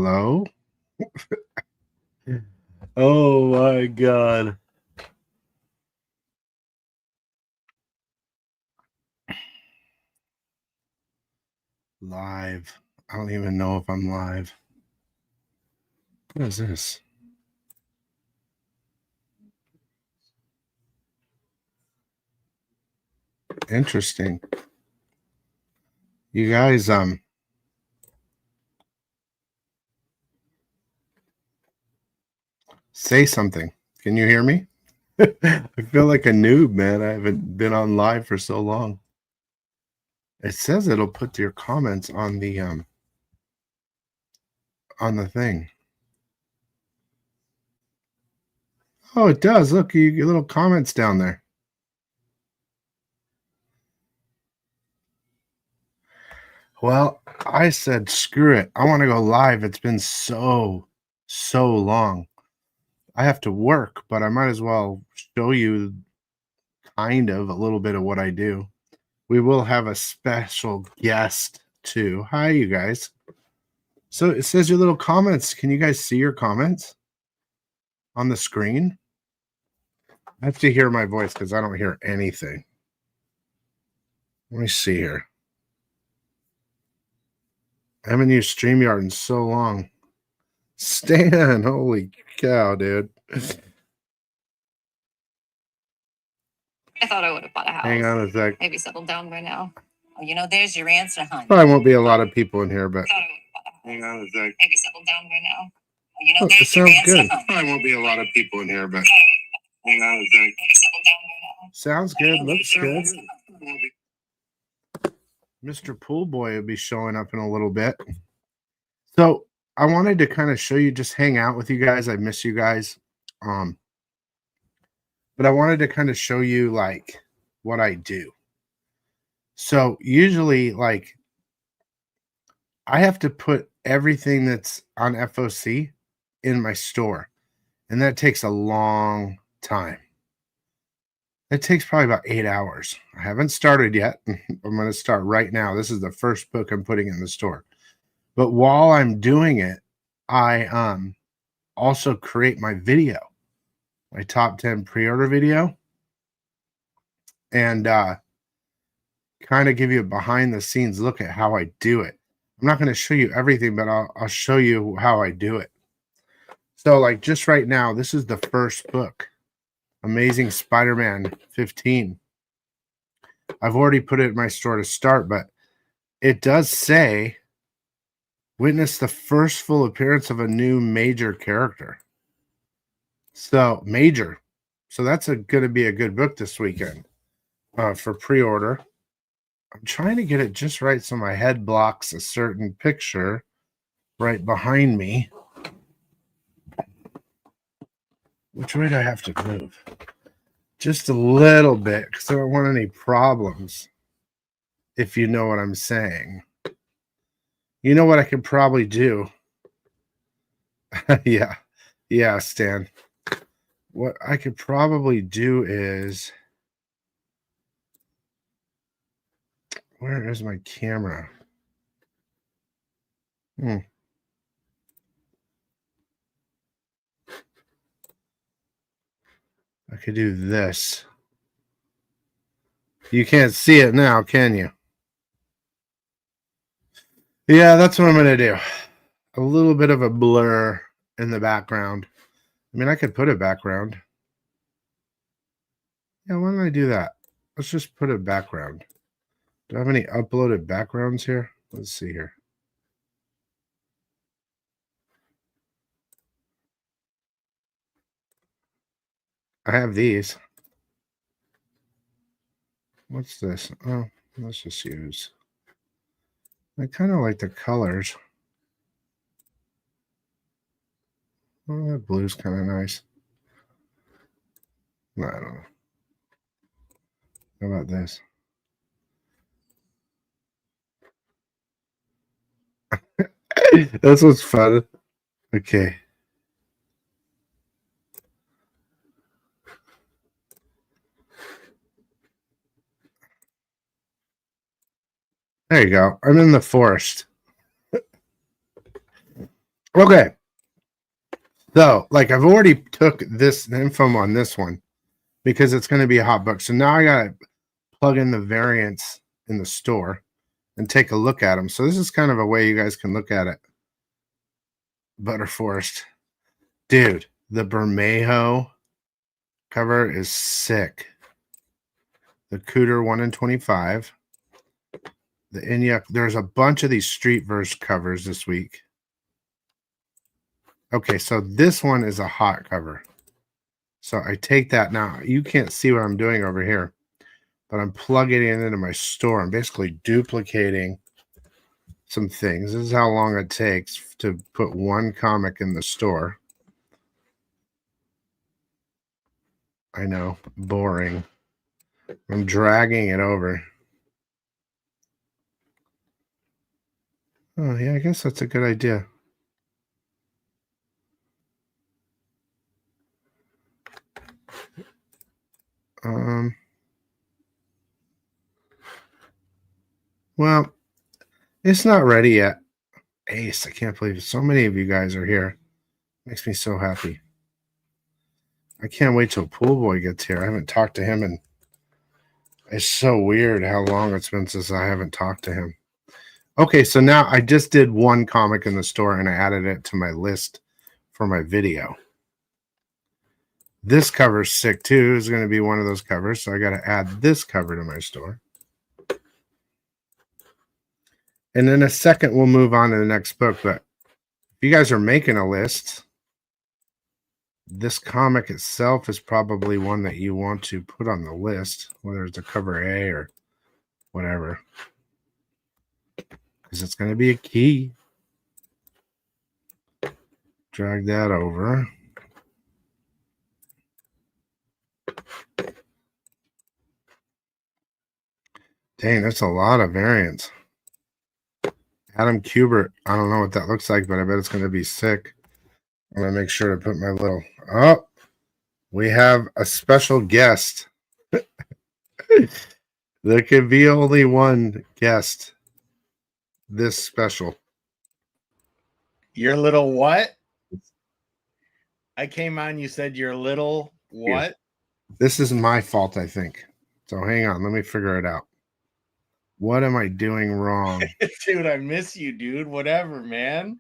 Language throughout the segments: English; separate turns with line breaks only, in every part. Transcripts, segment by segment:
Hello? Oh my God. Live. I don't even know if I'm live. What is this? Interesting. You guys, say something. Can you hear me? I feel like a noob, man. I haven't been on live for so long. It says it'll put your comments on the thing. Oh, it does. Look, you get little comments down there. Well, I said, screw it. I want to go live. It's been so long. I have to work, but I might as well show you kind of a little bit of what I do. We will have a special guest too. Hi, you guys. So it says your little comments. Can you guys see your comments on the screen? I have to hear my voice because I don't hear anything. Let me see here. I haven't used StreamYard in so long. Stan, holy cow, dude.
I thought I would have bought a house.
Hang on a sec.
Maybe settled down by now. Oh, you know, there's your answer, hon.
Probably won't be a lot of people in here, but hang on a sec.
Maybe settled down by now. Oh, you know,
Oh, it
there's your
sounds
answer,
good.
hon.
Probably won't be a lot of people in here, but hang on a sec.
Maybe settled down by now.
Sounds good. Looks good. Mr. Pool Boy will be showing up in a little bit. So I wanted to kind of show you, just hang out with you guys. I miss you guys. But I wanted to kind of show you like what I do. So usually like I have to put everything that's on FOC in my store. And that takes a long time. It takes probably about 8 hours. I haven't started yet. I'm going to start right now. This is the first book I'm putting in the store. But while I'm doing it, I also create my video, my top 10 pre-order video, and kind of give you a behind the scenes look at how I do it. I'm not going to show you everything, but I'll show you how I do it. So like just right now, this is the first book, Amazing Spider-Man 15. I've already put it in my store to start, but it does say, witness the first full appearance of a new major character. So major. So that's going to be a good book this weekend for pre-order. I'm trying to get it just right so my head blocks a certain picture right behind me. Which way do I have to move? Just a little bit, because I don't want any problems, if you know what I'm saying. You know what I could probably do? Yeah, Stan. What I could probably do is... Where is my camera? I could do this. You can't see it now, can you? Yeah, that's what I'm going to do. A little bit of a blur in the background. I mean, I could put a background. Yeah, why don't I do that? Let's just put a background. Do I have any uploaded backgrounds here? Let's see here. I have these. What's this? Oh, let's just use. I kind of like the colors. Oh, that blue's kind of nice. I don't know. How about this? This was fun. Okay. There you go. I'm in the forest. Okay. So, like, I've already took this info on this one because it's going to be a hot book. So now I got to plug in the variants in the store and take a look at them. So this is kind of a way you guys can look at it. Butterforest. Dude, the Bermejo cover is sick. The Cooter 1 in 25. The Inyuk. There's a bunch of these Street Verse covers this week. Okay, so this one is a hot cover. So I take that now. You can't see what I'm doing over here, but I'm plugging it into my store. I'm basically duplicating some things. This is how long it takes to put one comic in the store. I know, boring. I'm dragging it over. Oh, yeah, I guess that's a good idea. Well, it's not ready yet. Ace, I can't believe so many of you guys are here. Makes me so happy. I can't wait till Pool Boy gets here. I haven't talked to him, and it's so weird how long it's been since I haven't talked to him. Okay, so now I just did one comic in the store, and I added it to my list for my video. This cover's sick, too. It's going to be one of those covers, so I got to add this cover to my store. And in a second, we'll move on to the next book, but if you guys are making a list, this comic itself is probably one that you want to put on the list, whether it's a cover A or whatever, because it's going to be a key. Drag that over. Dang, that's a lot of variants. Adam Kubert, I don't know what that looks like, but I bet it's going to be sick. I'm going to make sure to put my little... Oh, we have a special guest. There can be only one guest this special.
Your little what? I came on, you said your little what?
This is my fault, I think. So hang on, let me figure it out. What am I doing wrong?
Dude, I miss you, dude. Whatever, man.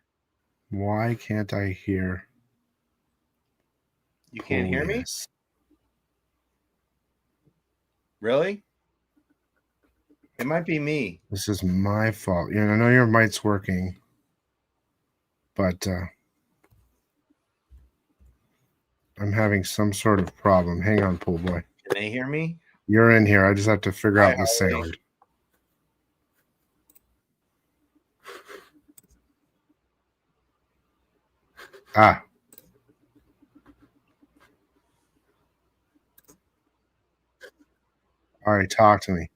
Why can't I hear?
You can't hear me?
Yes.
Really? It might be me.
This is my fault. I know your mic's working, but I'm having some sort of problem. Hang on, Pool Boy.
Can they hear me?
You're in here. I just have to figure out the sound. Ah. All right, talk to me.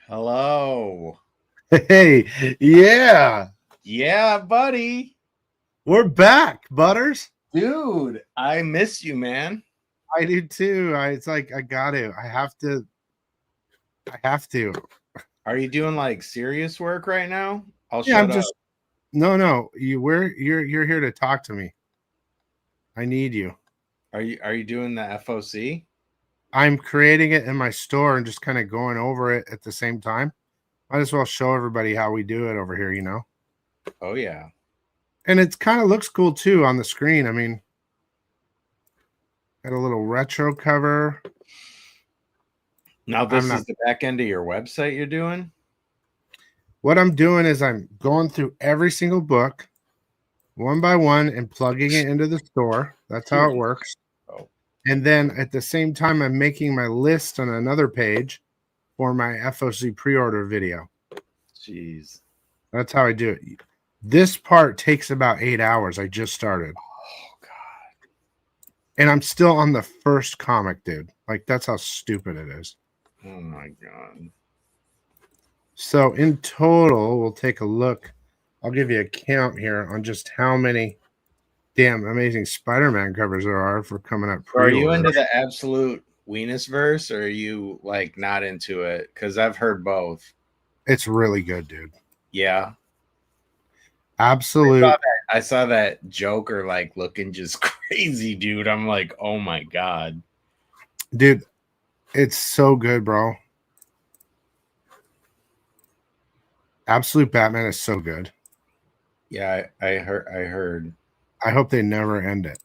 Hello.
Hey, yeah.
Yeah, buddy.
We're back, Butters.
Dude, I miss you, man.
I do too. It's like I got to. I have to.
Are you doing like serious work right now? I'll
Yeah,
shut up.
No. You're here to talk to me. I need you.
Are you doing the FOC?
I'm creating it in my store and just kind of going over it at the same time. Might as well show everybody how we do it over here,
Oh yeah.
And it kind of looks cool too on the screen. I mean, got a little retro cover.
Now this is the back end of your website you're doing?
What I'm doing is I'm going through every single book one by one and plugging it into the store. That's how it works.
Oh.
And then at the same time, I'm making my list on another page for my FOC pre-order video.
Jeez.
That's how I do it. This part takes about 8 hours. I just started.
Oh, God.
And I'm still on the first comic, dude. Like, that's how stupid it is.
Oh, my God.
So in total, we'll take a look. I'll give you a count here on just how many damn amazing Spider-Man covers there are for coming up.
Are you into the absolute Weenus verse, or are you like not into it? Because I've heard both.
It's really good, dude.
Yeah.
Absolute.
I saw that Joker like looking just crazy, dude. I'm like, oh my god,
Dude, it's so good, bro. Absolute Batman is so good.
yeah, I heard.
I hope they never end it.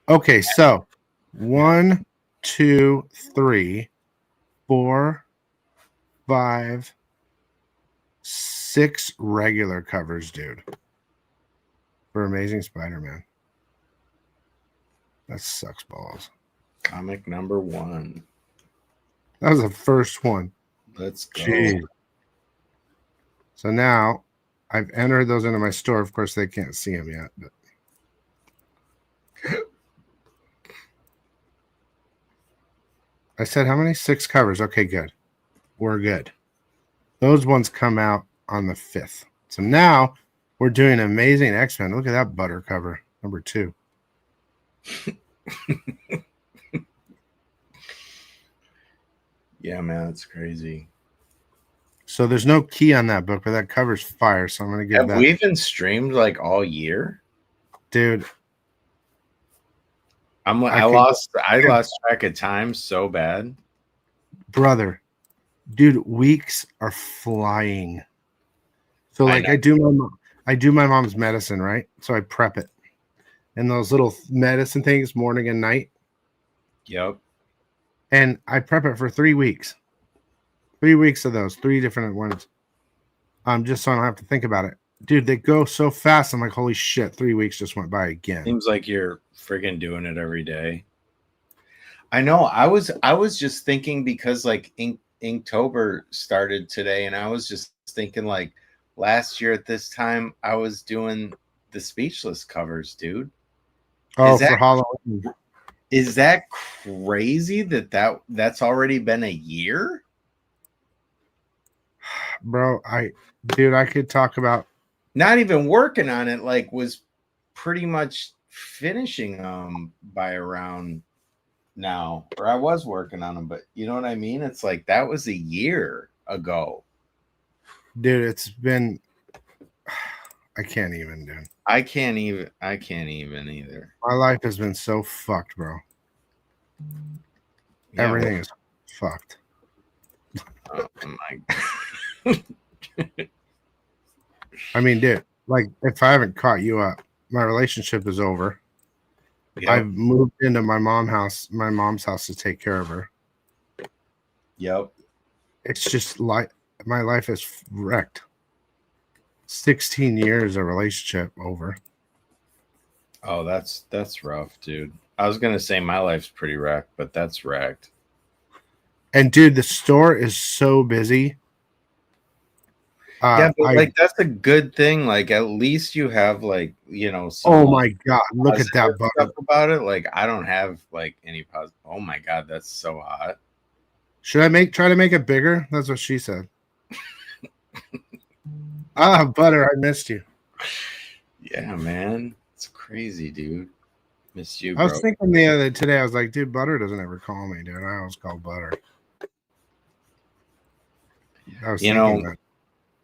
Okay, so 1, 2, 3, 4, 5, 6 regular covers, dude. For Amazing Spider-Man. That sucks balls.
Comic number 1.
That was the first one.
Let's go.
Jeez. So now I've entered those into my store. Of course, they can't see them yet. But I said, how many? 6 covers. Okay, good. We're good. Those ones come out on the 5th. So now we're doing Amazing X-Men. Look at that butter cover, number 2.
Yeah, man, that's crazy.
So there's no key on that book, but that cover's fire. So I'm going to give
Have
that.
we even streamed like all year?
Dude,
I lost track of time so bad.
brother, dude, weeks are flying. So like I do my mom's medicine, right? So I prep it. And those little medicine things morning and night.
Yep.
And I prep it for 3 weeks. 3 weeks of those, 3 different ones. Just so I don't have to think about it. Dude, they go so fast. I'm like, holy shit, 3 weeks just went by again.
Seems like you're friggin' doing it every day. I know. I was just thinking because like Inktober started today, and I was just thinking like last year at this time I was doing the Speechless covers, dude.
Oh, for Halloween.
Is that crazy that's already been a year?
Bro, I could talk about
not even working on it, like was pretty much finishing by around now, or I was working on them, but you know what I mean? It's like that was a year ago.
Dude, it's been I can't even, dude.
I can't even either.
My life has been so fucked, bro. Yeah, everything is fucked.
Oh my
I mean, dude, like if I haven't caught you up, my relationship is over. Yep. I've moved into my mom's house to take care of her.
Yep.
It's just like my life is wrecked. 16 years of relationship over.
Oh, that's rough, dude. I was gonna say my life's pretty wrecked, but that's wrecked.
And dude, the store is so busy.
Yeah, but like that's a good thing. Like at least you have like, you know, some
oh my god, look at that
stuff about it. Like I don't have like any positive. Oh my god, that's so hot.
Should I try to make it bigger? That's what she said. Butter, I missed you.
Yeah, man. It's crazy, dude. Missed you, bro.
I was thinking the other today, I was like, dude, Butter doesn't ever call me, dude. I always call Butter. I was thinking that.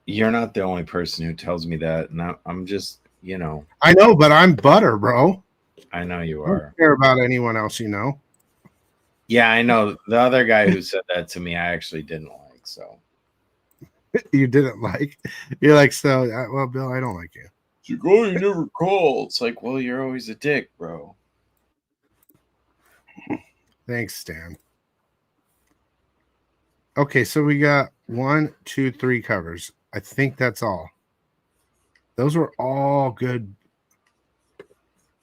You're not the only person who tells me that. And I'm just, you know.
I know, but I'm Butter, bro.
I know you
are. I don't care about anyone else, you know.
Yeah, I know. The other guy who said that to me, I actually didn't like, so.
You didn't like? You're like, so, well, Bill, I don't like you.
You go, you never call. It's like, well, you're always a dick, bro.
Thanks, Stan. Okay, so we got 1, 2, 3 covers. I think that's all. Those were all good.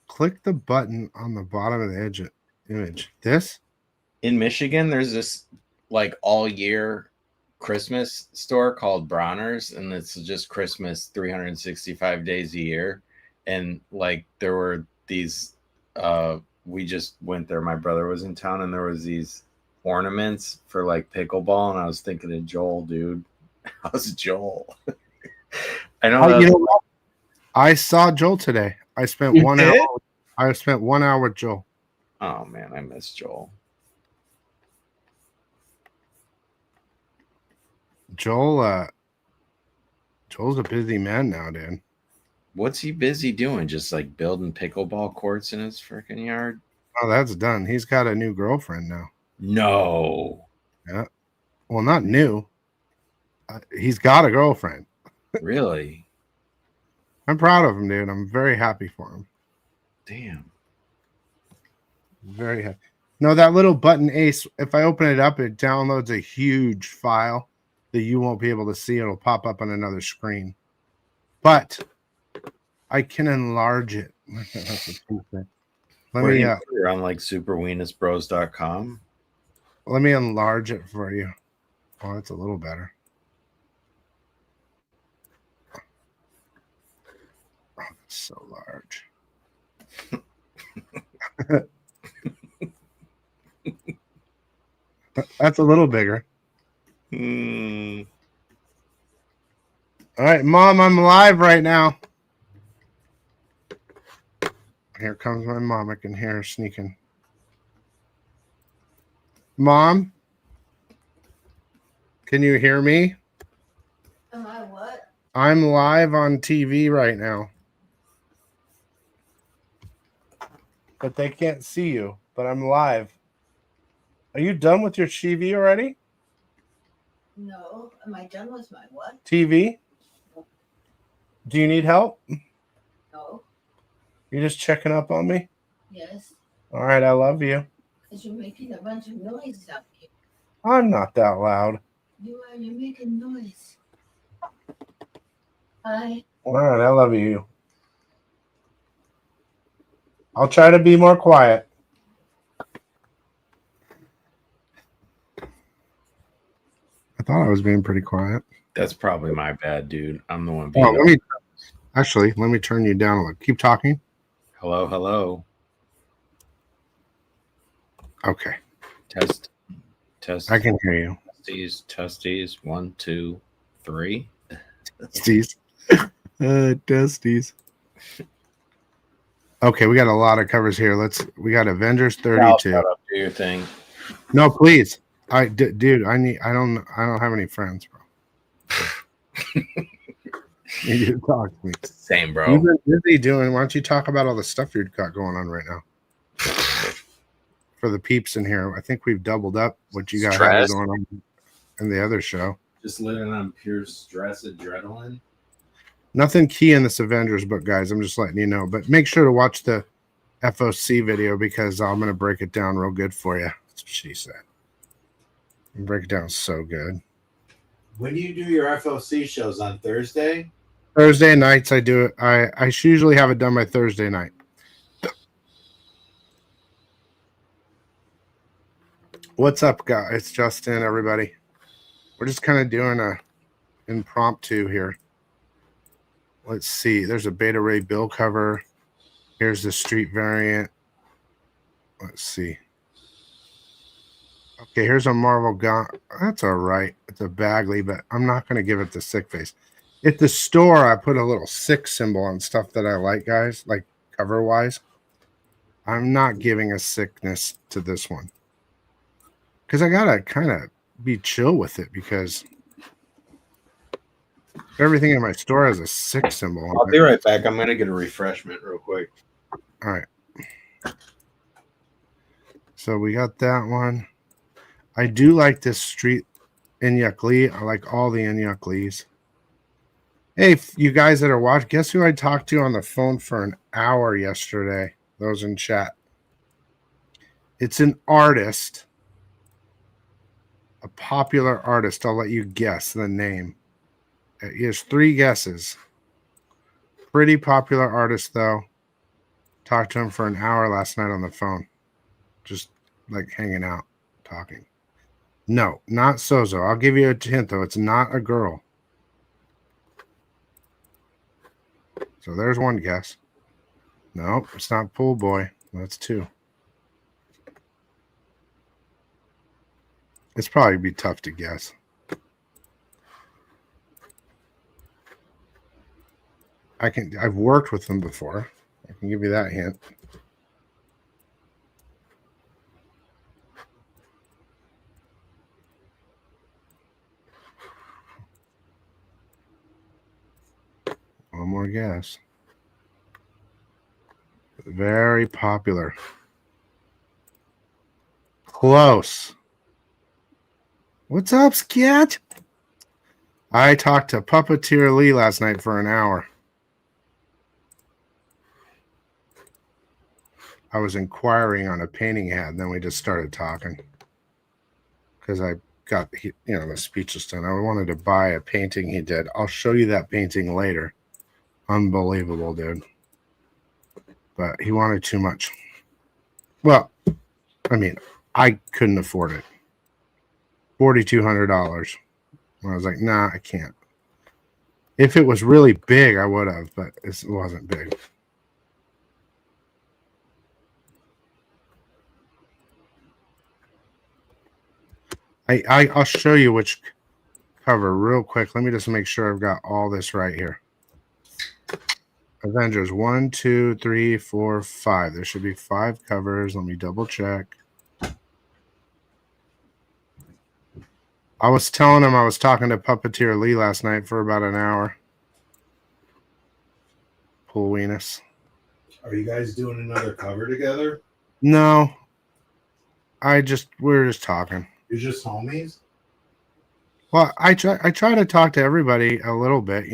Click the button on the bottom of the image. This?
In Michigan, there's this like all year Christmas store called Bronner's, and it's just Christmas 365 days a year. And like there were these we just went there. My brother was in town, and there was these ornaments for like pickleball, and I was thinking of Joel, dude. How's Joel? I know.
You know what? I saw Joel today. I spent 1 hour. I spent 1 hour with Joel.
Oh man, I miss Joel.
Joel Joel's a busy man now, dude.
What's he busy doing? Just like building pickleball courts in his freaking yard?
Oh, that's done. He's got a new girlfriend now.
No.
Yeah. Well, not new. He's got a girlfriend.
Really?
I'm proud of him, dude. I'm very happy for him.
Damn.
Very happy. No, that little button Ace, if I open it up, it downloads a huge file that you won't be able to see. It'll pop up on another screen. But I can enlarge it. That's a cool thing. Let
Where
me
do you put it on like superweenusbros.com?
let me enlarge it for you. Oh, that's a little better. Oh, it's so large. That's a little bigger.
Hmm.
All right, Mom, I'm live right now. Here comes my mom. I can hear her sneaking. Mom, can you hear me?
Am I what?
I'm live on TV right now. But they can't see you, but I'm live. Are you done with your TV already?
No. Am I done with my what?
TV? Do you need help?
No.
You're just checking up on me?
Yes.
All right, I love you.
Because you're making a bunch of noise up here.
I'm not that loud.
You are. You're making noise. Hi.
All right, I love you. I'll try to be more quiet. I thought I was being pretty quiet.
That's probably my bad, dude. I'm the one
Oh,
being.
let me turn you down a little. Keep talking.
Hello, hello.
Okay.
Test.
I can hear you.
Testes. 1, 2, 3.
Testes. Testes. Okay, we got a lot of covers here. We got Avengers 32.
Shut up, do your thing.
No, please. Dude, I don't have any friends, bro. You need to talk to me.
Same, bro.
You've been busy doing. Why don't you talk about all the stuff you've got going on right now? For the peeps in here, I think we've doubled up what you got
Stress.
going on in the other show.
Just living on pure stress adrenaline.
Nothing key in this Avengers book, guys. I'm just letting you know. But make sure to watch the FOC video because I'm going to break it down real good for you. That's what she said. Break it down so good.
When do you do your FOC shows? On Thursday?
Thursday nights I do it. I usually have it done by Thursday night. What's up, guys? It's Justin, everybody. We're just kind of doing a impromptu here. Let's see. There's a Beta Ray Bill cover. Here's the street variant. Let's see. Okay, here's a Marvel gun. That's all right. It's a Bagley, but I'm not going to give it the sick face. At the store, I put a little sick symbol on stuff that I like, guys, like cover-wise. I'm not giving a sickness to this one. Because I got to kind of be chill with it because everything in my store has a sick symbol on
I'll
it.
be right back. I'm going to get a refreshment real quick.
All right. So we got that one. I do like this street Inyuk Lee. I like all the Inyuk Lees. Hey, you guys that are watching, guess who I talked to on the phone for an hour yesterday? Those in chat. It's an artist, a popular artist. I'll let you guess the name. He has 3 guesses. Pretty popular artist, though. Talked to him for an hour last night on the phone. Just like hanging out, talking. No, not Sozo. I'll give you a hint, though. It's not a girl. So there's one guess. No, it's not Pool Boy. That's 2. It's probably be tough to guess. I've worked with them before. I can give you that hint. One more guess. Very popular. Close. What's up, Scat? I talked to Puppeteer Lee last night for an hour. I was inquiring on a painting he had, and then we just started talking. Because I got, the speeches done. I wanted to buy a painting he did. I'll show you that painting later. Unbelievable, dude. But he wanted too much. Well, I mean, I couldn't afford it. $4,200. I was like, nah, I can't. If it was really big, I would have, but it wasn't big. I'll show you which cover real quick. Let me just make sure I've got all this right here. Avengers 1, 2, 3, 4, 5. There should be 5 covers. Let me double check. I was telling him I was talking to Puppeteer Lee last night for about an hour. Pool Venus.
Are you guys doing another cover together?
No. We were just talking.
You're just homies?
Well, I try to talk to everybody a little bit,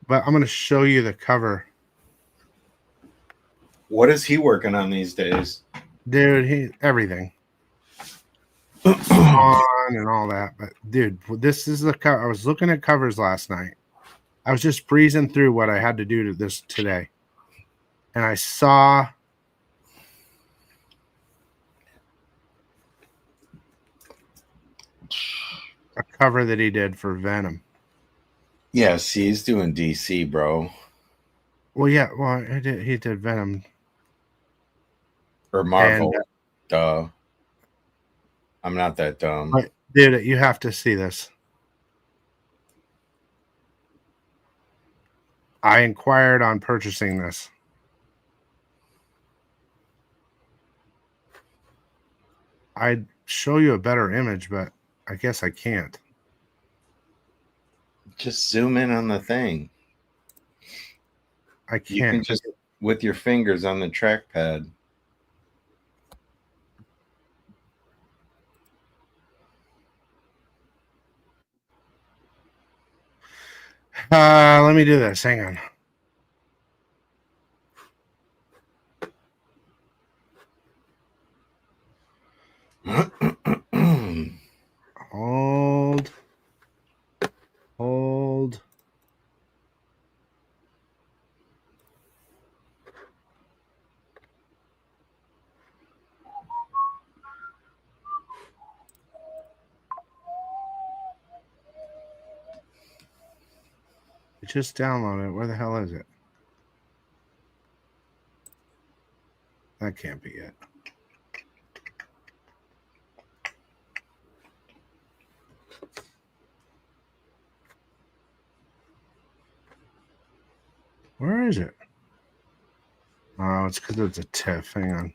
But I'm going to show you the cover.
What is he working on these days?
Dude, everything. On and all that. But dude, this is the cover. I was looking at covers last night. I was just breezing through what I had to do to this today. And I saw a cover that he did for Venom.
Yes, he's doing DC, bro.
Well, yeah, well, he did Venom.
Or Marvel.
And,
duh. I'm not that dumb.
Dude, you have to see this. I inquired on purchasing this. I'd show you a better image, but I guess I can't.
Just zoom in on the thing.
I can't.
You can just with your fingers on the trackpad.
Let me do this. Hang on. Hold. Just download it. Where the hell is it? That can't be it. Where is it? Oh, it's because it's a TIFF. Hang on.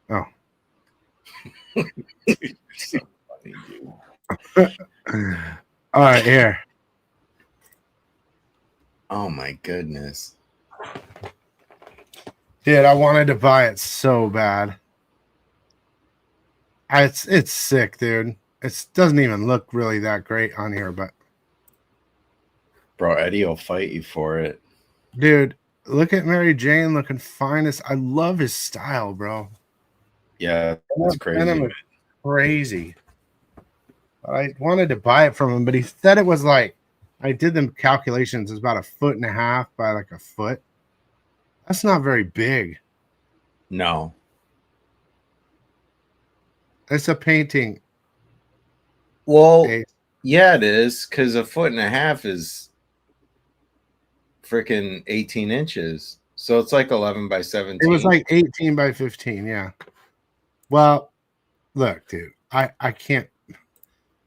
Oh.
So funny, dude.
All right, here.
Oh my goodness.
Dude, I wanted to buy it so bad. It's sick, dude. It doesn't even look really that great on here, but
Bro, Eddie will fight you for it.
dude, look at Mary Jane looking finest. I love his style, bro.
Yeah, that's crazy.
Crazy. I wanted to buy it from him, but he said it was like, I did the calculations, it's about 1.5 feet by like 1 foot. That's not very big.
No.
It's a painting.
Well,
Hey,
yeah, it is, because 1.5 feet is freaking 18 inches. So it's like 11 by 17.
it was like 18 by 15, yeah. Well, look, dude, I can't.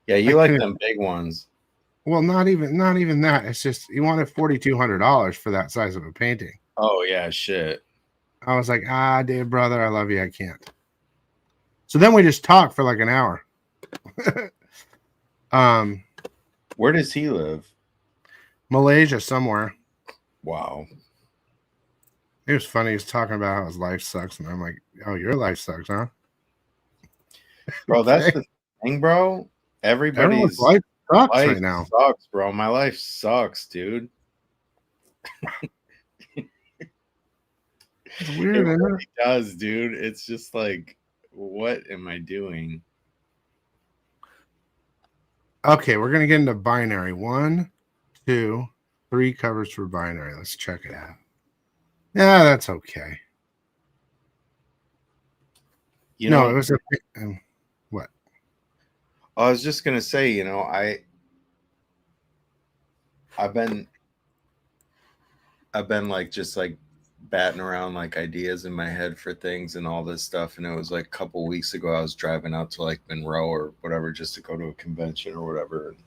Yeah, you like them big ones.
Well, not even that. It's just you wanted $4,200 for that size of a painting.
Oh yeah, shit.
I was like, dude, brother, I love you. I can't. So then we just talked for like an hour.
Where does he live?
Malaysia somewhere.
Wow.
It was funny. He was talking about how his life sucks, and I'm like, "Oh, your life sucks, huh?"
Bro, that's
Okay.
the thing, bro.
Everyone's
Everybody's
life sucks
life
right now.
sucks, bro. My life sucks, dude.
It's
It
weird, isn't it?
really does, dude. It's just like, what am I doing?
Okay, we're gonna get into binary. 1, 2, 3 covers for binary. Let's check it out. Yeah, that's okay.
You
No,
know,
it was a what?
I was just gonna say, you know, I've been like just like batting around like ideas in my head for things and all this stuff. And it was like a couple weeks ago, I was driving out to like Monroe or whatever just to go to a convention or whatever. And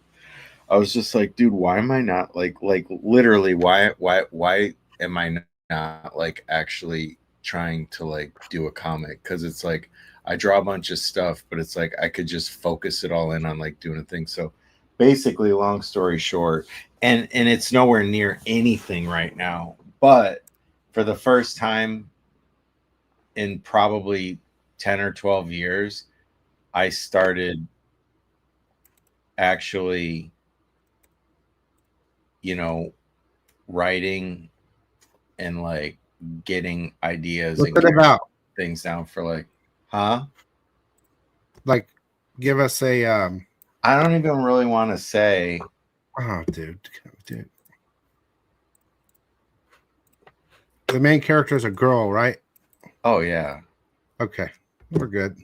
I was just like, dude, why am I not like literally why am I not like actually trying to like do a comic? Because it's like I draw a bunch of stuff, but it's like I could just focus it all in on like doing a thing. So basically, long story short, and it's nowhere near anything right now, but for the first time in probably 10 or 12 years, I started actually, you know, writing and like getting ideas
What's
and
it
getting
about?
things down for like, huh?
Like, give us a
I don't even really want to say.
oh, dude. The main character is a girl, right?
Oh yeah.
Okay, we're good.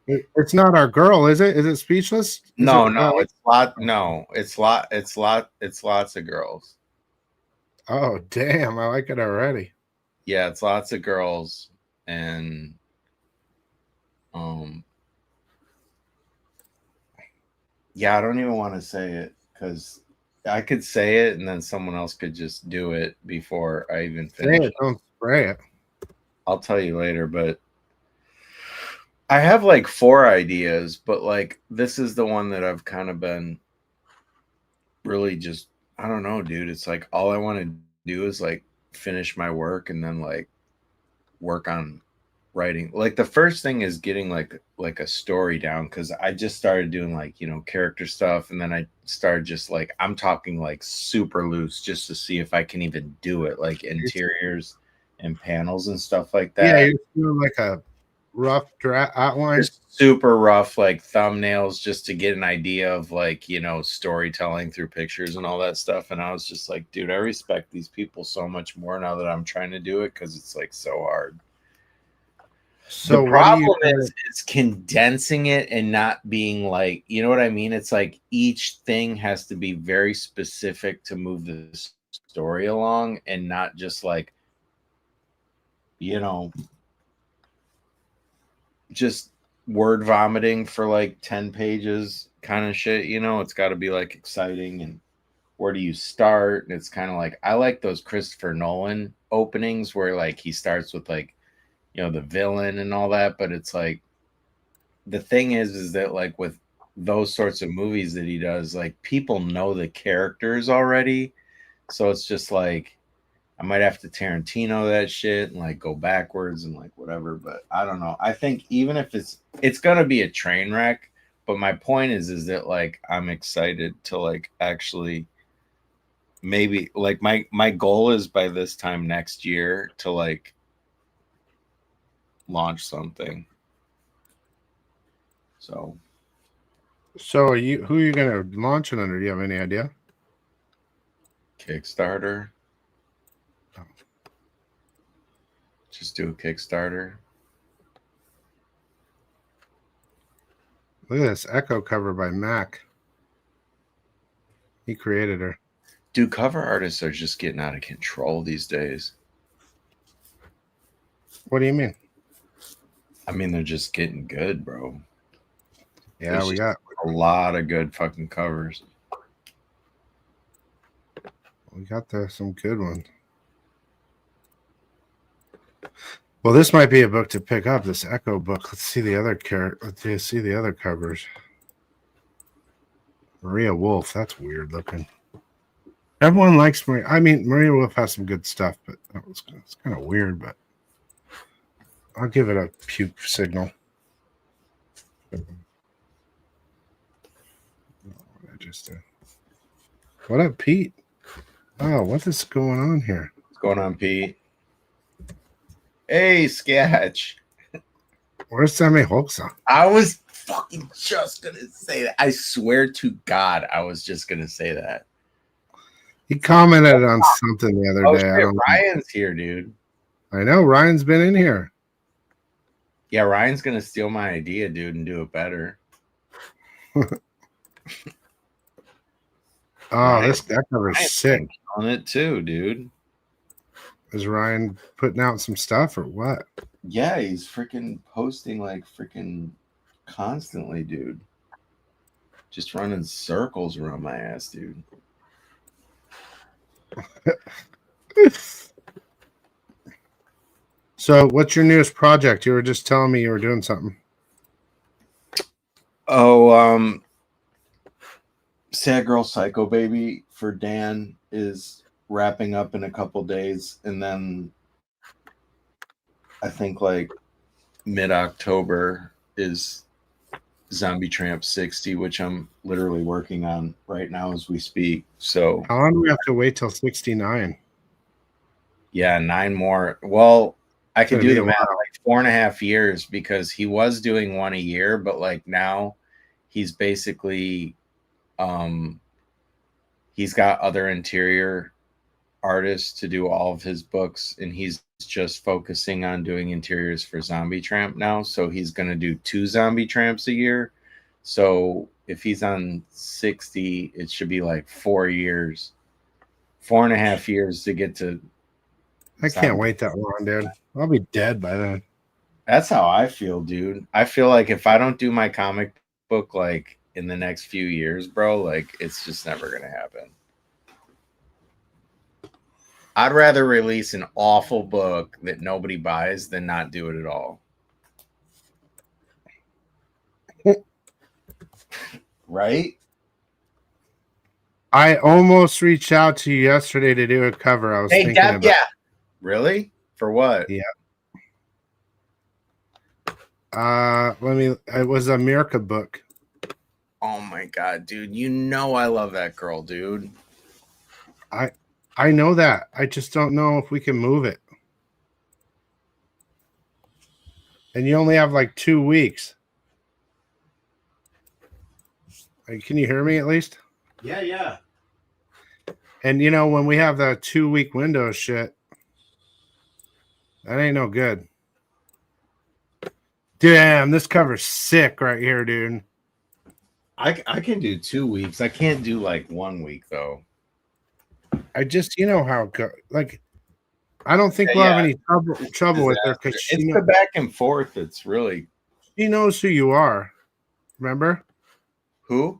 It's not our girl, is it? Is it Speechless? Is
No,
it?
no, it's lot. No, it's lots of girls.
Oh, damn! I like it already.
Yeah, it's lots of girls, and yeah, I don't even want to say it because I could say it and then someone else could just do it before I even
Say
finish.
it, don't spray it.
I'll tell you later, but I have like 4 ideas, but like this is the one that I've kind of been really just, I don't know, dude. It's like all I want to do is like finish my work and then like work on writing. Like the first thing is getting like a story down, because I just started doing like, you know, character stuff, and then I started just like, I'm talking like super loose just to see if I can even do it, like interiors and panels and stuff like
Yeah,
that.
you're doing like a rough draft outline.
Just super rough like thumbnails just to get an idea of like, you know, storytelling through pictures and all that stuff. And I was just like, dude, I respect these people so much more now that I'm trying to do it, because it's like so hard.
So
The
what do you?
problem is condensing it and not being like, you know what I mean? It's like each thing has to be very specific to move the story along, and not just like, you know, just word vomiting for like 10 pages kind of shit. You know, it's got to be like exciting, and where do you start? And it's kind of like, I like those Christopher Nolan openings where like he starts with like, you know, the villain and all that. But it's like, the thing is that like with those sorts of movies that he does, like people know the characters already. So it's just like, I might have to Tarantino that shit and like go backwards and like whatever. But I don't know. I think even if it's gonna be a train wreck. But my point is that like I'm excited to like actually maybe like my goal is by this time next year to like launch something. So
So are you? Who are you gonna launch it under? Do you have any idea?
Kickstarter.
Oh.
Just do a Kickstarter.
Look at this Echo cover by Mac. He created her.
Dude, cover artists are just getting out of control these days.
What do you mean?
I mean, they're just getting good, bro.
Yeah,
There's
we
just
got
a lot of good fucking covers.
some good ones. Well, this might be a book to pick up. This Echo book. Let's see the other Let's see the other covers. Maria Wolf. That's weird looking. Everyone likes Maria. I mean, Maria Wolf has some good stuff, but it's kind of weird. But I'll give it a puke signal. What up, Pete? Oh, what is going on here?
What's going on, Pete? Hey, Sketch.
Where's Sammy Hoxa?
I was fucking just gonna say that. I swear to God, I was just gonna say that.
He commented on something the other day.
Shit,
I don't
Ryan's here, dude.
I know Ryan's been in here.
Yeah, Ryan's gonna steal my idea, dude, and do it better.
Oh, that cover's sick.
On it too, dude.
Is Ryan putting out some stuff or what?
Yeah, he's freaking posting like freaking constantly, dude. Just running circles around my ass, dude.
So, what's your newest project? You were just telling me you were doing something.
Oh, Sad Girl Psycho Baby for Dan is wrapping up in a couple days, and then I think like mid-October is Zombie Tramp 60, which I'm literally working on right now as we speak. So
How long do we have to wait till 69?
yeah, 9 more. Well, I could
Gonna
do
be
the
a
math,
while.
like 4.5 years, because he was doing one a year, but like now he's basically he's got other interior artists to do all of his books, and he's just focusing on doing interiors for Zombie Tramp now. So he's going to do 2 Zombie Tramps a year. So if he's on 60, it should be like 4 years, 4.5 years to get to.
I can't wait that long, dude. I'll be dead by then.
That's how I feel, dude. I feel like if I don't do my comic book like in the next few years, bro, like it's just never going to happen. I'd rather release an awful book that nobody buys than not do it at all. Right?
I almost reached out to you yesterday to do a cover. I was thinking about.
Yeah. Really? For what?
Yeah. It was a Mirka book.
Oh my God, dude. You know I love that girl, dude.
I know that. I just don't know if we can move it. And you only have like 2 weeks. Can you hear me at least?
Yeah.
And you know, when we have the 2-week window shit, that ain't no good. Damn, this cover's sick right here, dude.
I can do 2 weeks. I can't do like 1 week though.
I just, you know how it goes. Like, I don't think we'll have any trouble with her because
it's the back and forth. It's really.
She knows who you are. Remember?
Who?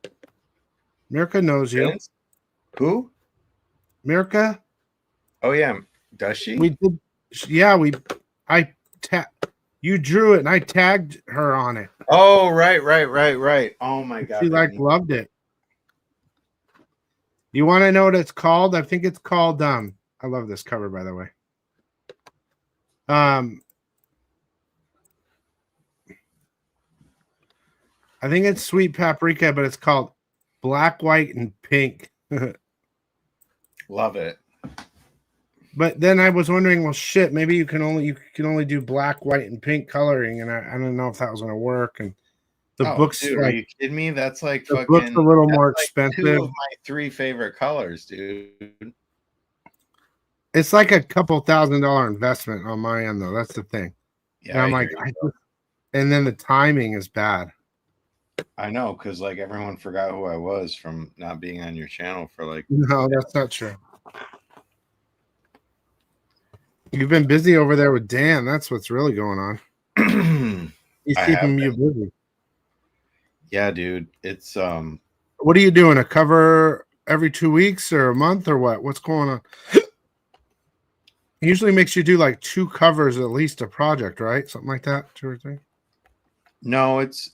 Mirka knows you.
Who?
Mirka?
Oh yeah. Does she?
We did. Yeah, you drew it and I tagged her on it.
Oh, right. Oh my God.
She loved it. You want to know what it's called? I think it's called I love this cover, by the way. I think it's Sweet Paprika, but it's called Black, White, and Pink.
Love it.
But then I was wondering, well, shit, maybe you can only do black, white, and pink coloring, and I don't know if that was gonna work. And the book's
dude,
like,
are you kidding me? That's like
the
fucking.
book's a little more
like
expensive.
2 of my 3 favorite colors, dude.
It's like a couple $1,000 investment on my end, though. That's the thing.
Yeah,
and I'm like, and then the timing is bad.
I know, because like everyone forgot who I was from not being on your channel for like.
No, that's not true. You've been busy over there with Dan. That's what's really going on. He's keeping you busy.
Yeah, dude. It's
What are you doing? A cover every 2 weeks or a month or what? What's going on? It usually makes you do like 2 covers at least a project, right? Something like that, 2 or 3.
No, it's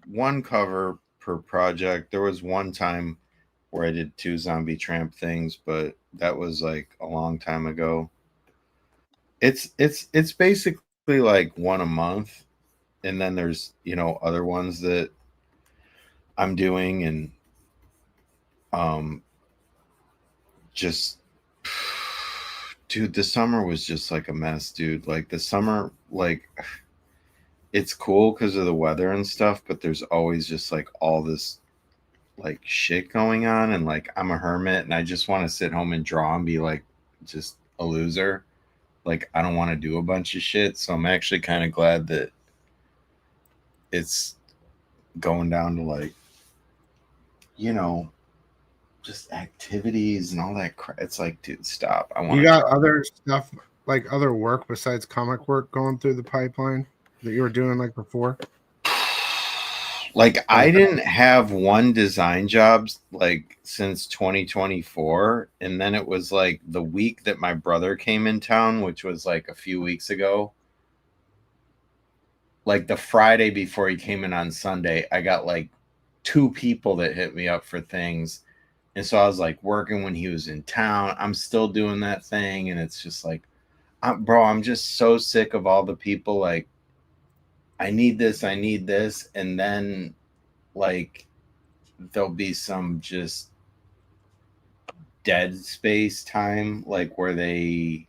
one cover per project. There was one time where I did 2 zombie tramp things, but that was like a long time ago. It's basically like one a month, and then there's other ones that I'm doing, and just dude, the summer was just like a mess, dude. Like the summer, like it's cool because of the weather and stuff, but there's always just like all this like shit going on, and like I'm a hermit and I just want to sit home and draw and be like just a loser. Like I don't want to do a bunch of shit, so I'm actually kind of glad that it's going down to like just activities and all that crap. It's like, dude, stop. I want
You
to
got other stuff, like other work besides comic work going through the pipeline that you were doing like before?
like I didn't have one design job like since 2024, and then it was like the week that my brother came in town, which was like a few weeks ago. Like the Friday before he came in on Sunday, I got like 2 people that hit me up for things. And so I was like working when he was in town. I'm still doing that thing. And it's just like, bro, I'm just so sick of all the people like, I need this. And then like, there'll be some just dead space time, like where I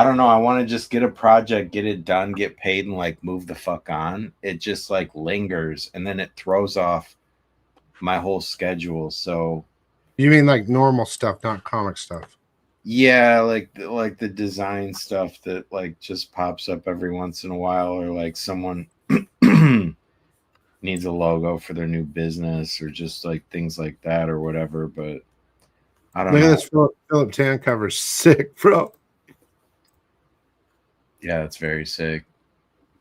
don't know. I want to just get a project, get it done, get paid, and like move the fuck on. It just like lingers, and then it throws off my whole schedule. So
You mean like normal stuff, not comic stuff?
yeah, like the design stuff that like just pops up every once in a while, or like someone needs a logo for their new business, or just like things like that, or whatever. But I don't
Look
know.
at this Philip Tan cover, sick, bro.
Yeah, it's very sick.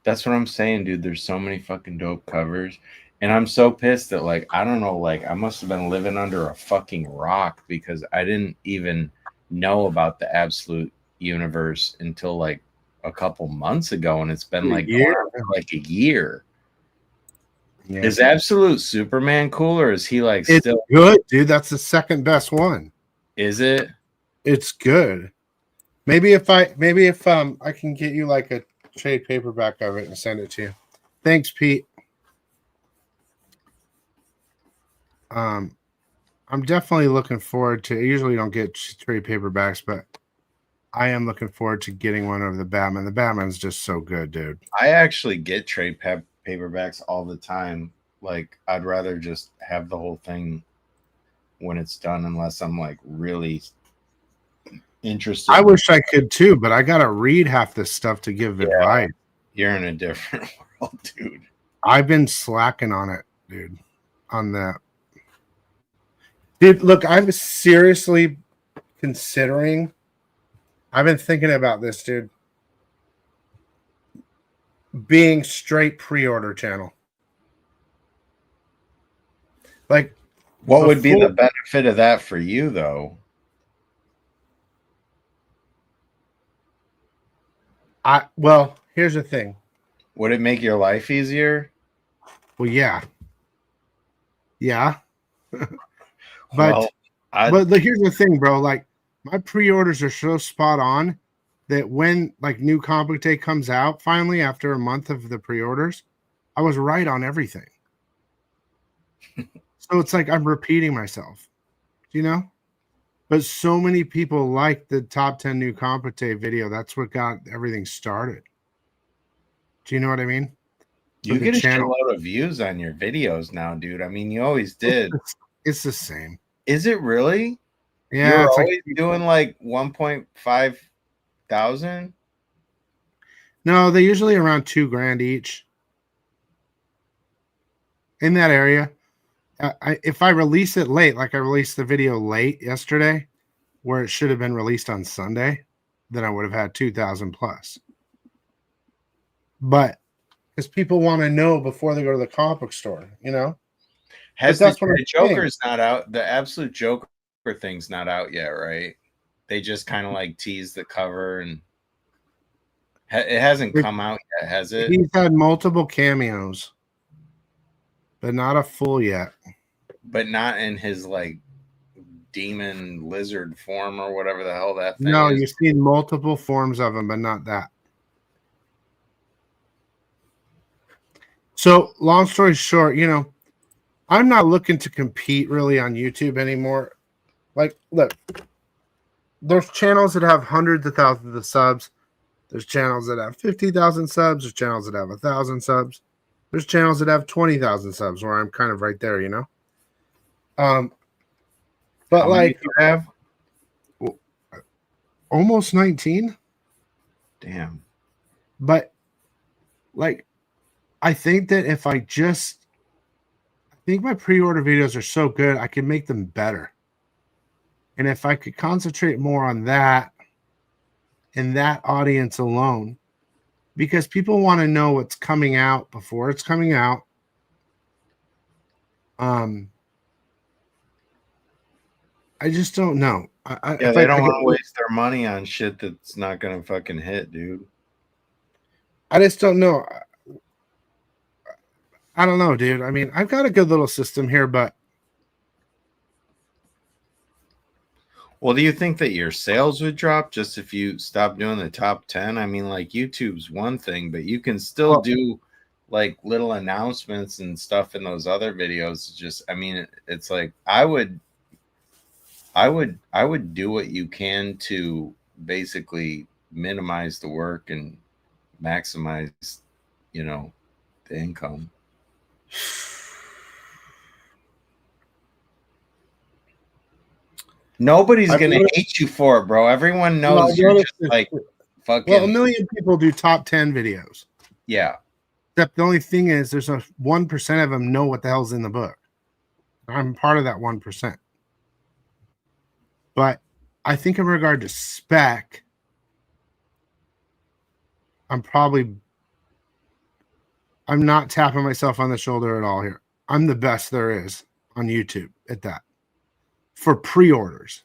That's what I'm saying, dude. There's so many fucking dope covers. And I'm so pissed that, like, I don't know, like, I must have been living under a fucking rock because I didn't even know about the Absolute Universe until, like, a couple months ago. And it's been, like, going on for, like, a year.
Yeah.
Is Absolute Superman cool, or is he, like,
It's
still...
good, dude. That's the second best one.
Is it?
It's good. Maybe if I can get you like a trade paperback of it and send it to you. Thanks, Pete. I'm definitely looking forward to. I usually don't get trade paperbacks, but I am looking forward to getting one of the Batman. The Batman's just so good, dude.
I actually get trade paperbacks all the time. Like, I'd rather just have the whole thing when it's done, unless I'm like really interested.
I wish I could too, but I gotta read half this stuff to give advice.
You're in a different world, dude.
I've been slacking on it, dude. On that. Dude, look, I'm seriously considering. I've been thinking about this, dude. Being straight pre-order channel. Like,
what would be the benefit of that for you, though?
Well, here's the thing.
Would it make your life easier?
Well, yeah.
But
here's the thing, bro. Like, my pre-orders are so spot on that when like new comic day comes out, finally after a month of the pre-orders, I was right on everything. So it's like I'm repeating myself, But so many people like the top 10 new comic day video. That's what got everything started. Do you know what I mean?
You get a shitload of views on your videos now, dude. I mean, you always did.
It's the same.
Is it really?
Yeah,
You're
it's
always
like
doing like 1.5 thousand.
No, they're usually around $2,000 each. In that area. If I release it late, like I released the video late yesterday, where it should have been released on Sunday, then I would have had 2,000 plus. But because people want to know before they go to the comic book store,
Has the Joker's not out? The Absolute Joker thing's not out yet, right? they just kind of like tease the cover, and it hasn't come out yet, has it?
He's had multiple cameos, but not a full yet.
But not in his like demon lizard form or whatever the hell that thing
No,
is.
you've seen multiple forms of him, but not that. So, long story short, you know, I'm not looking to compete really on YouTube anymore. Like, look, there's channels that have hundreds of thousands of subs. There's channels that have 50,000 subs. There's channels that have 1,000 subs. There's channels that have 20,000 subs, where I'm kind of right there, you know. But
How many
like,
do you have?
almost 19.
Damn.
But like, I think that if I think my pre-order videos are so good, I can make them better. And if I could concentrate more on that and that audience alone, because people want to know what's coming out before it's coming out. I just don't know.
Yeah, they don't want to waste their money on shit that's not gonna fucking hit, dude.
I just don't know. I don't know, dude. I mean, I've got a good little system here, but
well, do you think that your sales would drop just if you stop doing the top 10? I mean, like YouTube's one thing, but you can still do like little announcements and stuff in those other videos. Just, I mean, it's like I would do what you can to basically minimize the work and maximize, you know, the income. Nobody's gonna hate you for it, bro. Everyone knows you're just like fucking.
Well, a million people do top 10 videos.
Yeah.
Except the only thing is, there's a 1% of them know what the hell's in the book. I'm part of that 1%. But I think in regard to spec, I'm not tapping myself on the shoulder at all here. I'm the best there is on YouTube at that. For pre-orders.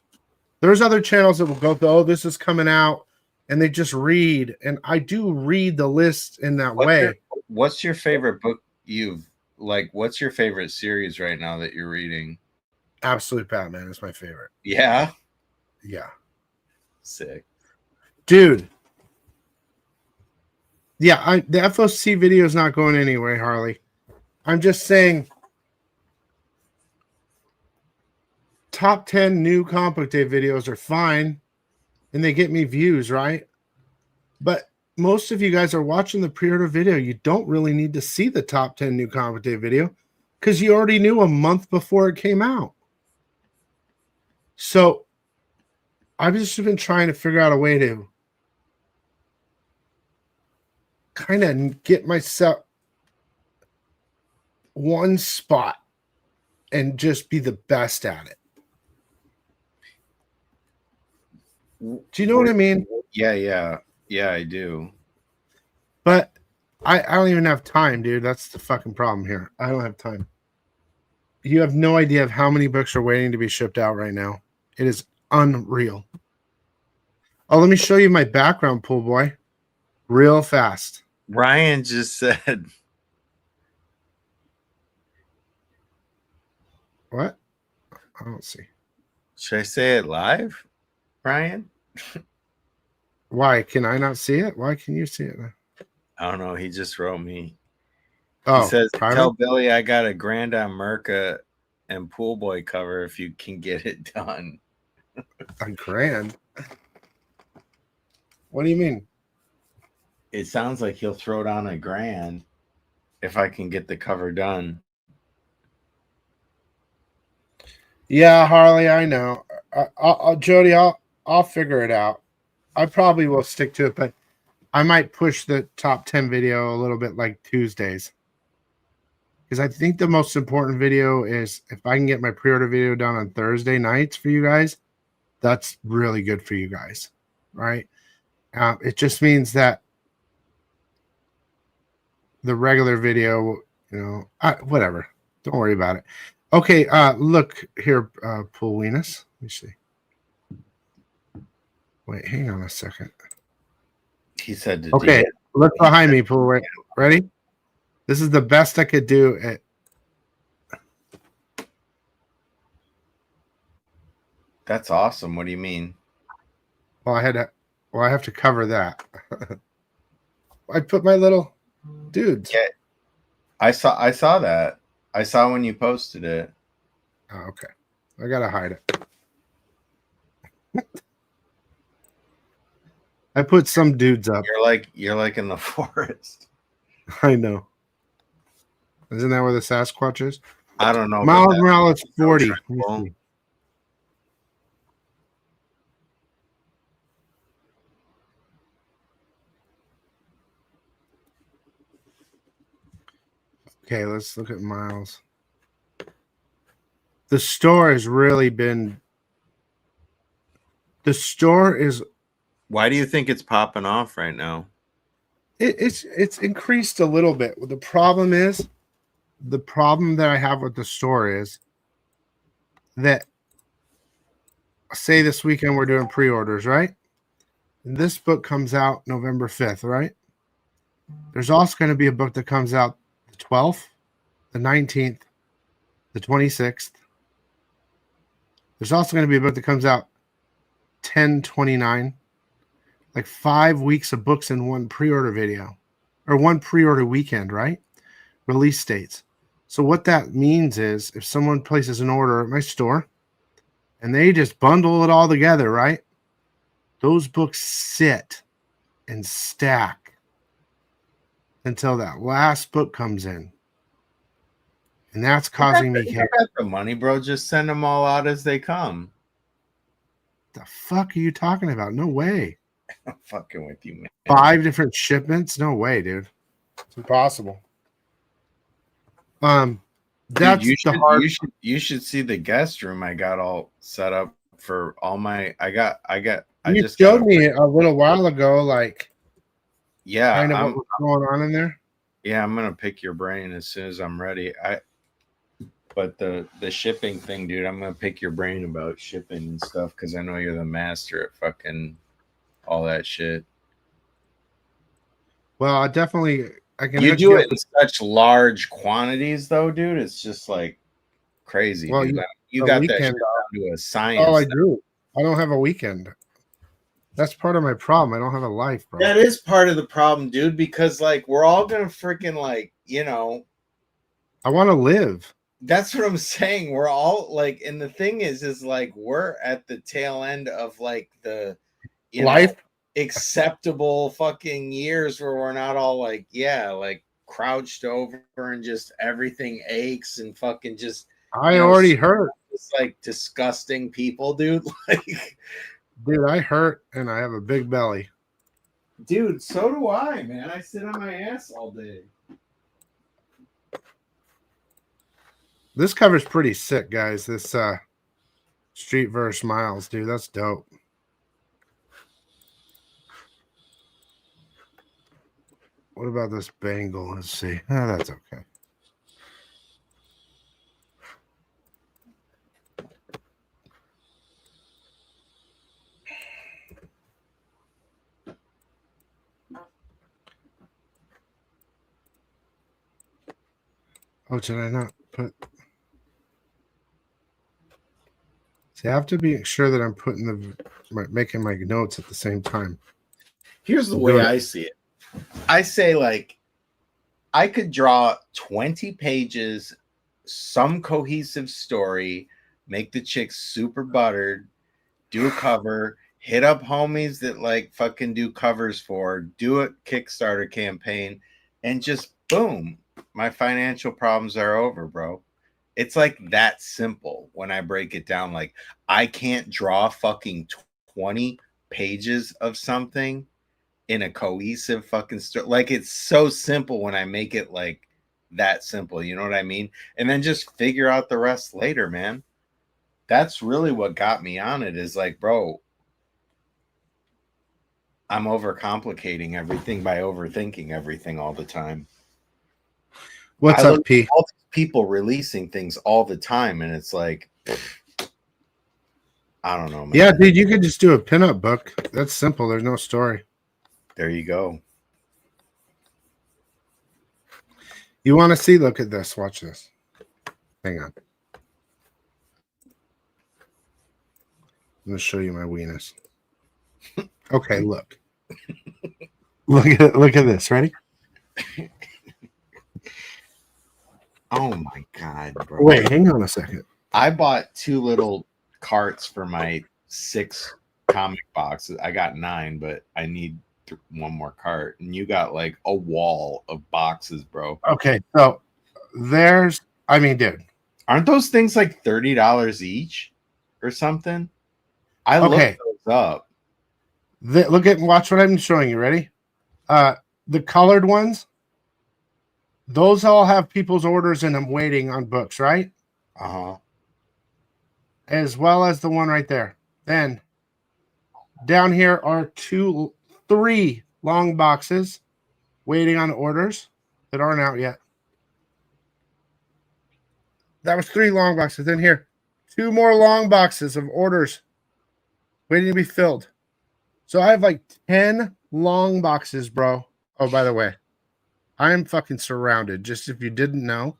There's other channels that will go, oh, this is coming out, and they just read. And I do read the list in that way.
What's your favorite book what's your favorite series right now that you're reading?
Absolute Batman is my favorite.
Yeah.
Yeah.
Sick.
Dude. Yeah, the FOC video is not going anywhere, Harley. I'm just saying, top 10 new comic book day videos are fine, and they get me views, right? But most of you guys are watching the pre-order video. You don't really need to see the top 10 new comic book day video because you already knew a month before it came out. So I've just been trying to figure out a way to kind of get myself one spot and just be the best at it. Do you know what I mean?
Yeah, I do.
But I don't even have time, dude. That's the fucking problem here. I don't have time. You have no idea of how many books are waiting to be shipped out right now. It is unreal. Oh, let me show you my background, pool boy, real fast.
Ryan just said,
what? I don't see.
Should I say it live, Ryan?
Why can I not see it? Why can you see it?
I don't know. He just wrote me.
Oh,
he says,
private?
Tell Billy I got a grand on Merca and Pool Boy cover if you can get it done.
A grand? What do you mean?
It sounds like he'll throw down a grand if I can get the cover done.
Yeah, Harley, I know. Jody, I'll figure it out. I probably will stick to it, but I might push the top 10 video a little bit like Tuesdays. Because I think the most important video is if I can get my pre-order video done on Thursday nights for you guys, that's really good for you guys, right? It just means that the regular video, you know, whatever. Don't worry about it. Okay, look here, Pool Venus. Let me see. Wait, hang on a second.
He said to
Okay,
DM.
look behind me, Pooh. Wait, ready? This is the best I could do at.
That's awesome. What do you mean?
Well, I had to. Well, I have to cover that. I put my little dudes.
Yeah, I saw that. I saw when you posted it.
Oh, okay. I gotta hide it. I put some dudes up.
You're like in the forest.
I know. Isn't that where the Sasquatch is?
I don't know.
Miles
but
Morales 40.
no
Let me
triple.
see. Okay, let's look at Miles. The store has really been. The store is.
Why do you think it's popping off right now?
It's increased a little bit. The problem that I have with the store is that, say this weekend we're doing pre-orders, right? This book comes out November 5th, right? There's also going to be a book that comes out the 12th, the 19th, the 26th. There's also going to be a book that comes out 10/29. Like 5 weeks of books in one pre-order video or one pre-order weekend, right? Release dates. So what that means is if someone places an order at my store and they just bundle it all together, right? Those books sit and stack until that last book comes in. And that's causing me
You
chaos.
got the money, bro. Just send them all out as they come.
The fuck are you talking about? No way.
I'm fucking with you, man.
5 different shipments? No way, dude. It's impossible. That's
Dude,
the hard.
you should see the guest room I got all set up for all my I
You
just
showed me a little while ago, like
yeah,
kind of what was going on in there.
yeah, I'm gonna pick your brain as soon as I'm ready. But the shipping thing, dude, I'm gonna pick your brain about shipping and stuff because I know you're the master at fucking all that shit.
Well, I can
You
hook
do
up
it in such large quantities, though, dude. It's just like crazy.
Well,
dude. You
a
got that
weekend
shit down to a
all
science.
I do. I don't have a weekend. That's part of my problem. I don't have a life, bro.
That is part of the problem, dude, because like we're all gonna freaking like, you know,
I want to live.
that's what I'm saying. We're all like, and the thing is like we're at the tail end of like the
Life.
Acceptable fucking years where we're not all like, yeah, like crouched over and just everything aches and fucking just
I already hurt.
It's like disgusting people, dude. Like,
Dude, I hurt and I have a big belly.
dude, so do I, man. I sit on my ass all day.
This cover's pretty sick, guys. This Street versus Miles, dude. That's dope. What about this Bengal? Let's see. Oh, that's okay. Oh, did I not put? See, I have to be sure that I'm putting making my notes at the same time.
Here's the way I see it. I say like I could draw 20 pages, some cohesive story, make the chicks super buttered, do a cover, hit up homies that like fucking do covers for, do a Kickstarter campaign, and just boom, my financial problems are over, bro. It's like that simple when I break it down. Like I can't draw fucking 20 pages of something in a cohesive fucking story. Like it's so simple when I make it like that simple. You know what I mean? And then just figure out the rest later, man. That's really what got me on it is like, bro, I'm overcomplicating everything by overthinking everything all the time.
What's up, P?
All these people releasing things all the time, and it's like, I don't know, man.
Yeah, dude, you could just do a pinup book. That's simple. There's no story.
There you go.
You want to see? Look at this. Watch this. Hang on. I'm gonna show you my weenus. Okay, look. Look at this. Ready?
Oh my god, bro.
Wait, hang on a second.
I bought 2 little carts for my 6 comic boxes. I got 9, but I need 1 more cart. And you got like a wall of boxes, bro.
Okay, so there's. I mean, dude.
Aren't those things like $30 each or something? I
Okay.
looked those up.
Look at watch what I'm showing you. Ready? The colored ones. Those all have people's orders in them waiting on books, right?
Uh-huh.
As well as the one right there. Then down here are 3 long boxes waiting on orders that aren't out yet. That was 3 long boxes. Then here, 2 more long boxes of orders waiting to be filled. So I have like 10 long boxes, bro. Oh, by the way, I am fucking surrounded. Just if you didn't know,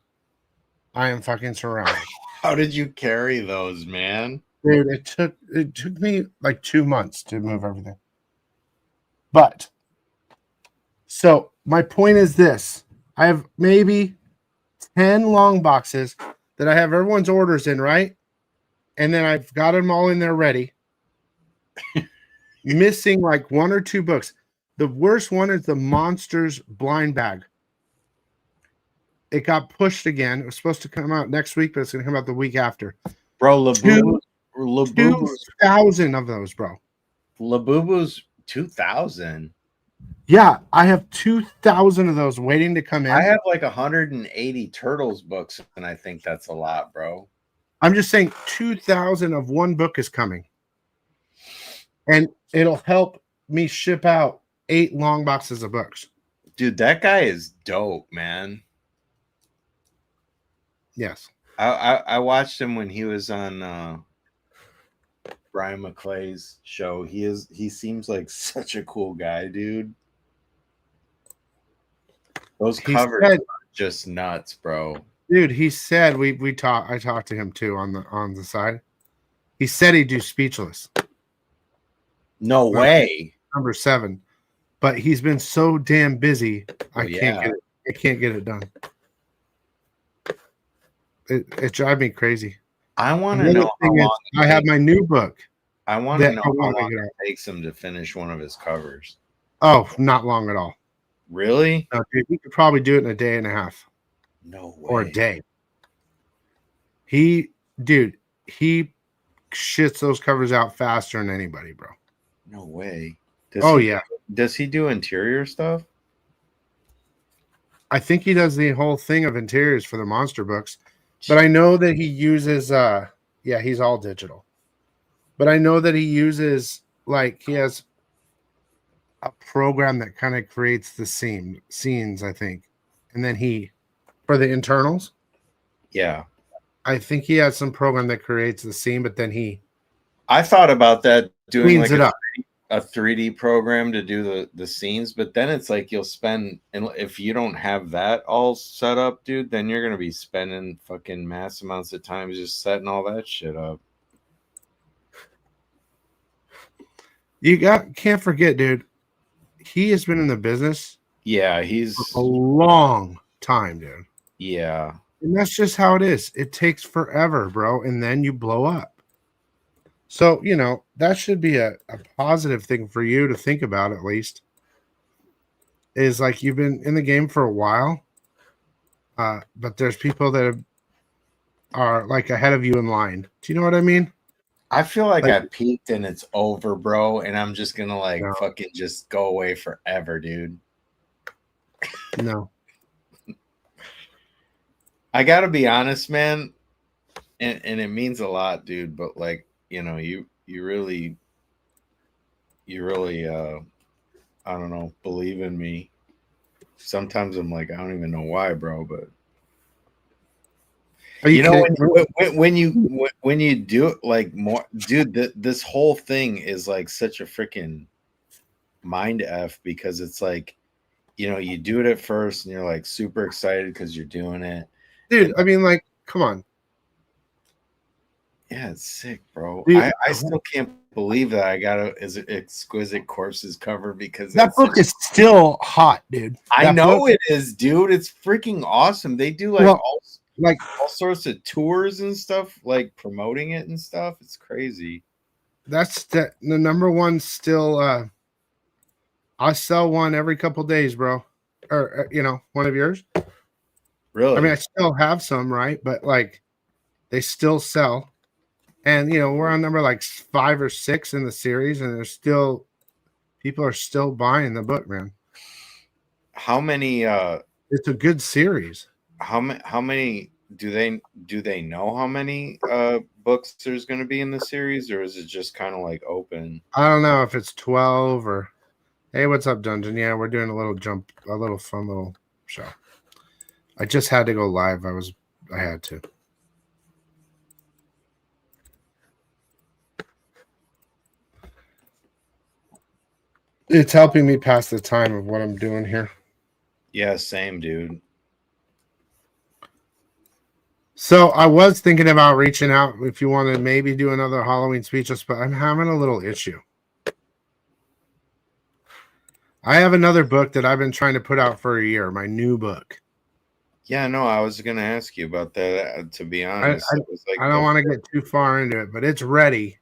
I am fucking surrounded.
How did you carry those, man?
Dude, it took me like 2 months to move everything. But so my point is this: I have maybe 10 long boxes that I have everyone's orders in, right? And then I've got them all in there ready. Missing like 1 or 2 books. The worst one is the Monsters blind bag. It got pushed again. It was supposed to come out next week, but it's going to come out the week after.
Bro, Labubu's
2,000 of those, bro.
Labubu's 2,000.
Yeah, I have 2,000 of those waiting to come in.
I have like 180 Turtles books, and I think that's a lot, bro.
I'm just saying 2,000 of one book is coming. And it'll help me ship out 8 long boxes of books.
Dude, that guy is dope, man.
Yes.
I watched him when he was on Brian McClay's show. He seems like such a cool guy, dude. Those covers are just nuts, bro.
Dude, he said I talked to him too on the side. He said he'd do Speechless.
No way.
Number 7. But he's been so damn busy, I can't get it done. It drives me crazy.
I want to know how long
I have my new book.
I want to know how long it takes him to finish one of his covers.
Oh, not long at all.
Really?
No, dude, he could probably do it in a day and a half.
No way.
Or a day. He shits those covers out faster than anybody, bro.
No way. Does he do interior stuff?
I think he does the whole thing of interiors for the monster books. But I know that he uses he's all digital. But I know that he uses he has a program that kind of creates the scenes, I think. And then for the internals. Yeah. I think he has some program that creates the scene, but then
I thought about that, doing like
a
3D program to do the scenes, but then it's like you'll spend, and if you don't have that all set up, dude, then you're gonna be spending fucking mass amounts of time just setting all that shit up.
Can't forget, dude, he has been in the business.
Yeah, he's
a long time, dude.
Yeah.
And that's just how it is. It takes forever, bro. And then you blow up. So, that should be a positive thing for you to think about, at least. Is like you've been in the game for a while. But there's people that are like ahead of you in line. Do you know what I mean?
I feel like I peaked and it's over, bro. And I'm just going to fucking just go away forever, dude.
No.
I gotta be honest, man, and it means a lot, dude. But you really, I don't know, believe in me. Sometimes I'm like, I don't even know why, bro. But
Are
You know,
kidding?
when you do it like more, dude, this whole thing is like such a freaking mind f, because it's like, you know, you do it at first and you're like super excited because you're doing it.
Dude,
And
I mean, like, come on.
yeah, it's sick, bro.
Dude,
I still can't believe that I got a is it Exquisite Corpses cover, because
that book is still hot, dude.
I
That
know
book,
it is, dude. It's freaking awesome. They do like
well, like
all sorts of tours and stuff, like promoting it and stuff. It's crazy.
that's the number one still. I sell one every couple days, bro. Or one of yours.
Really?
I mean, I still have some, right? But like, they still sell, and we're on number like 5 or 6 in the series, and there's still people are still buying the book, man.
How many
It's a good series.
how many do they know how many books there's going to be in the series, or is it just kind of like open?
I don't know if it's 12 or. Hey, what's up, Dungeon? Yeah, we're doing a little fun little show. I just had to go live. I had to. It's helping me pass the time of what I'm doing here.
Yeah, same, dude.
So I was thinking about reaching out if you want to maybe do another Halloween speechless, but I'm having a little issue. I have another book that I've been trying to put out for a year, my new book.
Yeah, no, I was going to ask you about that, to be honest.
I don't want to get too far into it, but it's ready.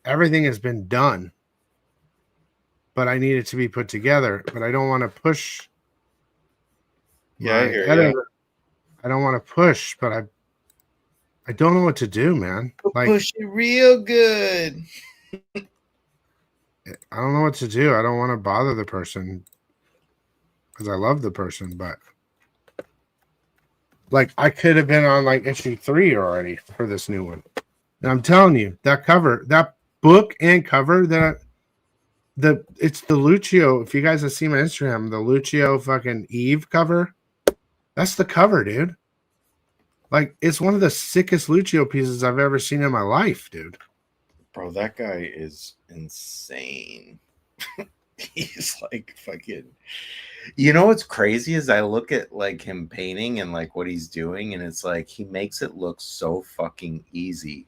Everything has been done, but I need it to be put together. But I don't want to push.
Yeah, I hear you.
I don't want to push, but I don't know what to do, man. Like,
push it real good.
I don't know what to do. I don't want to bother the person because I love the person, but like I could have been on like issue 3 already for this new one. And I'm telling you, that cover, that book and cover, it's the Lucio. If you guys have seen my Instagram, the Lucio fucking Eve cover, that's the cover, dude. Like, it's one of the sickest Lucio pieces I've ever seen in my life, dude.
Bro, that guy is insane. He's like fucking. You know what's crazy is I look at like him painting and like what he's doing, and it's like he makes it look so fucking easy.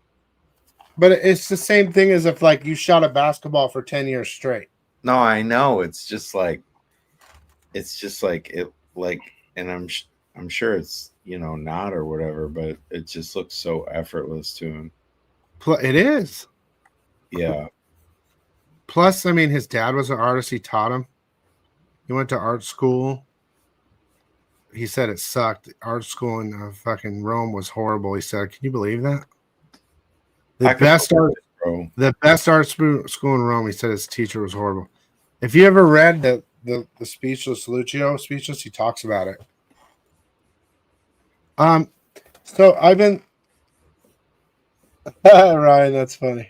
But it's the same thing as if like you shot a basketball for 10 years straight.
No, I know. It's just like it like, and I'm sure it's not or whatever, but it just looks so effortless to him.
It is.
Yeah.
Plus, I mean, his dad was an artist. He taught him. He went to art school. He said it sucked. Art school in fucking Rome was horrible. He said, "Can you believe that?" The best art school in Rome. He said his teacher was horrible. If you ever read the Speechless Lucio Speechless, he talks about it. So I've been Ryan, that's funny.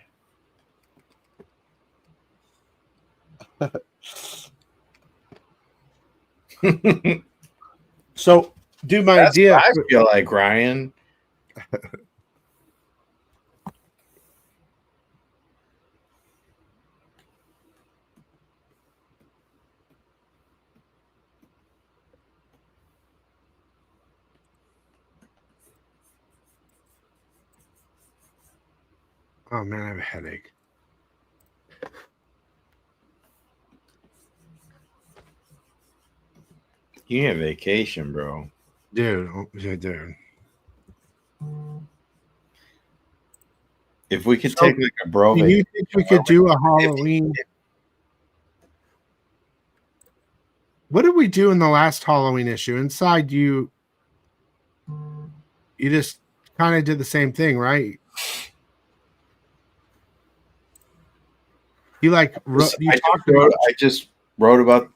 So, dude, my idea.
I feel like Ryan.
Oh man, I have a headache.
You need a vacation, bro.
Dude, oh, yeah, dude.
If we could take like a bro
Do you think we could do a Halloween? What did we do in the last Halloween issue? Inside, you just kind of did the same thing, right? You like
I just wrote about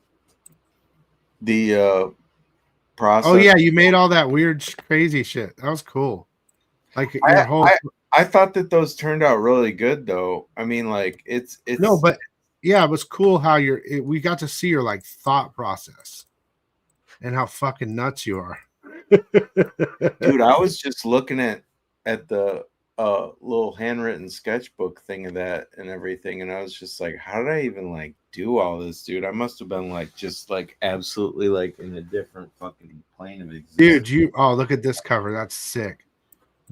the process.
Oh yeah, you made all that weird, crazy shit. That was cool. Like your whole.
I thought that those turned out really good, though. I mean, like it's
no, but yeah, it was cool how we got to see your like thought process and how fucking nuts you are.
Dude, I was just looking at the little handwritten sketchbook thing of that and everything, and I was just like, how did I even like do all this, dude? I must have been like just like absolutely like in a different fucking plane of existence.
Dude, look at this cover. That's sick.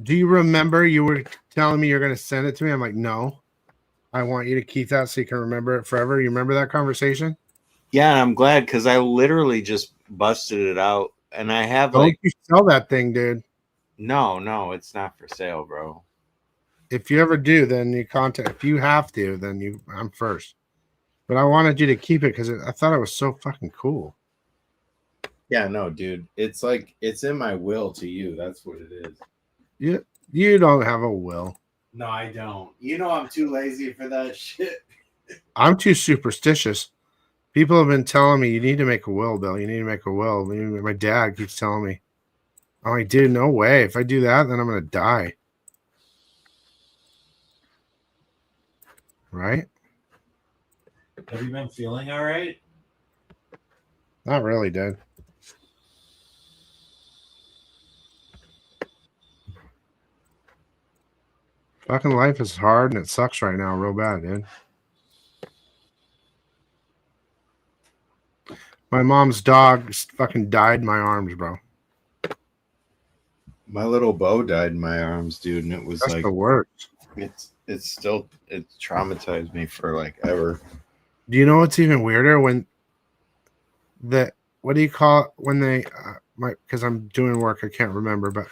Do you remember you were telling me you're gonna send it to me? I'm like, no. I want you to keep that so you can remember it forever. You remember that conversation?
Yeah, and I'm glad because I literally just busted it out, and I have
Don't
like
you sell that thing, dude.
no, it's not for sale, bro.
If you ever do, then you contact. If you have to, then I'm first. But I wanted you to keep it because I thought it was so fucking cool.
Yeah, no, dude. It's like it's in my will to you. That's what it is.
You don't have a will.
No, I don't. You know I'm too lazy for that shit.
I'm too superstitious. People have been telling me you need to make a will, Bill. You need to make a will. My dad keeps telling me. I'm like, dude, no way. If I do that, then I'm gonna die. Right?
Have you been feeling all right?
Not really, dude. Fucking life is hard and it sucks right now, real bad, dude. My mom's dog fucking died in my arms, bro.
My little Bo died in my arms, dude, and it was
That's
like
the worst.
it's traumatized me for like ever.
Do you know what's even weirder when what do you call it when they because I'm doing work, I can't remember, but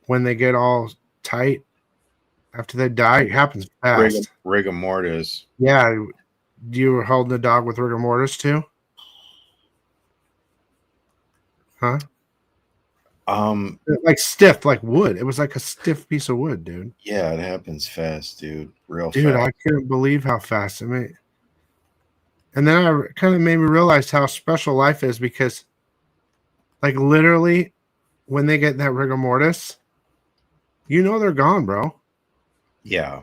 when they get all tight after they die, it happens fast.
Rigor mortis.
Yeah, you were holding the dog with rigor mortis too, huh? Like stiff, like wood. It was like a stiff piece of wood, dude.
Yeah, it happens fast, dude. Real
Dude,
fast.
I couldn't believe how fast. I mean, and then I kind of made me realize how special life is because, like, literally, when they get that rigor mortis, they're gone, bro.
Yeah.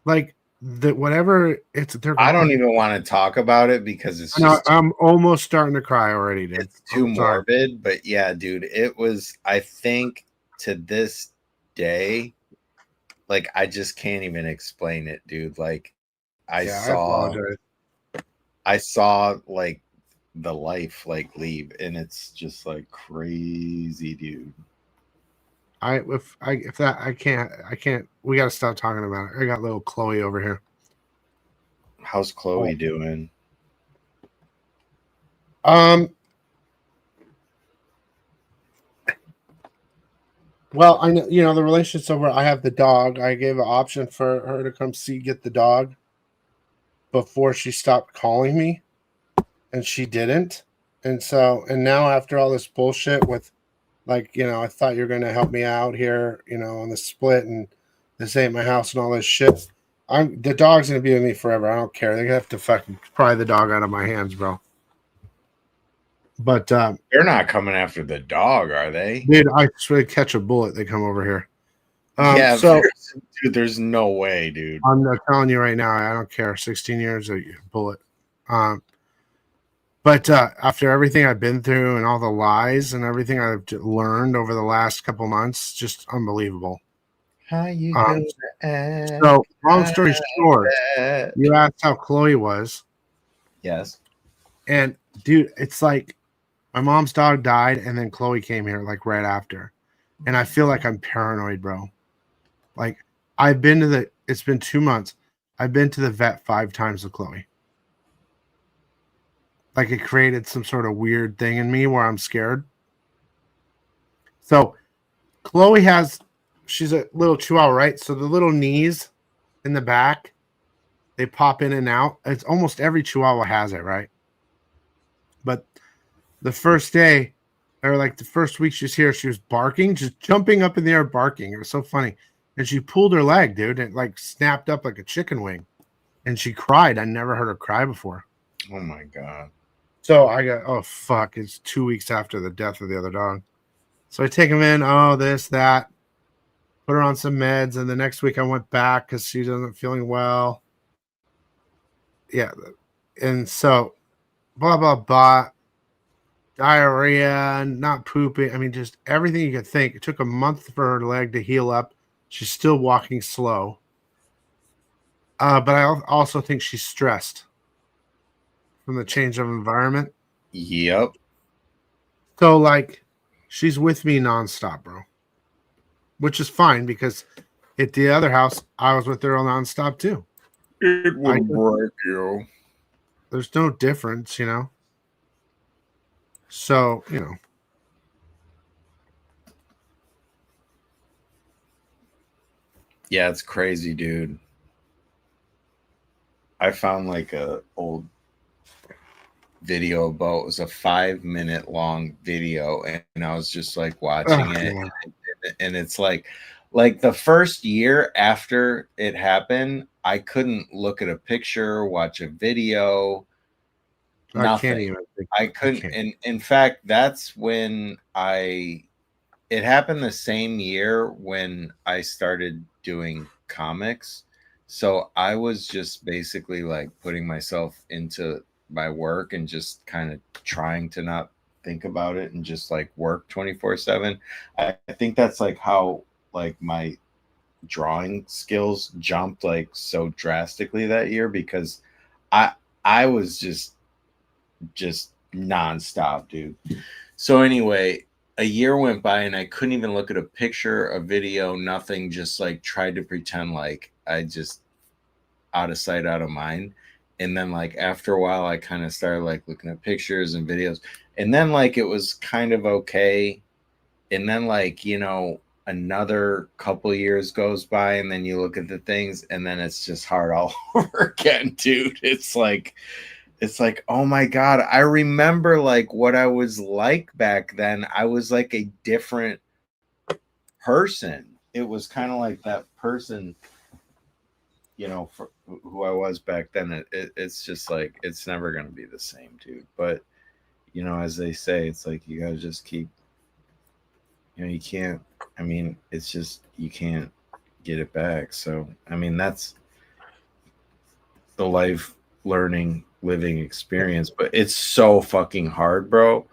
Like whatever they're gone.
I don't even want to talk about it because it's
just. I'm almost starting to cry already, dude.
It's too morbid, but yeah, dude, it was. I think to this day, like I just can't even explain it, dude. Like I saw like the life like leave, and it's just like crazy, dude.
I can't. We gotta stop talking about it. I got little Chloe over here.
How's Chloe doing?
Well, I know the relationship's over. I have the dog. I gave an option for her to come get the dog before she stopped calling me, and she didn't. And now after all this bullshit with, like, I thought you were going to help me out here, on the split, and this ain't my house and all this shit. The dog's going to be with me forever. I don't care. They have to fucking pry the dog out of my hands, bro. But
they're not coming after the dog, are they?
Dude, I swear, catch a bullet. They come over here.
Yeah, so dude, there's no way, dude.
I'm not telling you right now. I don't care. 16 years, a bullet. But after everything I've been through and all the lies and everything I've learned over the last couple months, just unbelievable.
How you doing?
So, long story short, you asked how Chloe was.
Yes.
And dude, it's like my mom's dog died, and then Chloe came here like right after, and I feel like I'm paranoid, bro. Like it's been 2 months. I've been to the vet 5 times with Chloe. Like it created some sort of weird thing in me where I'm scared. So Chloe she's a little chihuahua, right? So the little knees in the back, they pop in and out. It's almost every chihuahua has it, right? But the first day, or like the first week she's here, she was barking, just jumping up in the air, barking. It was so funny. And she pulled her leg, dude, and it like snapped up like a chicken wing. And she cried. I never heard her cry before.
Oh my God.
So I got, oh fuck, it's 2 weeks after the death of the other dog. So I take him in, this, that, put her on some meds, and the next week I went back because she wasn't feeling well. Yeah. And so, blah, blah, blah. diarrhea, not pooping. I mean, just everything you could think. It took a month for her leg to heal up. She's still walking slow. But I also think she's stressed from the change of environment.
Yep.
So, like, she's with me nonstop, bro. Which is fine because at the other house, I was with her nonstop too.
It will break you.
There's no difference, you know? So, you know.
Yeah, it's crazy, dude. I found like a old video about, it was a 5-minute long video, and I was just like watching it, and it's like the first year after it happened, I couldn't look at a picture, watch a video, nothing.
I can't even think.
I couldn't. And in fact, that's when it happened the same year when I started doing comics. So I was just basically like putting myself into my work and just kind of trying to not think about it and just like work 24/7. I think that's like how like my drawing skills jumped like so drastically that year, because I was just nonstop, dude. So anyway, a year went by and I couldn't even look at a picture, a video, nothing. Just like tried to pretend like I just out of sight, out of mind. And then like after a while, I kind of started like looking at pictures and videos, and then like it was kind of okay. And then like, you know, another couple years goes by, and then you look at the things, and then it's just hard all over again, dude. It's like, oh my God, I remember like what I was like back then. I was like a different person. It was kind of like that person, you know, for who I was back then. It's just like, it's never going to be the same, dude. But, you know, as they say, it's like, you got to just keep, you know, you can't, I mean, it's just, you can't get it back. So, I mean, that's the life learning living experience, but it's so fucking hard, bro.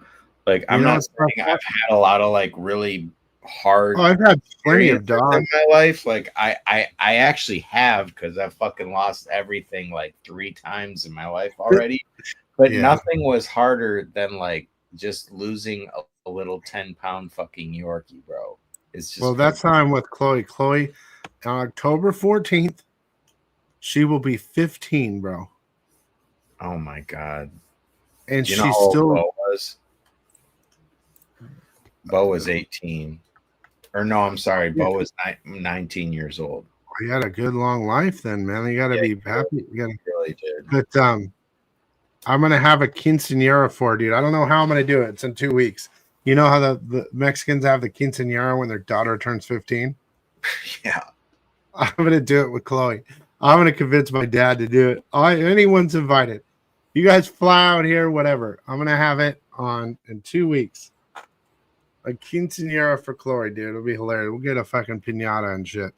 Like, I'm not saying I've had a lot of like really hard.
Oh, I've had plenty of dogs
in my life. Like I actually have, because I've fucking lost everything like 3 times in my life already. But nothing was harder than like just losing a little 10-pound fucking Yorkie, bro. It's just,
well, that's how I'm with Chloe. Chloe, on October 14th, she will be 15, bro.
Oh my God.
And she's still.
Bo was 18. Or no, I'm sorry. Bo was 19 years old.
You had a good long life then, man. You got to be happy. You gotta,
really did.
But I'm going to have a quinceañera for her, dude. I don't know how I'm going to do it. It's in 2 weeks. You know how the Mexicans have the quinceañera when their daughter turns 15?
Yeah.
I'm going to do it with Chloe. I'm going to convince my dad to do it. Anyone's invited. You guys fly out here, whatever. I'm going to have it on in 2 weeks. A quinceañera for Chloe, dude. It'll be hilarious. We'll get a fucking piñata and shit.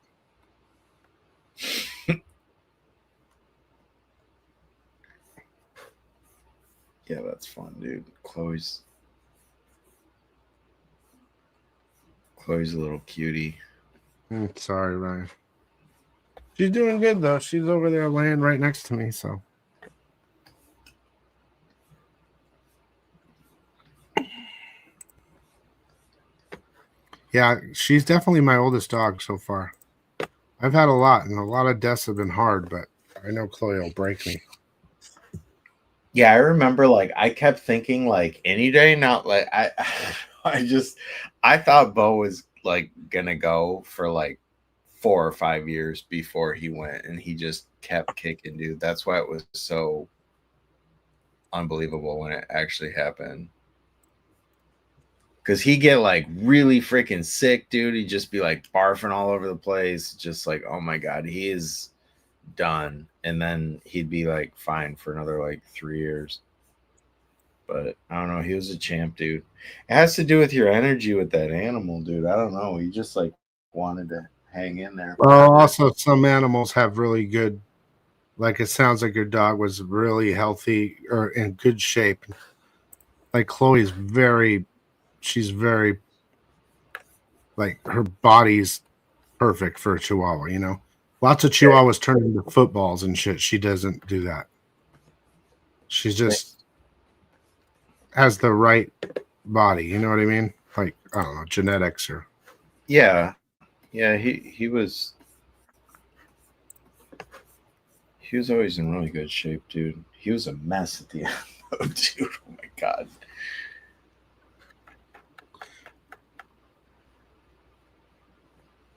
Yeah, that's fun, dude. Chloe's a little cutie.
Sorry, Ryan. She's doing good, though. She's over there laying right next to me, so. Yeah, she's definitely my oldest dog so far. I've had a lot, and a lot of deaths have been hard, but I know Chloe will break me.
Yeah, I remember, like, I kept thinking, like, any day now, like, I thought Bo was, like, gonna go for, like, 4 or 5 years before he went, and he just kept kicking, dude. That's why it was so unbelievable when it actually happened. Because he'd get, like, really freaking sick, dude. He'd just be, like, barfing all over the place. Just like, oh, my God, he is done. And then he'd be, like, fine for another, like, 3 years. But, I don't know. He was a champ, dude. It has to do with your energy with that animal, dude. I don't know. He just, like, wanted to hang in there.
Well, also, some animals have really good, like, it sounds like your dog was really healthy or in good shape. Like Chloe's she's very, like, her body's perfect for a Chihuahua, you know? Lots of Chihuahuas turn into footballs and shit. She doesn't do that. She's just has the right body, you know what I mean? Like, I don't know, genetics or
Yeah. He was always in really good shape, dude. He was a mess at the end, though, dude. Oh my god.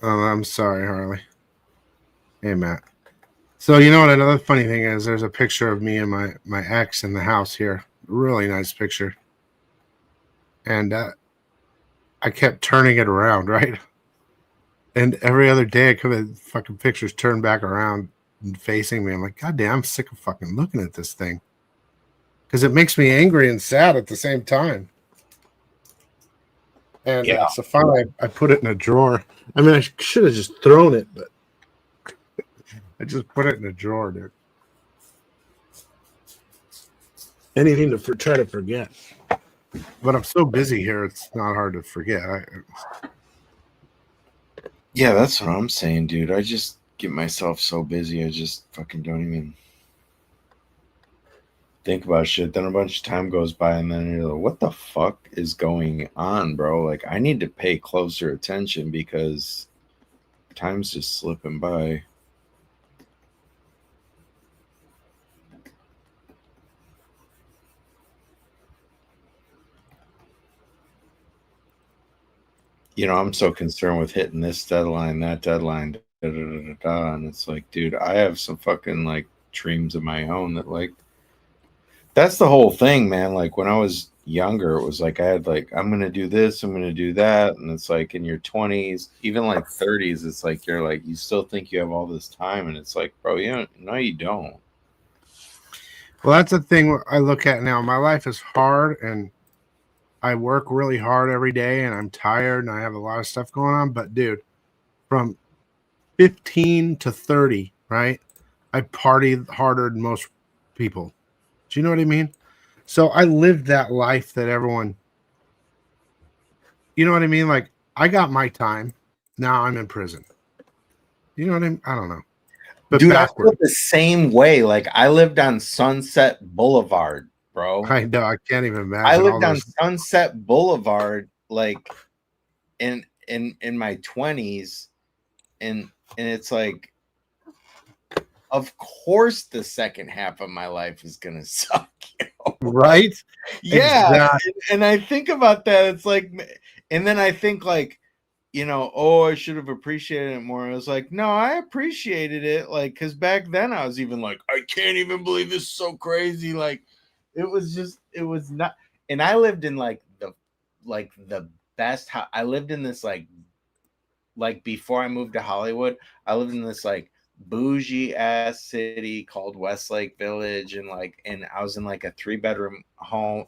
Oh, I'm sorry, Harley. Hey, Matt. So you know what? Another funny thing is, there's a picture of me and my ex in the house here. Really nice picture. And I kept turning it around, right? And every other day, I come in, fucking pictures turned back around and facing me. I'm like, God damn, I'm sick of fucking looking at this thing because it makes me angry and sad at the same time. And so finally, I put it in a drawer. I mean, I should have just thrown it, but I just put it in a drawer, dude. Anything to try to forget. But I'm so busy here, it's not hard to forget.
Yeah, that's what I'm saying, dude. I just get myself so busy, I just fucking don't even think about shit. Then a bunch of time goes by, and then you're like, what the fuck is going on, bro? Like, I need to pay closer attention because time's just slipping by. You know, I'm so concerned with hitting this deadline, that deadline, and it's like, dude, I have some fucking like dreams of my own that, like, that's the whole thing, man. Like, when I was younger, it was like I had like, I'm gonna do this, I'm gonna do that, and it's like in your 20s, even like 30s, it's like you're like, you still think you have all this time, and it's like, bro, no, you don't.
Well, that's the thing I look at now. My life is hard, and I work really hard every day, and I'm tired, and I have a lot of stuff going on. But, dude, from 15 to 30, right, I partied harder than most people. Do you know what I mean? So I lived that life that everyone, you know what I mean? Like, I got my time. Now I'm in prison. You know what I mean? I don't know. But
Dude,
backwards.
I feel the same way. Like, I lived on Sunset Boulevard, bro.
I know. I can't even imagine.
I lived on Sunset Boulevard, like in my 20s, and it's like, of course the second half of my life is gonna suck, you know?
Right?
Yeah.
Exactly.
And I think about that, it's like, and then I think like, you know, oh, I should have appreciated it more. I was like, no, I appreciated it, like, because back then I was even like, I can't even believe this is so crazy. Like, it was not. And I lived in like the best house. I lived in this like before I moved to Hollywood, I lived in this like bougie ass city called Westlake Village, and I was in like a 3-bedroom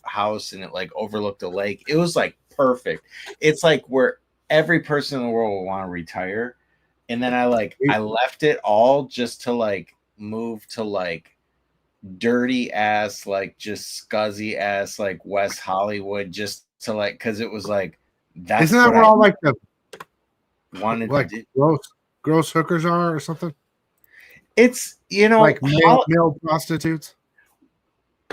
house, and it like overlooked a lake. It was like perfect. It's like where every person in the world will want to retire. And then I left it all just to like move to like dirty ass, like just scuzzy ass, like West Hollywood, just to like, because it was like, that's
Isn't that where all like the
wanted
like
to
gross hookers are or something?
It's, you know,
like male prostitutes.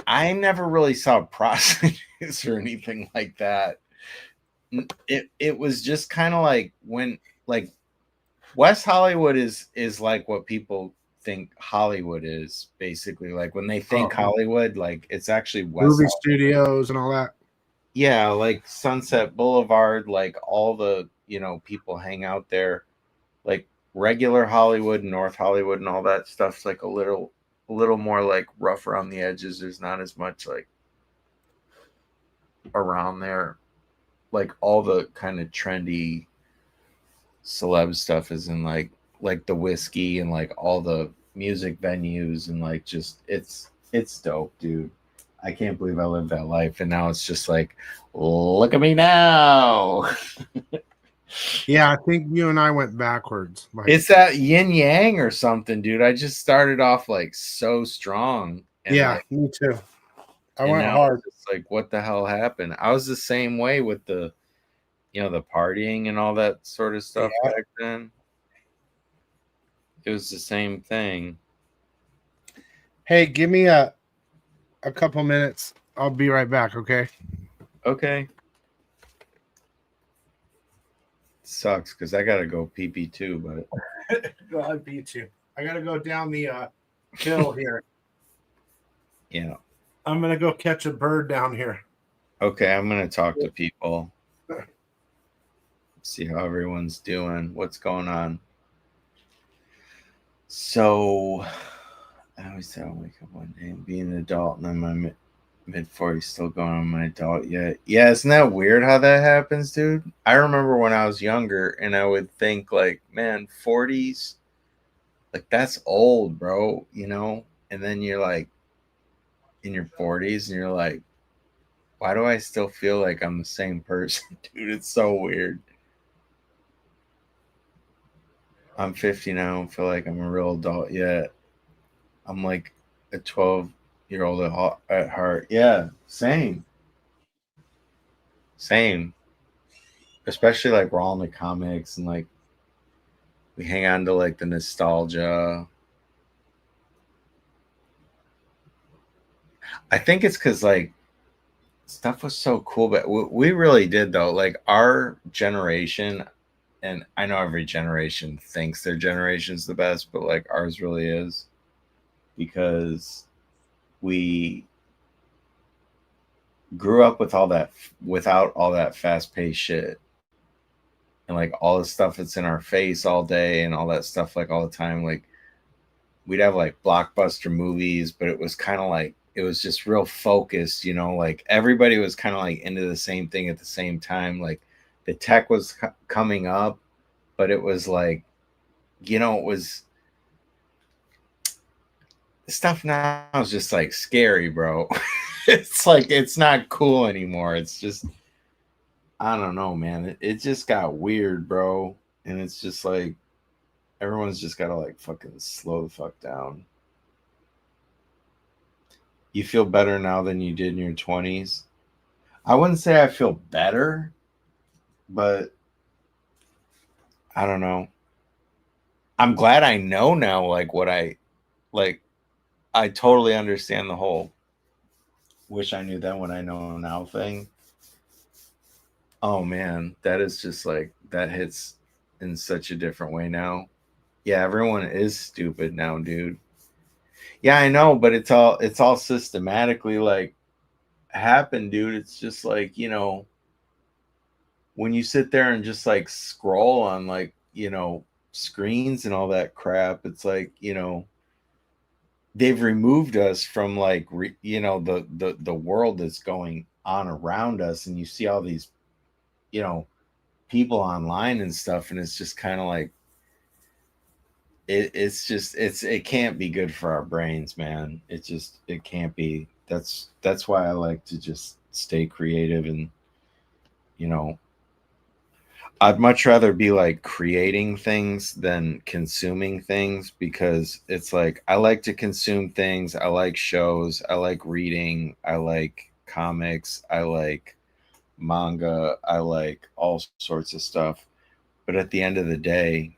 I never really saw prostitutes or anything like that. It was just kind of like when like West Hollywood is like what people think Hollywood is, basically. Like when they think Hollywood, like it's actually West
movie
Hollywood.
Studios and all that.
Yeah, like Sunset Boulevard, like all the, you know, people hang out there. Like regular Hollywood, North Hollywood, and all that stuff's like a little more like rough around the edges. There's not as much like around there. Like all the kind of trendy celeb stuff is in like the whiskey and like all the music venues, and like just it's dope, dude. I can't believe I lived that life, and now it's just like, look at me now.
Yeah, I think you and I went backwards. Like,
It's that yin yang or something, dude. I just started off like so strong. And
yeah,
like,
me too. I
and
went
now
hard.
It's like, what the hell happened? I was the same way with the, the partying and all that sort of stuff back then. It was the same thing.
Hey, give me a couple minutes. I'll be right back, okay?
Okay. Sucks because I gotta go pee pee too, but
I beat you. I gotta go down the hill here.
yeah.
I'm gonna go catch a bird down here.
Okay, I'm gonna talk to people. See how everyone's doing. What's going on? So I always said I'll wake up one day and be an adult, and I'm my mid-40s still going on my adult yet. Yeah, isn't that weird how that happens, dude? I remember when I was younger and I would think like, man, 40s, like that's old, bro, And then you're like in your 40s and you're like, why do I still feel like I'm the same person? Dude, it's so weird. I'm 50 now. I don't feel like I'm a real adult yet. I'm like a 12-year-old at heart. Yeah, same. Same. Especially like we're all in the comics and like we hang on to like the nostalgia. I think it's because like stuff was so cool, but we really did though. Like our generation, and I know every generation thinks their generation's the best, but like ours really is because we grew up with all that without all that fast-paced shit and like all the stuff that's in our face all day and all that stuff like all the time. Like we'd have like blockbuster movies, but it was kind of like it was just real focused, like everybody was kind of like into the same thing at the same time. Like the tech was coming up, but it was like, it was stuff now is just like scary, bro. It's like it's not cool anymore. It's just I don't know, man. It just got weird, bro. And it's just like everyone's just gotta like fucking slow the fuck down. You feel better now than you did in your 20s? I wouldn't say I feel better, but I don't know. I'm glad I know now like what I like. I totally understand the whole wish I knew then what I know now thing. Oh man, that is just like that hits in such a different way now. Yeah, everyone is stupid now, dude. Yeah, I know, but it's all systematically like happened, dude. It's just like, when you sit there and just like scroll on like, screens and all that crap, it's like, they've removed us from like the world that's going on around us, and you see all these, people online and stuff, and it's just kind of like it can't be good for our brains, man. It can't be. That's why I like to just stay creative and I'd much rather be like creating things than consuming things, because it's like I like to consume things. I like shows, I like reading, I like comics, I like manga, I like all sorts of stuff. But at the end of the day,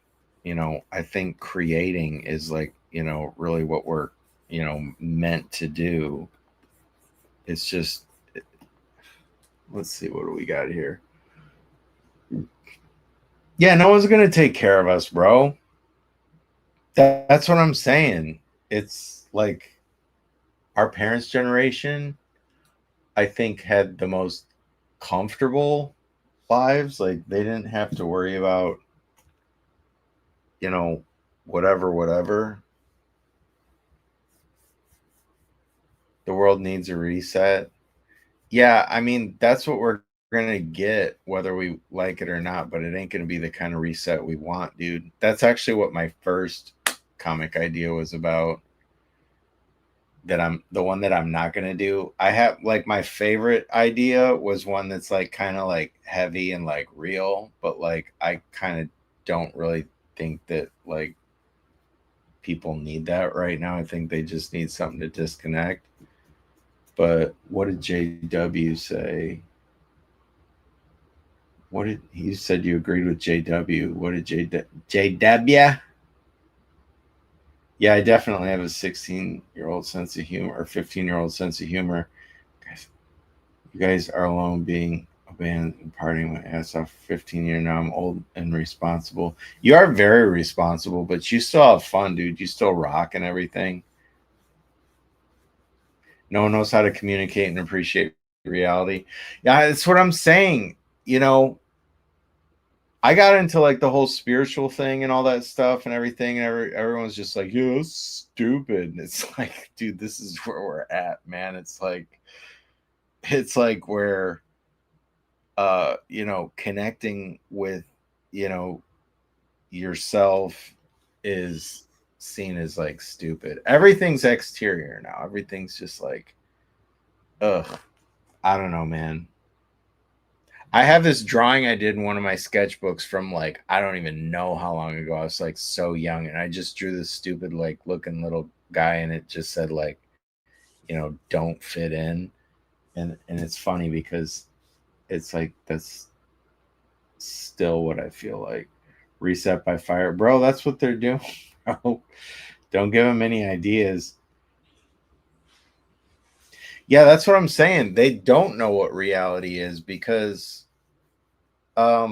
I think creating is like, really what we're, meant to do. It's just, let's see, what do we got here? Yeah, no one's going to take care of us, bro. That's what I'm saying. It's like our parents' generation, I think, had the most comfortable lives. Like they didn't have to worry about, whatever. The world needs a reset. Yeah, I mean, that's what we're gonna get, whether we like it or not, but it ain't gonna be the kind of reset we want, dude. That's actually what my first comic idea was about. The one that I'm not gonna do. I have like my favorite idea was one that's like kind of like heavy and like real, but like I kind of don't really think that like people need that right now. I think they just need something to disconnect. But what did JW say? What did you said you agreed with JW? What did JW? Yeah, I definitely have a 16-year-old sense of humor or 15-year-old sense of humor. Guys, you guys are alone being a band and partying my ass off for 15 years now. I'm old and responsible. You are very responsible, but you still have fun, dude. You still rock and everything. No one knows how to communicate and appreciate reality. Yeah, that's what I'm saying. You know, I got into like the whole spiritual thing and all that stuff and everything, and everyone's just like, "Yeah, that's stupid." And it's like, dude, this is where we're at, man. It's like where you know, connecting with, you know, yourself is seen as like stupid. Everything's exterior now. Everything's just like, ugh. I don't know, man. I have this drawing I did in one of my sketchbooks from like, I don't even know how long ago. I was like so young, and I just drew this stupid like looking little guy, and it just said like, you know, don't fit in. And it's funny because it's like that's still what I feel like. Reset by fire. Bro, that's what they're doing, bro. Don't give them any ideas. Yeah, that's what I'm saying. They don't know what reality is because I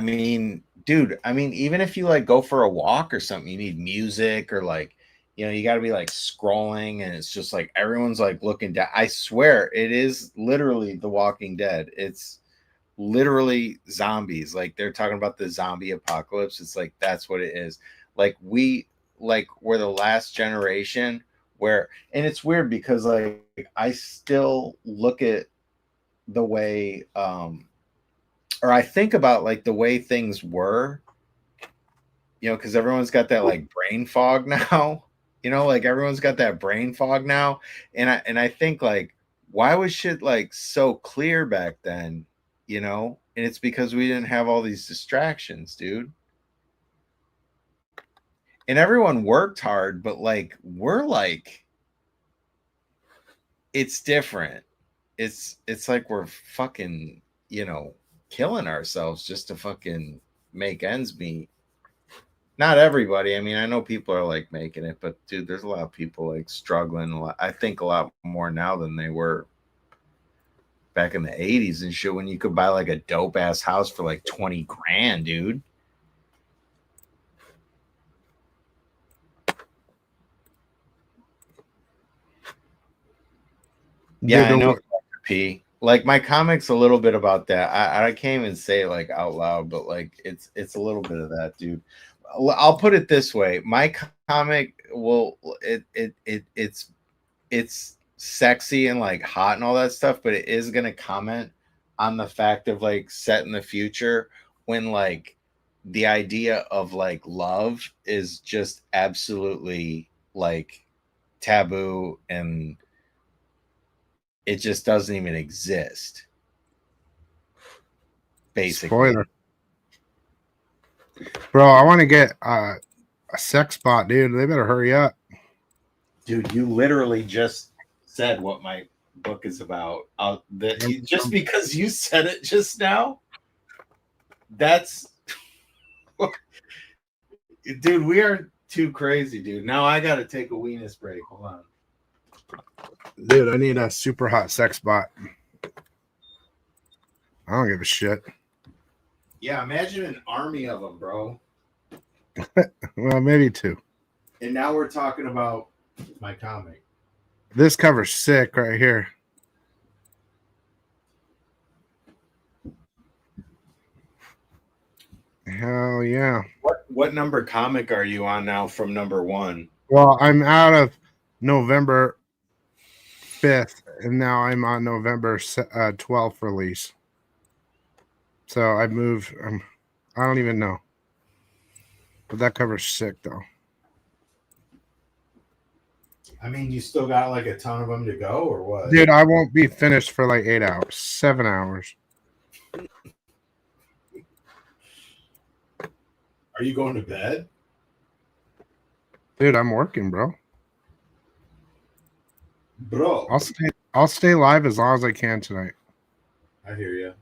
mean, dude, I mean, even if you like go for a walk or something, you need music or like, you know, you got to be like scrolling and it's just like everyone's like looking down. I swear it is literally The Walking Dead. It's literally zombies. Like they're talking about the zombie apocalypse. It's like that's what it is. Like we're the last generation where, and it's weird because like I still look at the way or I think about like the way things were, you know, because everyone's got that like brain fog now, you know, like everyone's got that brain fog now. And I think like, why was shit like so clear back then, you know? And it's because we didn't have all these distractions, dude. And everyone worked hard, but like we're like, it's different. It's like we're fucking, you know, killing ourselves just to fucking make ends meet. Not everybody. I mean, I know people are like making it, but dude, there's a lot of people like struggling a lot. I think a lot more now than they were back in the 80s and shit when you could buy like a dope ass house for like 20 grand, dude. Yeah, I know. P. Like my comic's a little bit about that. I can't even say it like out loud, but like it's a little bit of that, dude. I'll put it this way: my comic will it's sexy and like hot and all that stuff, but it is gonna comment on the fact of like set in the future when like the idea of like love is just absolutely like taboo and it just doesn't even exist. Basically.
Spoiler. Bro, I want to get a sex bot, dude. They better hurry up.
Dude, you literally just said what my book is about. Just because you said it just now, that's dude, we are too crazy, dude. Now I gotta take a weenus break. Hold on.
Dude, I need a super hot sex bot. I don't give a shit.
Yeah, imagine an army of them, bro.
Well, maybe two.
And now we're talking about my comic.
This cover's sick right here. Hell yeah.
What number comic are you on now from number 1?
Well, I'm out of November 5th, and now I'm on November 12th release. So I moved. I don't even know. But that cover's sick, though.
I mean, you still got like a ton of them to go, or what?
Dude, I won't be finished for like 8 hours, 7 hours.
Are you going to bed?
Dude, I'm working, bro.
Bro.
I'll stay live as long as I can tonight.
I hear you.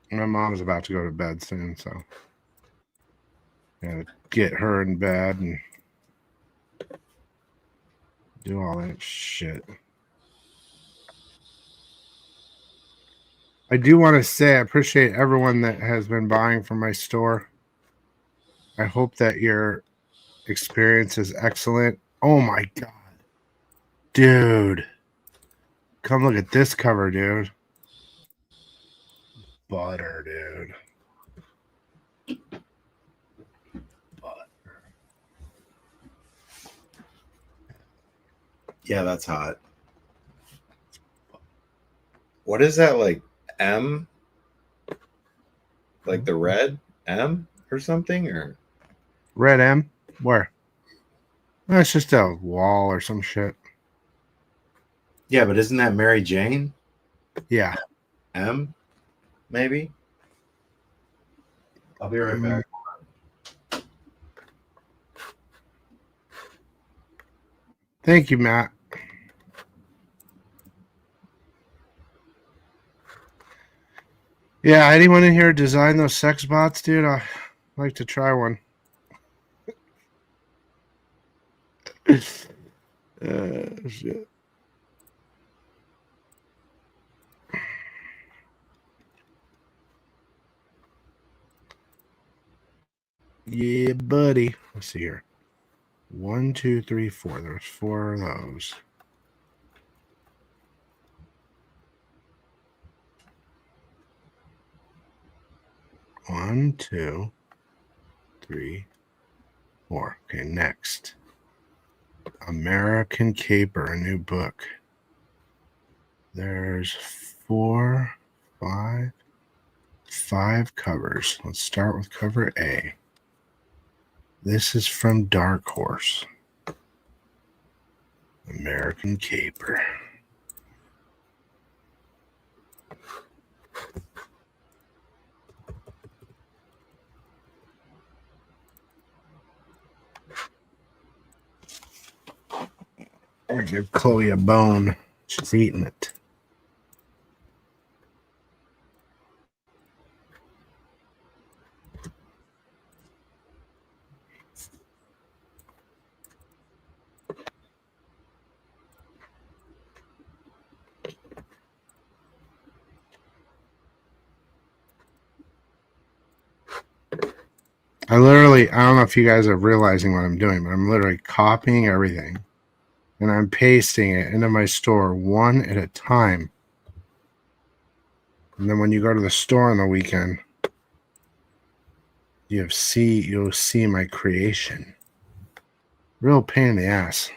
My mom's about to go to bed soon, so gotta get her in bed and do all that shit. I do want to say I appreciate everyone that has been buying from my store. I hope that your experience is excellent. Oh my god. Dude. Come look at this cover, dude. Butter, dude.
Yeah, that's hot. What is that, like M? Like the red M or something? Or
Red M? Where? That's just a wall or some shit.
yeah, but isn't that Mary Jane?
Yeah.
M? Maybe?
I'll be right back.
Thank you, Matt. Yeah, anyone in here design those sex bots, dude? I'd like to try one. Shit. Yeah, buddy. Let's see here. 1, 2, 3, 4. There's 4 of those. One, 2, 3, 4. Okay, next. American Caper, a new book. There's 4, 5 covers. Let's start with cover A. This is from Dark Horse. American Caper. I'll give Chloe a bone. She's eating it. I don't know if you guys are realizing what I'm doing, but I'm literally copying everything and I'm pasting it into my store one at a time. And then when you go to the store on the weekend, you'll see my creation. Real pain in the ass.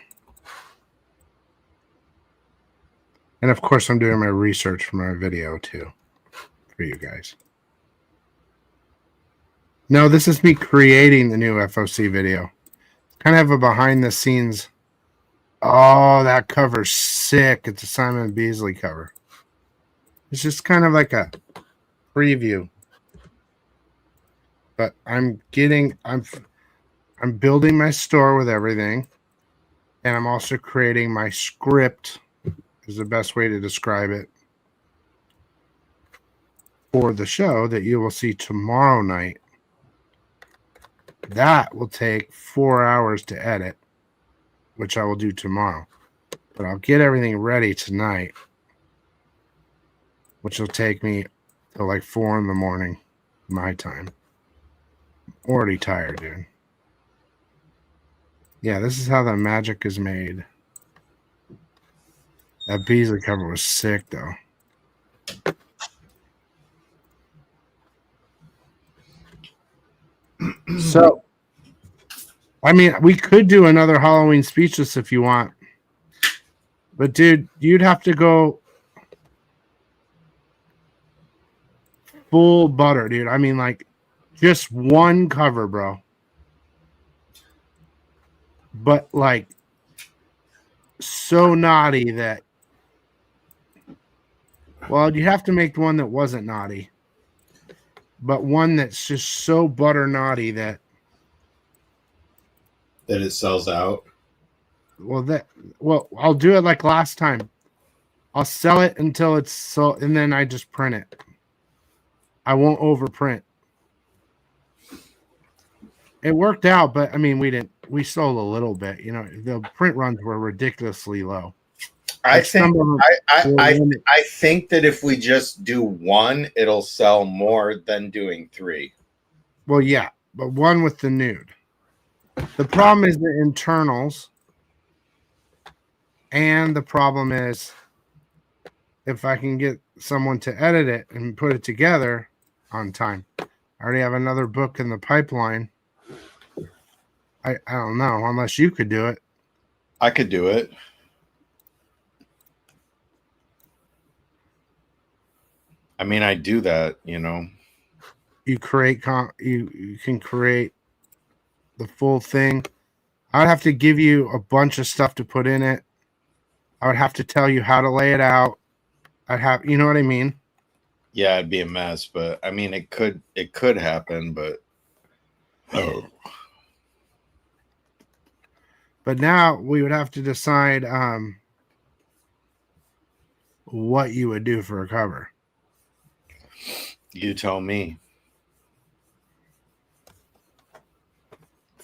And of course, I'm doing my research for my video too, for you guys. No, this is me creating the new FOC video. Kind of a behind the scenes. Oh, that cover's sick. It's a Simon Beasley cover. It's just kind of like a preview. But I'm building my store with everything. And I'm also creating my script, is the best way to describe it, for the show that you will see tomorrow night. That will take 4 hours to edit, which I will do tomorrow. But I'll get everything ready tonight, which will take me till like 4 in the morning, my time. I'm already tired, dude. Yeah, this is how the magic is made. That Beasley cover was sick, though. So, I mean, we could do another Halloween Speechless if you want. But, dude, you'd have to go full butter, dude. I mean, like, just one cover, bro. But, like, so naughty that... Well, you have to make one that wasn't naughty. but one that's just so butter naughty that
it sells out.
well, I'll do it like last time. I'll sell it until it's sold, and then I just print it. I won't overprint. It worked out, but I mean, we sold a little bit. You know, the print runs were ridiculously low.
I
Like, some
think
of them
I
were
I think that if we just do one, it'll sell more than doing 3.
well, yeah, but one with the nude. The problem is the internals, and the problem is if I can get someone to edit it and put it together on time. I already have another book in the pipeline. I don't know, unless you could do it.
I could do it. I mean, I do that, you know.
You create you can create the full thing. I'd have to give you a bunch of stuff to put in it. I would have to tell you how to lay it out. I'd have, you know what I mean?
Yeah, it'd be a mess, but I mean, it could happen, but
But now we would have to decide what you would do for a cover.
You tell me.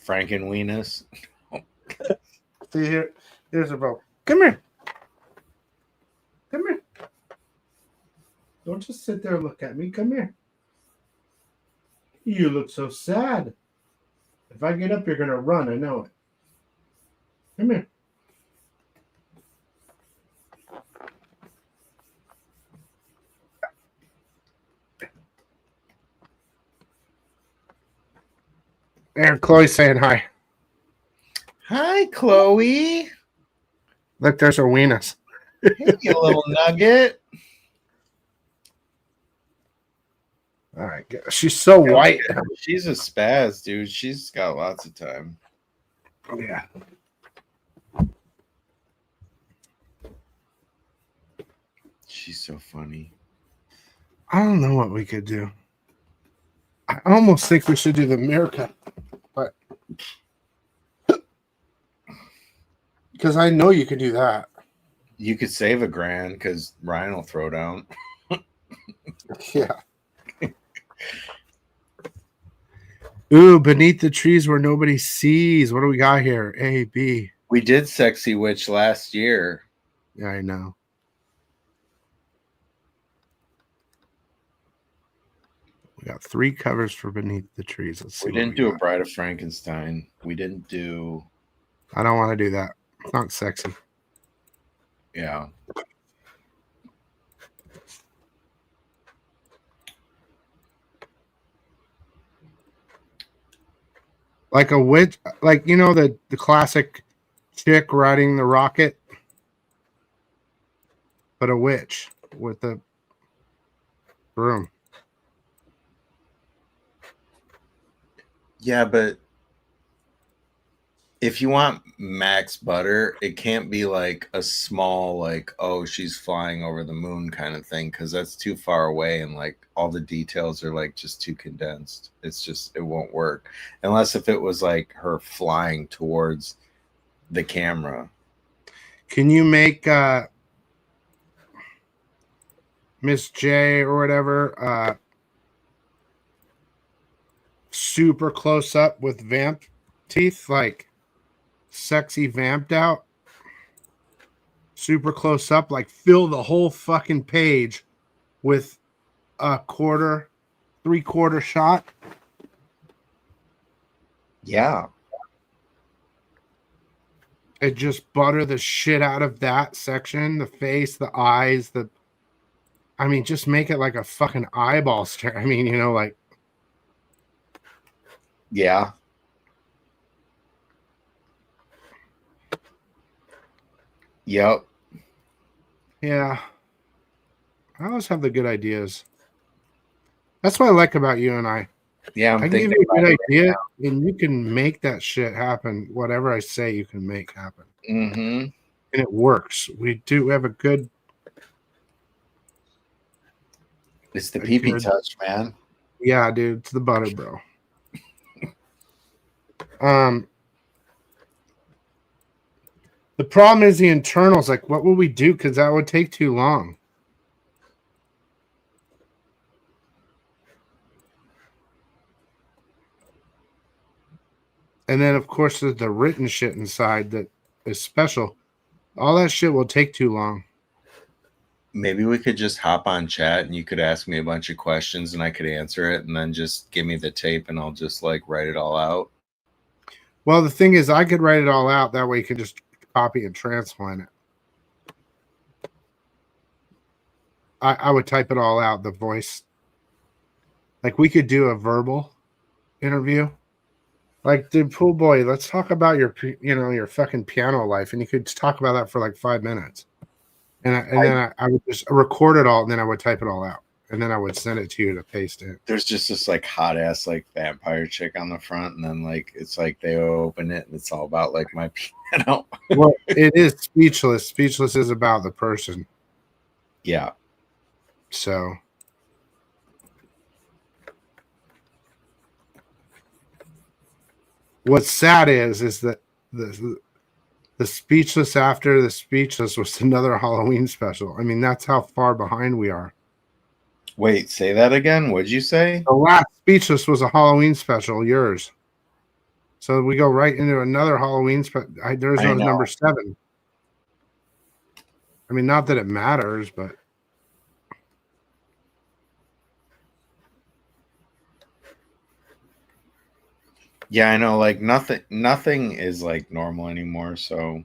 Frankenweenus.
See here's a boat. Come here. Come here. Don't just sit there and look at me. Come here. You look so sad. If I get up, you're gonna run. I know it. Come here. There, Chloe's saying hi.
Hi, Chloe.
Look, there's her weenus.
Hey, you little nugget.
All right, she's so white.
She's a spaz, dude. She's got lots of time.
Yeah.
She's so funny.
I don't know what we could do. I almost think we should do the mirror cut, but because I know you could do that.
You could save $1,000 because Ryan will throw down.
Yeah. Ooh, beneath the trees where nobody sees. What do we got here? A, B.
We did Sexy Witch last year.
Yeah, I know. We got 3 covers for beneath the trees. Let's see.
We didn't do a Bride of Frankenstein. We didn't do.
I don't want to do that. It's not sexy.
Yeah.
Like a witch, like, you know, the classic chick riding the rocket, but a witch with the broom.
Yeah, but if you want max butter, it can't be like a small, like, oh, she's flying over the moon kind of thing, because that's too far away and like all the details are like just too condensed. It's just, it won't work unless if it was like her flying towards the camera.
Can you make Miss J or whatever super close up with vamp teeth, like sexy vamped out, super close up, like fill the whole fucking page with a 3/4 shot?
Yeah.
And just butter the shit out of that section, the face, the eyes, I mean, just make it like a fucking eyeball stare. I mean, you know, like.
Yeah. Yep.
Yeah. I always have the good ideas. That's what I like about you and I.
Yeah,
I can give you a good idea, and you can make that shit happen. Whatever I say, you can make happen.
Mm-hmm.
And it works. We have a good.
It's the pee-pee touch, man.
Yeah, dude, it's the butter, bro. Um, the problem is the internals. Like, what would we do? Because that would take too long. And then, of course, there's the written shit inside that is special. All that shit will take too long.
Maybe we could just hop on chat and you could ask me a bunch of questions and I could answer it and then just give me the tape and I'll just like write it all out.
Well, the thing is, I could write it all out. That way you can just copy and transplant it. I would type it all out, the voice. Like, we could do a verbal interview. Like, dude, pool boy, let's talk about your fucking piano life. And you could just talk about that for like 5 minutes. And then I would just record it all, and then I would type it all out. And then I would send it to you to paste it.
There's just this like hot ass like vampire chick on the front, and then like it's like they open it and it's all about like my piano.
Well, it is speechless. Speechless is about the person.
Yeah.
So what's sad is that the speechless after the speechless was another Halloween special. I mean, that's how far behind we are.
Wait, say that again. What'd you say?
The last speechless was a Halloween special, yours. So we go right into another Halloween special. There's no number 7. I mean, not that it matters, but
yeah, I know. Like nothing is like normal anymore. So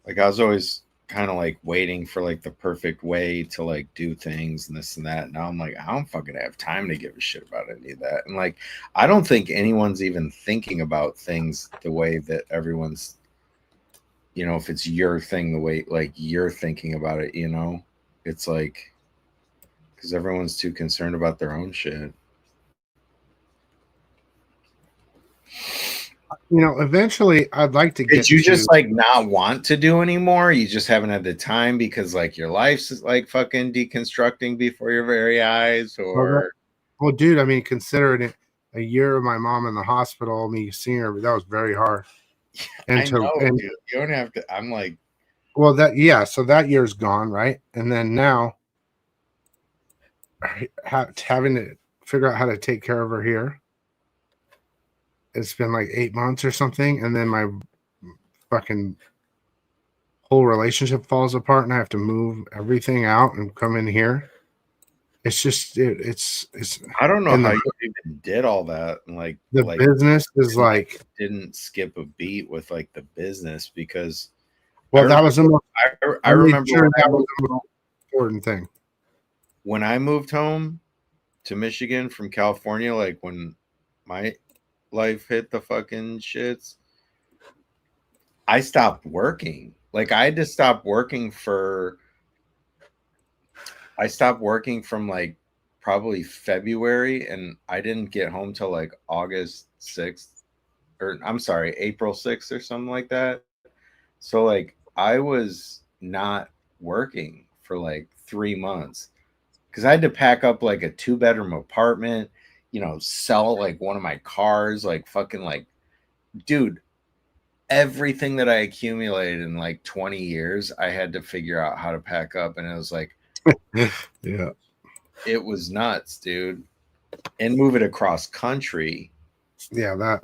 like I was always kind of like waiting for like the perfect way to like do things and this and that. Now I'm like, I don't fucking have time to give a shit about any of that. And like, I don't think anyone's even thinking about things the way that everyone's, you know, if it's your thing, the way like you're thinking about it, you know, it's like, because everyone's too concerned about their own shit.
you know, eventually I'd like to get.
Did you just like not want to do anymore? You just haven't had the time because like your life's like fucking deconstructing before your very eyes, or
well, dude, I mean, considering it a year of my mom in the hospital, me seeing her, that was very hard.
And I know, dude, you don't have to. I'm like,
well, so that year's gone, right? And then now having to figure out how to take care of her here. It's been like 8 months or something, and then my fucking whole relationship falls apart, and I have to move everything out and come in here. It's just it's.
I don't know how you even did all that. And like
the business is like
didn't skip a beat with like the business because.
Well, that was the most.
I remember
sure that was the most important thing.
When I moved home to Michigan from California, like when my life hit the fucking shits, I stopped working. Like I had to stop working from like probably February, and I didn't get home till like August 6th, or I'm sorry, April 6th or something like that. So like I was not working for like 3 months because I had to pack up like a 2-bedroom apartment, you know, sell like one of my cars, like fucking like, dude, everything that I accumulated in like 20 years, I had to figure out how to pack up. And it was like,
yeah,
it was nuts, dude. And move it across country.
Yeah, that.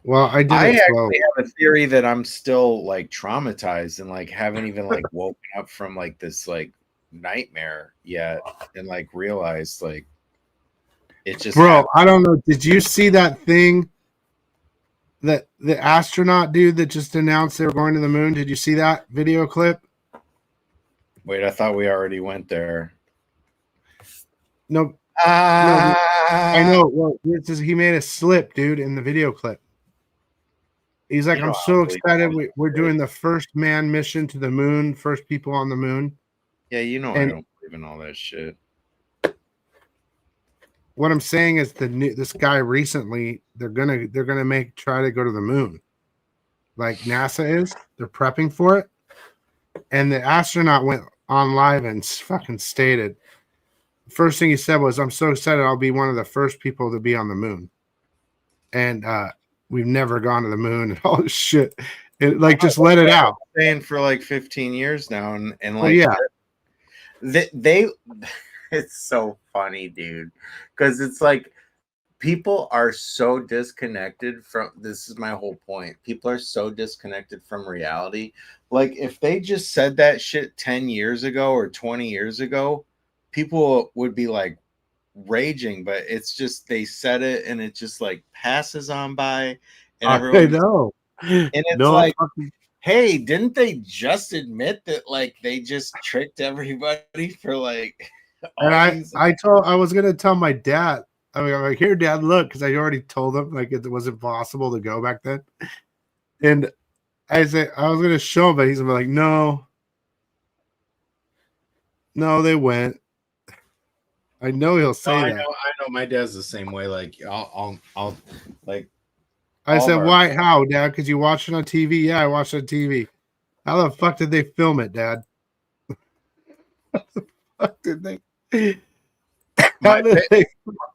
Well, I
actually have a theory that I'm still like traumatized and like haven't even like woken up from like this like nightmare yet, and like realized like it just
happened. I don't know. Did you see that thing that the astronaut dude that just announced they were going to the moon? Did you see that video clip?
Wait, I thought we already went there.
No, no, I know. Well, he made a slip, dude, in the video clip. He's like, I'm so excited. We're doing the first man mission to the moon, first people on the moon.
Yeah, you know, I don't believe in all that shit.
What I'm saying is this guy recently, they're gonna try to go to the moon. like NASA is. They're prepping for it. And the astronaut went on live and fucking stated, the first thing he said was, I'm so excited I'll be one of the first people to be on the moon. And we've never gone to the moon and all this shit. It, like, just let it out.
Saying for like 15 years now, and like,
Well, yeah.
they it's so funny, dude, because it's like people are so disconnected from, this is my whole point, people are so disconnected from reality. Like, if they just said that shit 10 years ago or 20 years ago, people would be like raging, but it's just they said it and it just like passes on by, and
I know.
And it's like, hey, didn't they just admit that like they just tricked everybody for like
and I was gonna tell my dad. I mean, I'm like, here, Dad, look, because I already told him like it was impossible to go back then. And I said I was gonna show him, but he's gonna be like, no, they went. I know he'll say that.
I know. My dad's the same way. Like, I'll like.
I said, why? How, Dad? Because you watched it on TV. Yeah, I watched it on TV. How the fuck did they film it, Dad? How the fuck did they?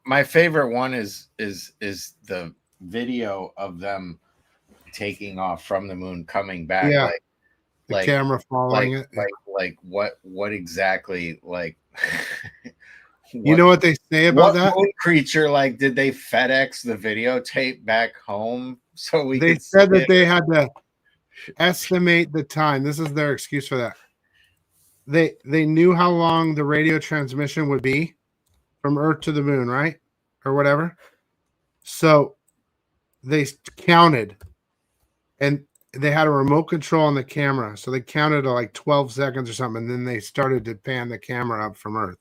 My favorite one is the video of them taking off from the moon, coming back.
Yeah, the camera following it.
Like what exactly, like
you know what they say about that
moon creature? Like, did they FedEx the videotape back home so we?
They said that they had to estimate the time. This is their excuse for that. They knew how long the radio transmission would be from Earth to the moon, right? Or whatever. So they counted, and they had a remote control on the camera. So they counted to like 12 seconds or something, and then they started to pan the camera up from Earth.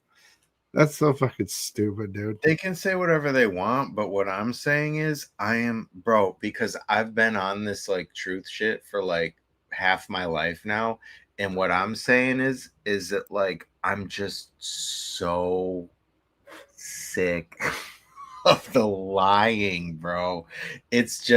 That's so fucking stupid, dude.
They can say whatever they want, but what I'm saying is bro, because I've been on this like truth shit for like half my life now. And what I'm saying is that like, I'm just so sick of the lying, bro. It's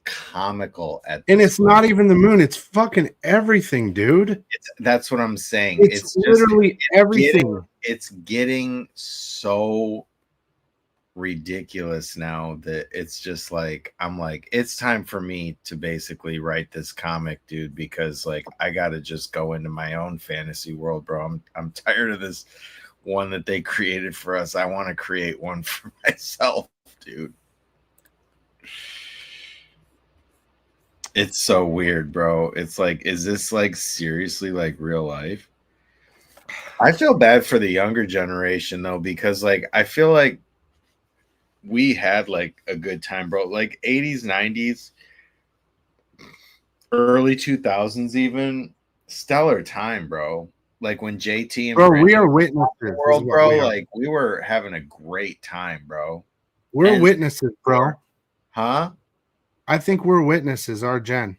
comical
and it's not even the moon, it's fucking everything, dude.
That's what I'm saying.
It's literally everything.
It's getting so ridiculous now that it's just like, I'm like, it's time for me to basically write this comic, dude, because like I gotta just go into my own fantasy world, bro. I'm tired of this one that they created for us. I want to create one for myself, dude. It's so weird, bro. It's like, is this like seriously like real life? I feel bad for the younger generation though, because like I feel like we had like a good time, bro. Like 80s, 90s, early 2000s, even stellar time, bro. Like when JT and
bro, we are witnesses,
world, bro. Like we were having a great time, bro.
We're witnesses, bro.
Huh?
I think we're witnesses, our gen.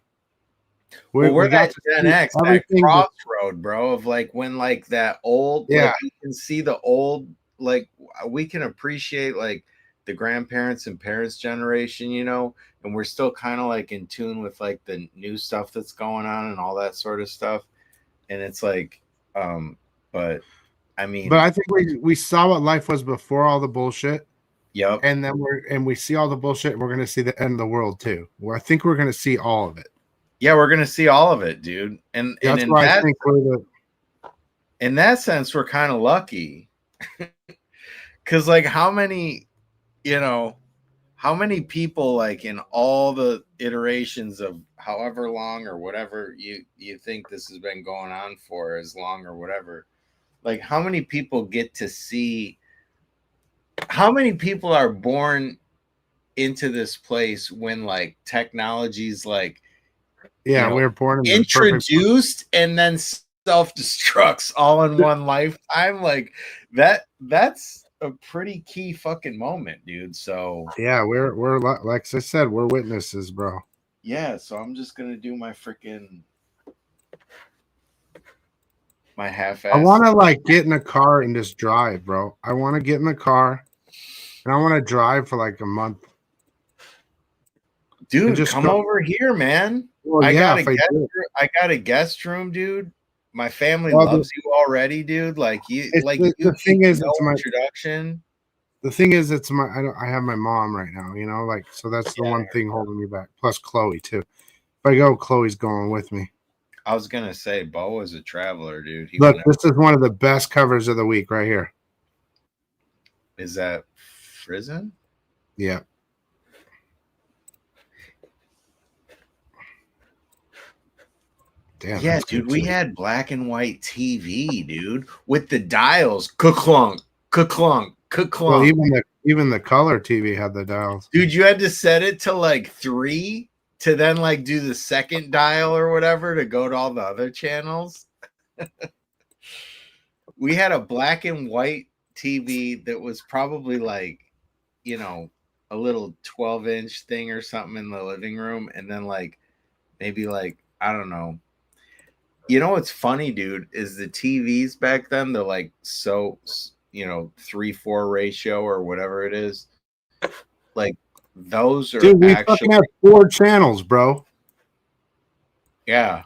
We're that Gen X, that crossroad, bro, of like when like that old, like, you can see the old, like we can appreciate like the grandparents and parents generation, you know, and we're still kind of like in tune with like the new stuff that's going on and all that sort of stuff. And it's like, but I mean,
but I think we saw what life was before all the bullshit.
Yep.
And then we see all the bullshit. We're gonna see the end of the world too. Where I think we're gonna see all of it.
Yeah, we're gonna see all of it, dude. And
that's why I think
in that sense, we're kind of lucky. Cause like how many people like in all the iterations of however long or whatever you think this has been going on for as long or whatever, like how many people get to see, how many people are born into this place when like technology's like,
we're born in
introduced and then self-destructs all in one lifetime. Like that's a pretty key fucking moment, dude. So
yeah, we're like I said, we're witnesses, bro.
Yeah, so I'm just gonna do my freaking half-ass.
I want to like get in a car and just drive, bro. I want to get in the car and I want to drive for like a month.
Dude,
just
come
go-
over here, man.
Well,
I
yeah,
got a
if I
guest
do.
room. I got a guest room, dude. My family
Well,
loves you already, dude. Like you
the
you
thing
need
is,
no
it's my
introduction.
the thing is, it's my I have my mom right now, you know, like so that's the one thing holding me back. Plus Chloe too. If I go, Chloe's going with me.
I was gonna say Bo is a traveler, dude. He
Look,
would
this is one of the best covers of the week right here.
Is that Frizen?
Yeah. Damn,
Yeah,
that's
dude,
good
we
too.
had black and white TV, dude, with the dials. Ka-clunk, ka-clunk,
Well,
ka-clunk.
even the color TV had the dials.
Dude, you had to set it to like 3 to then like do the second dial or whatever to go to all the other channels. We had a black and white TV that was probably like, you know, a little 12-inch thing or something in the living room. And then like maybe like, I don't know. You know what's funny, dude, is the TVs back then, they're like so, 3:4 ratio or whatever it is. Like those are
Dude, we
actually,
fucking have 4 channels, bro.
yeah.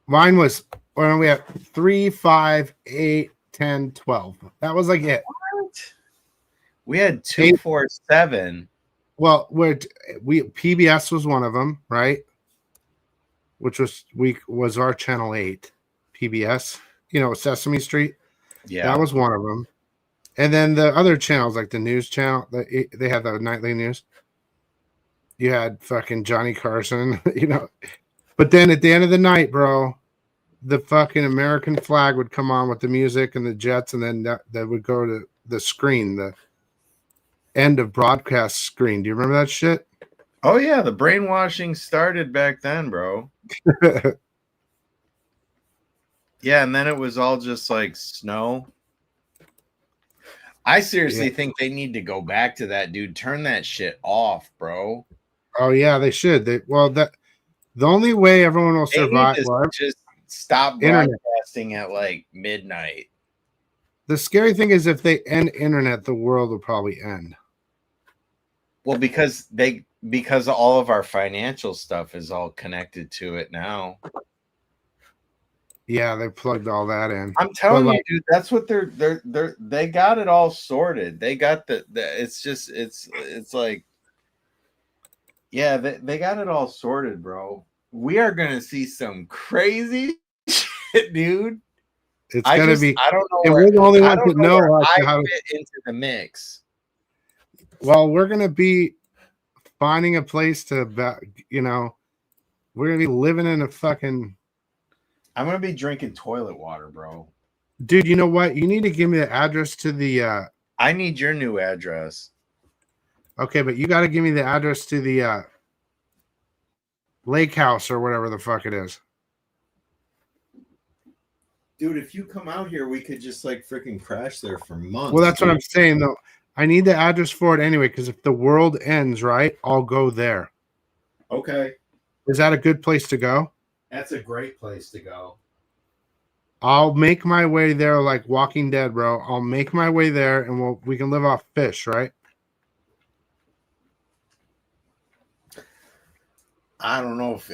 Mine was when we had 3, 5, 8, 10, 12. That was like it.
What? We had 247.
Well, we PBS was one of them, right? Which was our channel 8, PBS. You know, Sesame Street.
Yeah.
That was one of them. And then the other channels, like the news channel, they had the nightly news. You had fucking Johnny Carson, you know. But then at the end of the night, bro, the fucking American flag would come on with the music and the Jets, and then that would go to the screen, the end of broadcast screen. Do you remember that shit?
Oh yeah, the brainwashing started back then, bro. Yeah, and then it was all just like snow. I seriously think they need to go back to that, dude. Turn that shit off, bro.
Oh yeah, they should. The only way everyone will
They need
survive.
to
Well,
just stop
internet.
broadcasting at like midnight.
The scary thing is if they end internet, the world will probably end.
Well, because all of our financial stuff is all connected to it now.
Yeah, they plugged all that in.
I'm telling you, dude, that's what they got it all sorted. They got it's like, yeah, they got it all sorted, bro. We are gonna see some crazy shit, dude.
It's gonna be.
I don't know.
And
where,
we're the only
I
ones
don't
that
know
know
where I
how to
fit into the mix.
Well, we're gonna be finding a place to, you know, we're gonna be living in a fucking.
I'm gonna be drinking toilet water, bro.
Dude, you know what? You need to give me the address to the.
I need your new address.
Okay, but you got to give me the address to the lake house or whatever the fuck it is.
Dude, if you come out here, we could just like freaking crash there for months.
Well, that's what I'm saying, though. I need the address for it anyway, because if the world ends, right, I'll go there.
Okay.
Is that a good place to go?
That's a great place to go.
I'll make my way there like Walking Dead, bro. I'll make my way there, and we can live off fish, right?
I don't know if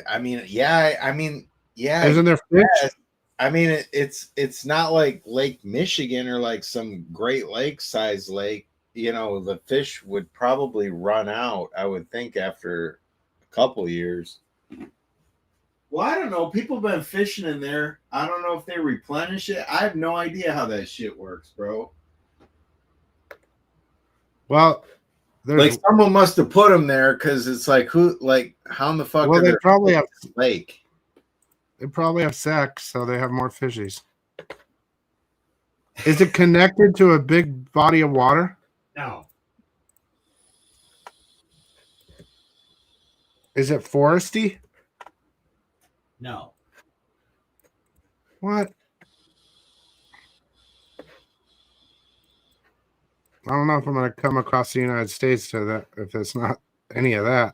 yeah.
Isn't there fish?
Yes. I mean, it's not like Lake Michigan or like some Great Lake size lake. You know, the fish would probably run out, I would think, after a couple years.
Well, I don't know. People have been fishing in there. I don't know if they replenish it. I have no idea how that shit works, bro.
Well,
Like someone must have put them there because it's like how in the fuck?
Well, they probably have
lake.
They probably have sex, so they have more fishies. Is it connected to a big body of water?
No.
Is it foresty?
No.
What? I don't know if I'm going to come across the United States to that if it's not any of that.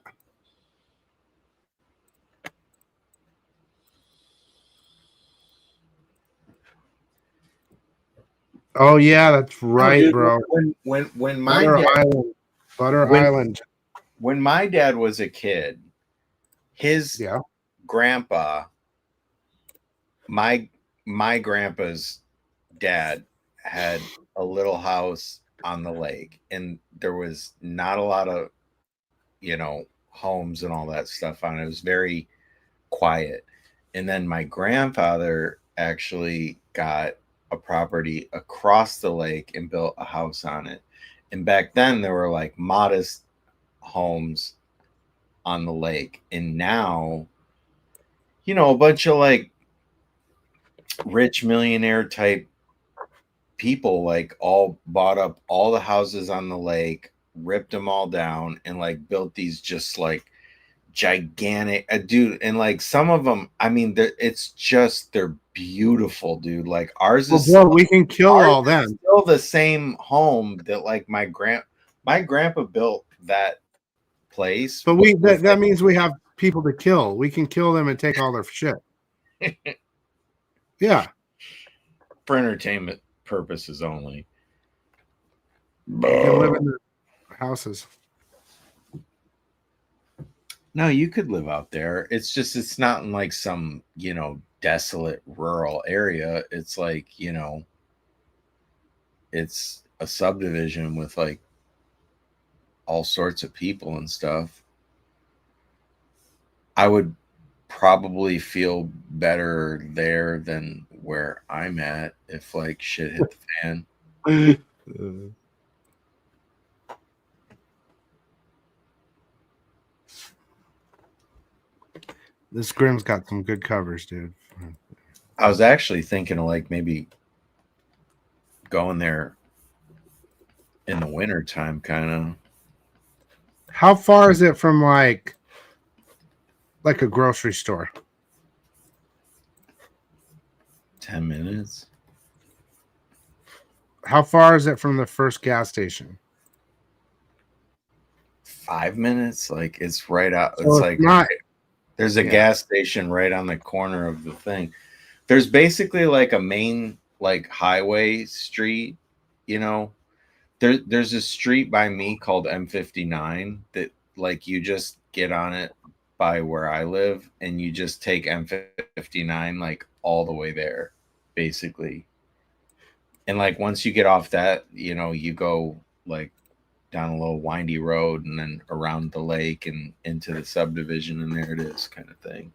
Oh yeah, that's right,
dude,
bro.
When my
Butter
dad,
Island, Butter Island.
when my dad was a kid, his
Yeah.
grandpa, my grandpa's dad had a little house on the lake, and there was not a lot of, homes and all that stuff on it. It was very quiet. And then my grandfather actually got a property across the lake and built a house on it. And back then there were like modest homes on the lake. And now, a bunch of like rich millionaire type people like all bought up all the houses on the lake, ripped them all down, and like built these just like gigantic dude. And like some of them, I mean, they're beautiful, dude. Like ours
Well,
is
bro, we can kill all them.
still the same home that like my grandpa built that place.
But that means we have people to kill. We can kill them and take all their shit. Yeah.
For entertainment purposes only.
You can live in the houses.
No, you could live out there. It's just, it's not in like some, desolate rural area. It's like, it's a subdivision with like all sorts of people and stuff. I would probably feel better there than where I'm at if like shit hit the fan.
This Grimm's got some good covers, dude.
I was actually thinking of like maybe going there in the winter time, kind of.
How far is it from like a grocery store?
10 minutes.
How far is it from the first gas station?
5 minutes. Like it's right out.
So
it's like
not.
There's a gas station right on the corner of the thing. There's basically like a main like highway street, There's a street by me called M59 that like you just get on it by where I live and you just take M59 like all the way there, basically. And like once you get off that, you go like down a little windy road and then around the lake and into the subdivision, and there it is, kind of thing.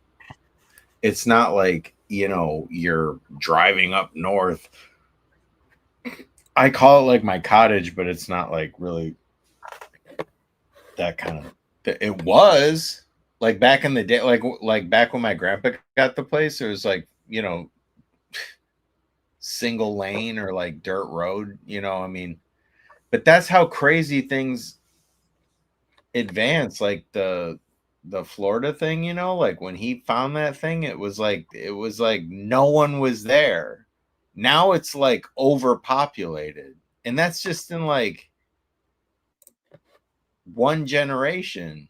It's not like, you're driving up north. I call it like my cottage, but it's not like really that kind of. It was like back in the day, like back when my grandpa got the place, it was like, single lane or like dirt road, I mean. But that's how crazy things advance. Like the Florida thing, like when he found that thing, it was like no one was there. Now it's like overpopulated. And that's just in like one generation.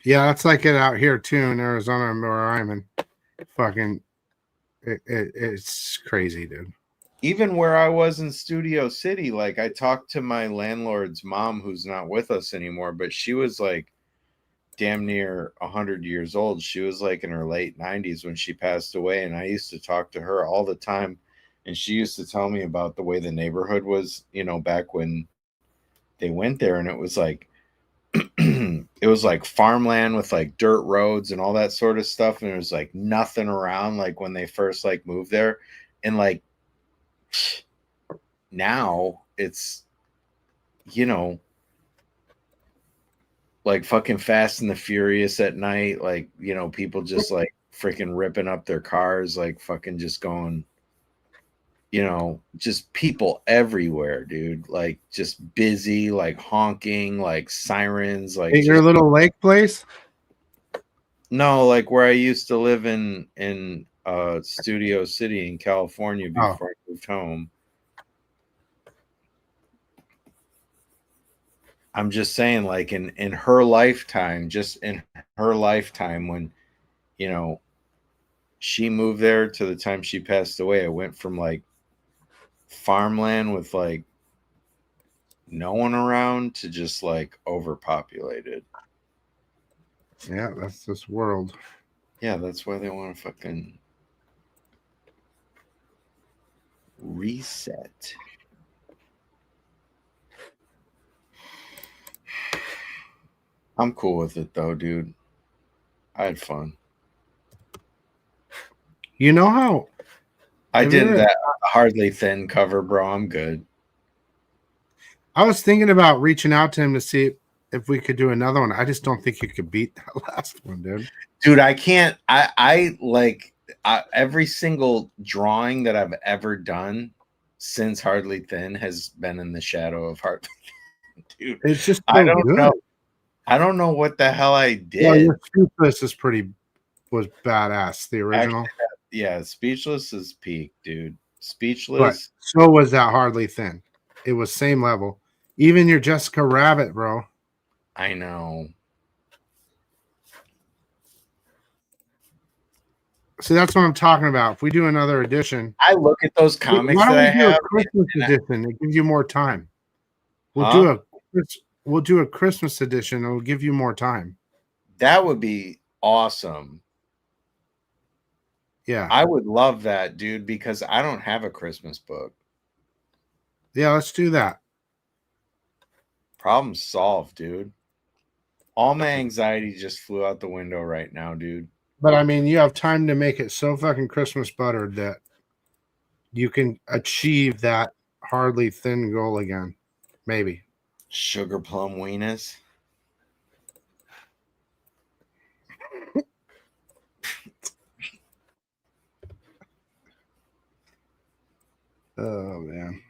Yeah, that's like it out here too in Arizona where I'm in. Fucking it's crazy, dude.
Even where I was in Studio City, like I talked to my landlord's mom, who's not with us anymore, but she was like damn near 100 years old. She was like in her late 90s when she passed away. And I used to talk to her all the time. And she used to tell me about the way the neighborhood was, back when they went there. And it was like, it was like farmland with like dirt roads and all that sort of stuff. And there was like nothing around, like when they first like moved there. And like, now it's, like fucking Fast and the Furious at night, like, people just like freaking ripping up their cars, like fucking just going, just people everywhere, dude, like just busy, like honking, like sirens, like
your little lake place.
No, like where I used to live in Studio City in California before I moved home. I'm just saying, like in her lifetime, just in her lifetime, when she moved there to the time she passed away, it went from like farmland with like no one around to just like overpopulated.
Yeah, that's this world.
Yeah, that's why they want to fucking reset. I'm cool with it though, dude. I had fun.
You know how
I
Have you
did
ever-
that hardly thin cover, bro. I'm good.
I was thinking about reaching out to him to see if we could do another one. I just don't think you could beat that last one, dude.
Dude, I can't. I like every single drawing that I've ever done since Hardly Thin has been in the shadow of Hardly Thin, dude.
It's just
I
so
don't
good.
know. I don't know what the hell I did.
Well, your Speechless was badass. The original,
Actually, yeah, Speechless is peak, dude.
but
Speechless.
so was that Hardly Thin. It was same level. Even your Jessica Rabbit, bro.
I know.
See, that's what I'm talking about. If we do another edition,
I look at those comics
why don't
that I
we do
have.
a Christmas edition? It gives you more time. We'll
Huh?
do a Christmas edition. It'll give you more time.
That would be awesome.
Yeah.
I would love that, dude, because I don't have a Christmas book.
Yeah, let's do that.
Problem solved, dude. All my anxiety just flew out the window right now, dude.
But I mean, you have time to make it so fucking Christmas buttered that you can achieve that Hardly Thin goal again. Maybe.
Sugar plum wieners.
Oh man.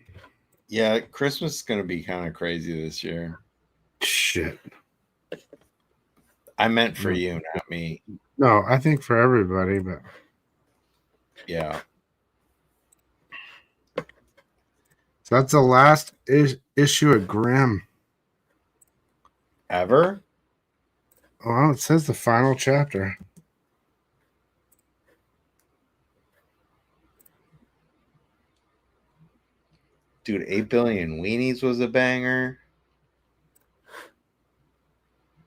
Yeah, Christmas is gonna be kind of crazy this year.
Shit.
I meant for you, not me.
No, I think for everybody, but
Yeah.
so that's the last issue of Grimm.
Ever?
Well, it says the final chapter.
Dude, 8 Billion Weenies was a banger.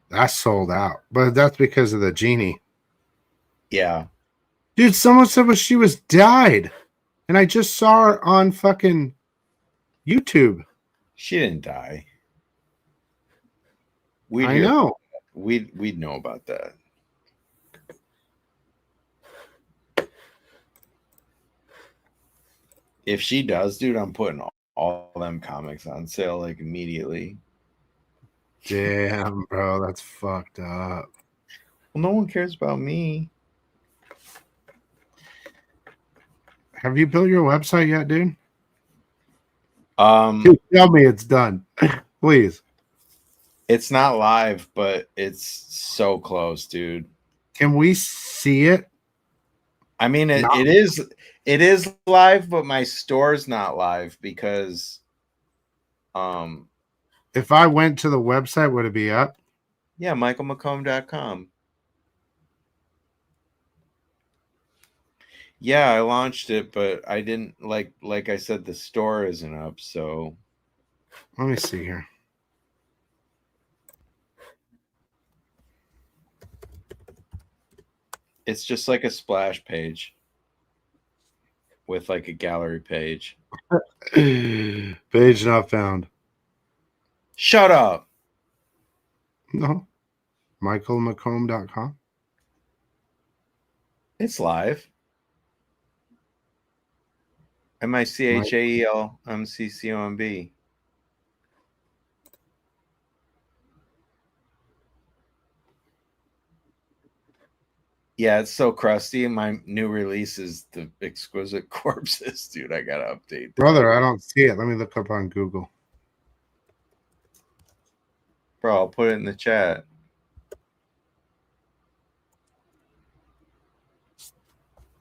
That's sold out, but that's because of the genie.
Yeah.
Dude, someone said she was died, and I just saw her on fucking YouTube.
She didn't die.
I know.
We'd know about that. If she does, dude, I'm putting all them comics on sale like immediately.
Damn, bro, that's fucked up.
Well, no one cares about me.
Have you built your website yet, dude?
Dude,
Tell me it's done, please.
it's not live, but it's so close, dude.
Can we see it?
I mean, it is live, but my store's not live because
If I went to the website, would it be up?
yeah, michaelmccomb.com. Yeah, I launched it, but I didn't like I said, the store isn't up, so
Let me see here.
it's just like a splash page with like a gallery page.
Page not found.
Shut up.
No. michaelmccomb.com.
It's live. MICHAELMCCOMB. Yeah, it's so crusty. My new release is the Exquisite Corpses, dude. I gotta update that.
Brother, I don't see it. Let me look up on Google.
Bro, I'll put it in the chat.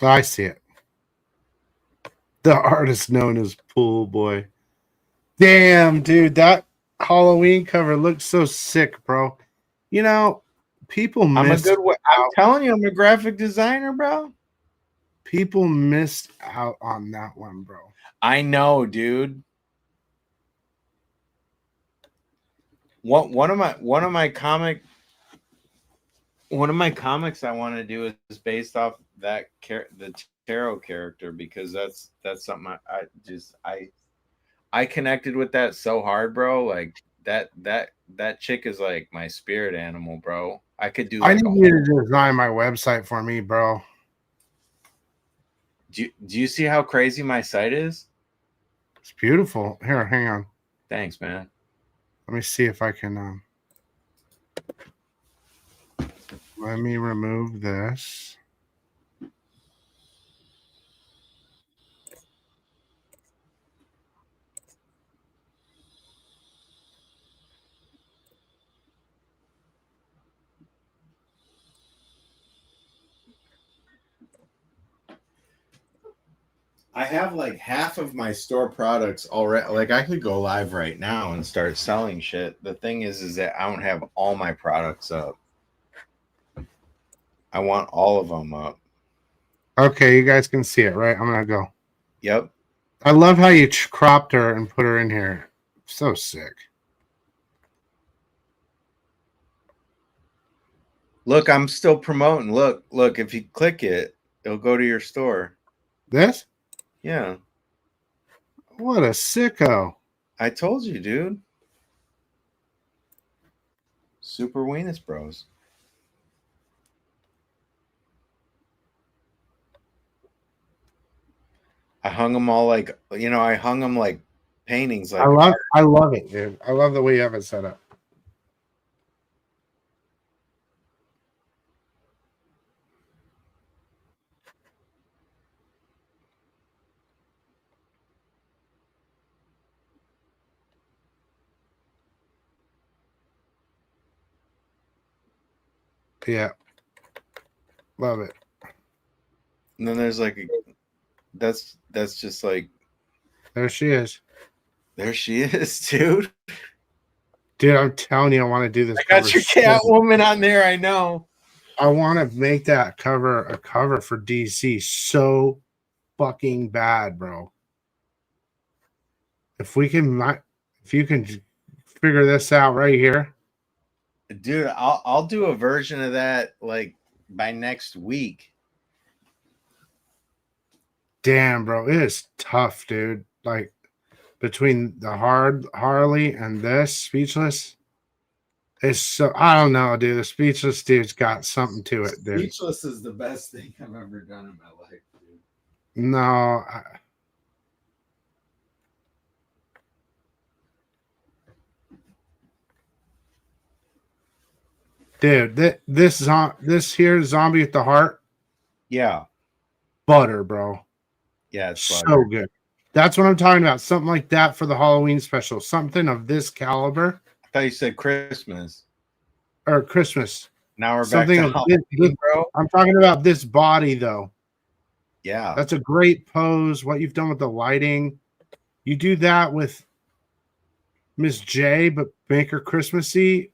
I see it. The artist known as Pool Boy. Damn, dude, that Halloween cover looks so sick, bro. You know, people
I'm
missed
I'm telling you, I'm a graphic designer, bro.
people missed out on that one, bro.
I know, dude. one of my comics I want to do is based off the tarot character, because that's something I connected with that so hard, bro. Like that chick is like my spirit animal, bro. I could do
I
like
need you to design my website for me, bro.
do you see how crazy my site is?
It's beautiful. Here, hang on.
Thanks, man.
Let me see if I can. Let me remove this.
I have like half of my store products already. Like I could go live right now and start selling shit. The thing is that I don't have all my products up. I want all of them up.
Okay, you guys can see it, right? I'm gonna go.
Yep.
I love how you cropped her and put her in here. So sick.
Look, I'm still promoting. Look, if you click it, it'll go to your store.
This?
Yeah.
What a sicko.
I told you, dude. Super Weenus Bros. I hung them all like, I hung them like paintings. Like
I love it, dude. I love the way you have it set up. Yeah. Love it.
and then there's like that's just like,
There she is.
there she is, dude.
Dude, I'm telling you, I want to do this.
I got your Catwoman on there. I know.
I want to make that cover a cover for DC so fucking bad, bro. If you can figure this out right here,
Dude, I'll do a version of that like by next week.
damn, bro, it is tough, dude. Like between the Harley and this Speechless, it's so I don't know, dude. The Speechless dude's got something to it, dude.
Speechless is the best thing I've ever done in my life, dude.
No, dude, this here zombie with the heart,
Yeah.
butter, bro.
Yeah, it's
So
butter.
good. That's what I'm talking about. Something like that for the Halloween special. Something of this caliber
I thought you said Christmas.
or Christmas.
Now we're
Something
back to
of this,
Halloween, bro.
I'm talking about this body though.
Yeah.
That's a great pose. What you've done with the lighting. You do that with Miss J, but make her Christmassy.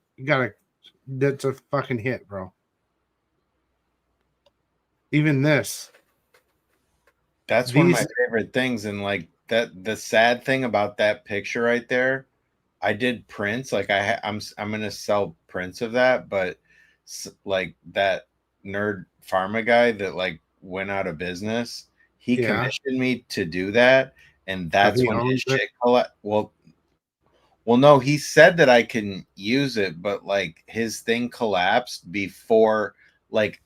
That's a fucking hit, bro. Even this.
That's one of my favorite things. And like that, the sad thing about that picture right there, I did prints. Like I'm gonna sell prints of that, but like that nerd pharma guy that like went out of business, he commissioned me to do that, and that's when his shit well, no, he said that I can use it, but like his thing collapsed before, like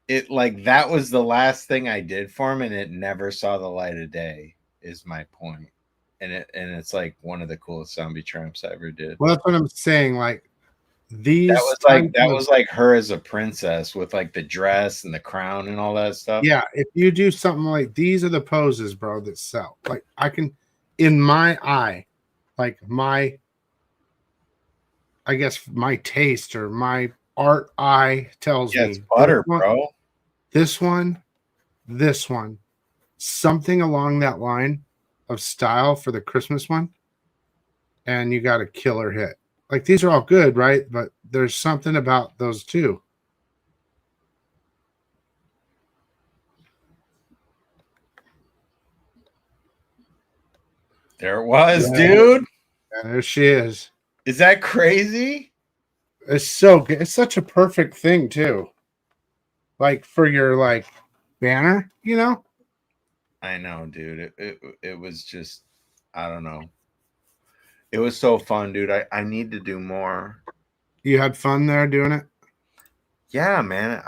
it like that was the last thing I did for him, and it never saw the light of day. Is my point, and it's like one of the coolest zombie tramps I ever did.
Well, that's what I'm saying. Like these,
that was like her as a princess with like the dress and the crown and all that stuff.
Yeah, if you do something like these are the poses, bro, that sell. Like I can, in my eye, like I guess my taste or my art eye tells me
it's butter, bro.
This one, something along that line of style for the Christmas one, and you got a killer hit. Like these are all good, right? But there's something about those two.
There it was, dude.
And there she is.
Is that crazy?
It's so good. It's such a perfect thing too. Like for your like banner, you know?
I know, dude. It was just, I don't know. It was so fun, dude. I need to do more.
You had fun there doing it?
Yeah, man.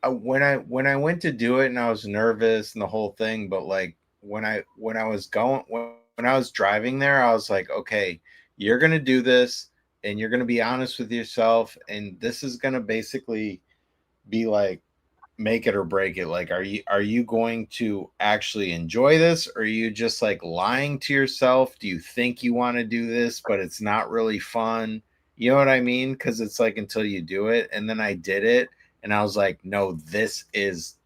When I went to do it and I was nervous and the whole thing, but like when I was going when I was driving there, I was like, okay, you're gonna do this and you're gonna be honest with yourself, and this is gonna basically be like make it or break it. Like, are you going to actually enjoy this, or are you just like lying to yourself? Do you think you want to do this, but it's not really fun? You know what I mean? Because it's like until you do it. And then I did it, and I was like, no, this is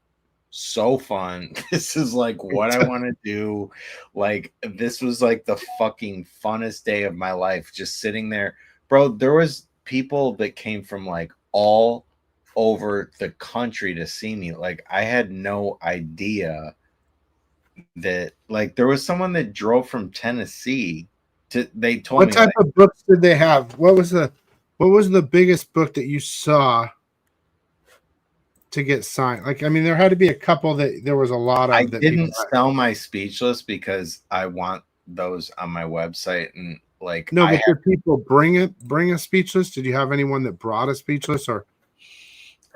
so fun. This is like what I want to do. Like, this was like the fucking funnest day of my life, just sitting there, bro. There was people that came from like all over the country to see me. Like, I had no idea that, like, there was someone that drove from Tennessee to, they told
What
me
type
like,
of books did they have? What was the biggest book that you saw to get signed? Like, I mean, there had to be a couple that there was a lot
I
of that people
didn't
had.
sell my speechless because I want those on my website, and like
No,
I
but
had
did people bring a speechless? Did you have anyone that brought a speechless or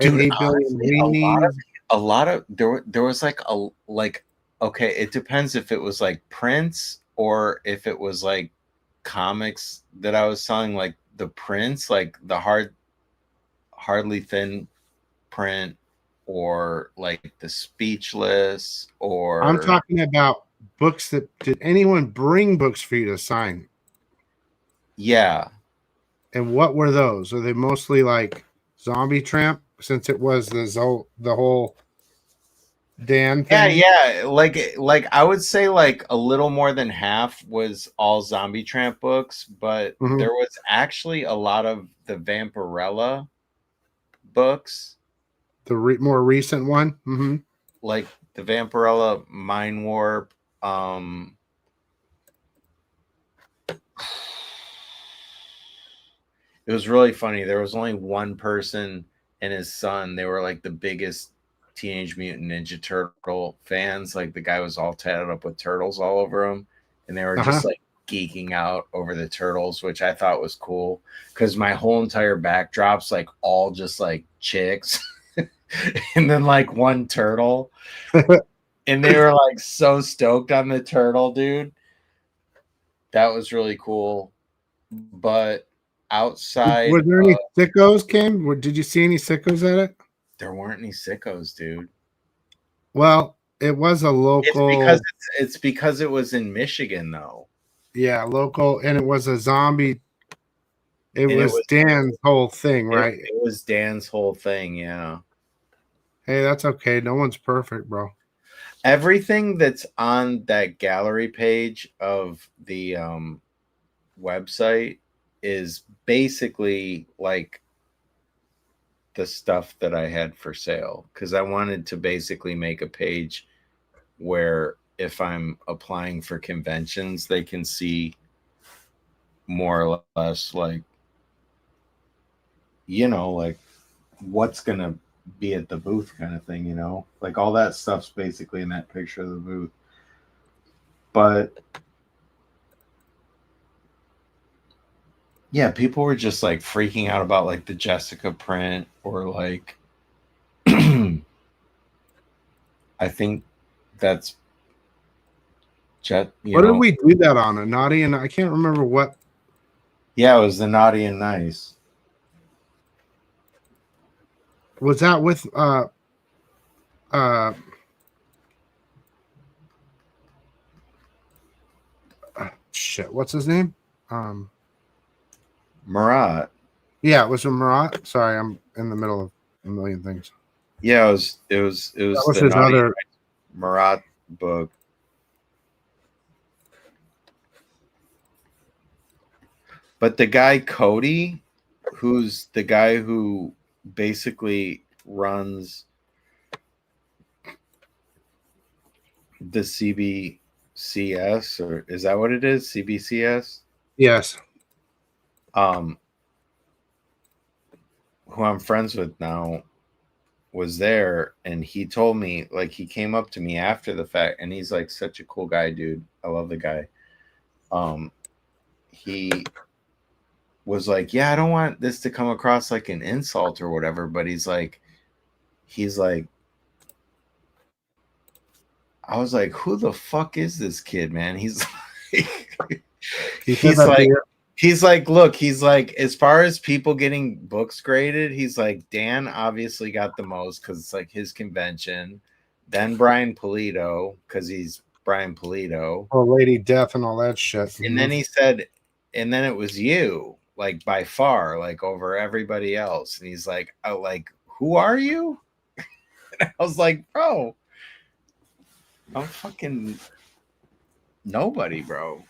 an
dude,
8 billion
honestly,
weenies?
a lot of there was like a like okay, it depends if it was like prints or if it was like comics that I was selling, like the prints, like the hardly thin print, or like the speechless,
I'm
or
talking about books that did anyone bring books for you to sign?
yeah.
And what were those? Are they mostly like Zombie Tramp since it was the whole Dan
Yeah,
thing?
yeah. Like I would say like a little more than half was all Zombie Tramp books, but
Mhm.
there was actually a lot of the Vampirella books,
The more recent one?
like the Vampirella Mind Warp. It was really funny. There was only one person and his son. They were like the biggest Teenage Mutant Ninja Turtle fans. Like the guy was all tatted up with turtles all over him, and they were
Uh-huh.
just like geeking out over the turtles, which I thought was cool because my whole entire backdrop's like all just like chicks, and then like one turtle, and they were like so stoked on the turtle, dude. That was really cool. But outside,
Were there any sickos came? Did you see any sickos at it?
there weren't any sickos, dude.
Well, it was a
It's because
local,
it's because it was in Michigan though.
yeah, local, and it was a zombie. It
And
was Dan's whole thing, right?
it was Dan's whole thing, yeah.
Hey, that's okay. No one's perfect, bro.
Everything that's on that gallery page of the website is basically like the stuff that I had for sale, because I wanted to basically make a page where if I'm applying for conventions, they can see more or less like, like what's gonna be at the booth kind of thing, like all that stuff's basically in that picture of the booth. But yeah, people were just like freaking out about like the Jessica print, or like I think that's jet
What did we do that on? A naughty and I can't remember what.
Yeah, it was the Naughty and Nice.
Was that with uh shit, what's his name?
Marat.
Yeah, it was with Marat. Sorry, I'm in the middle of a million things.
Yeah, it was
That was
the
his
Naughty
other.
and Nice Marat book. But the guy Cody, who's the guy who basically runs the CBCS, or is that what it is? CBCS?
Yes.
who I'm friends with now, was there, and he told me, like, he came up to me after the fact, and he's like such a cool guy, dude. I love the guy. He was like, yeah, I don't want this to come across like an insult or whatever, but he's like, I was like, who the fuck is this kid, man? He's like, he's like, look, he's like, as far as people getting books graded, he's like, Dan obviously got the most because it's like his convention, then Brian Polito because he's Brian Polito,
Oh, Lady Death and all that shit.
and then he said, and then it was you, like by far, like over everybody else, and he's like, oh, like, who are you? And I was like, bro, I'm fucking nobody, bro.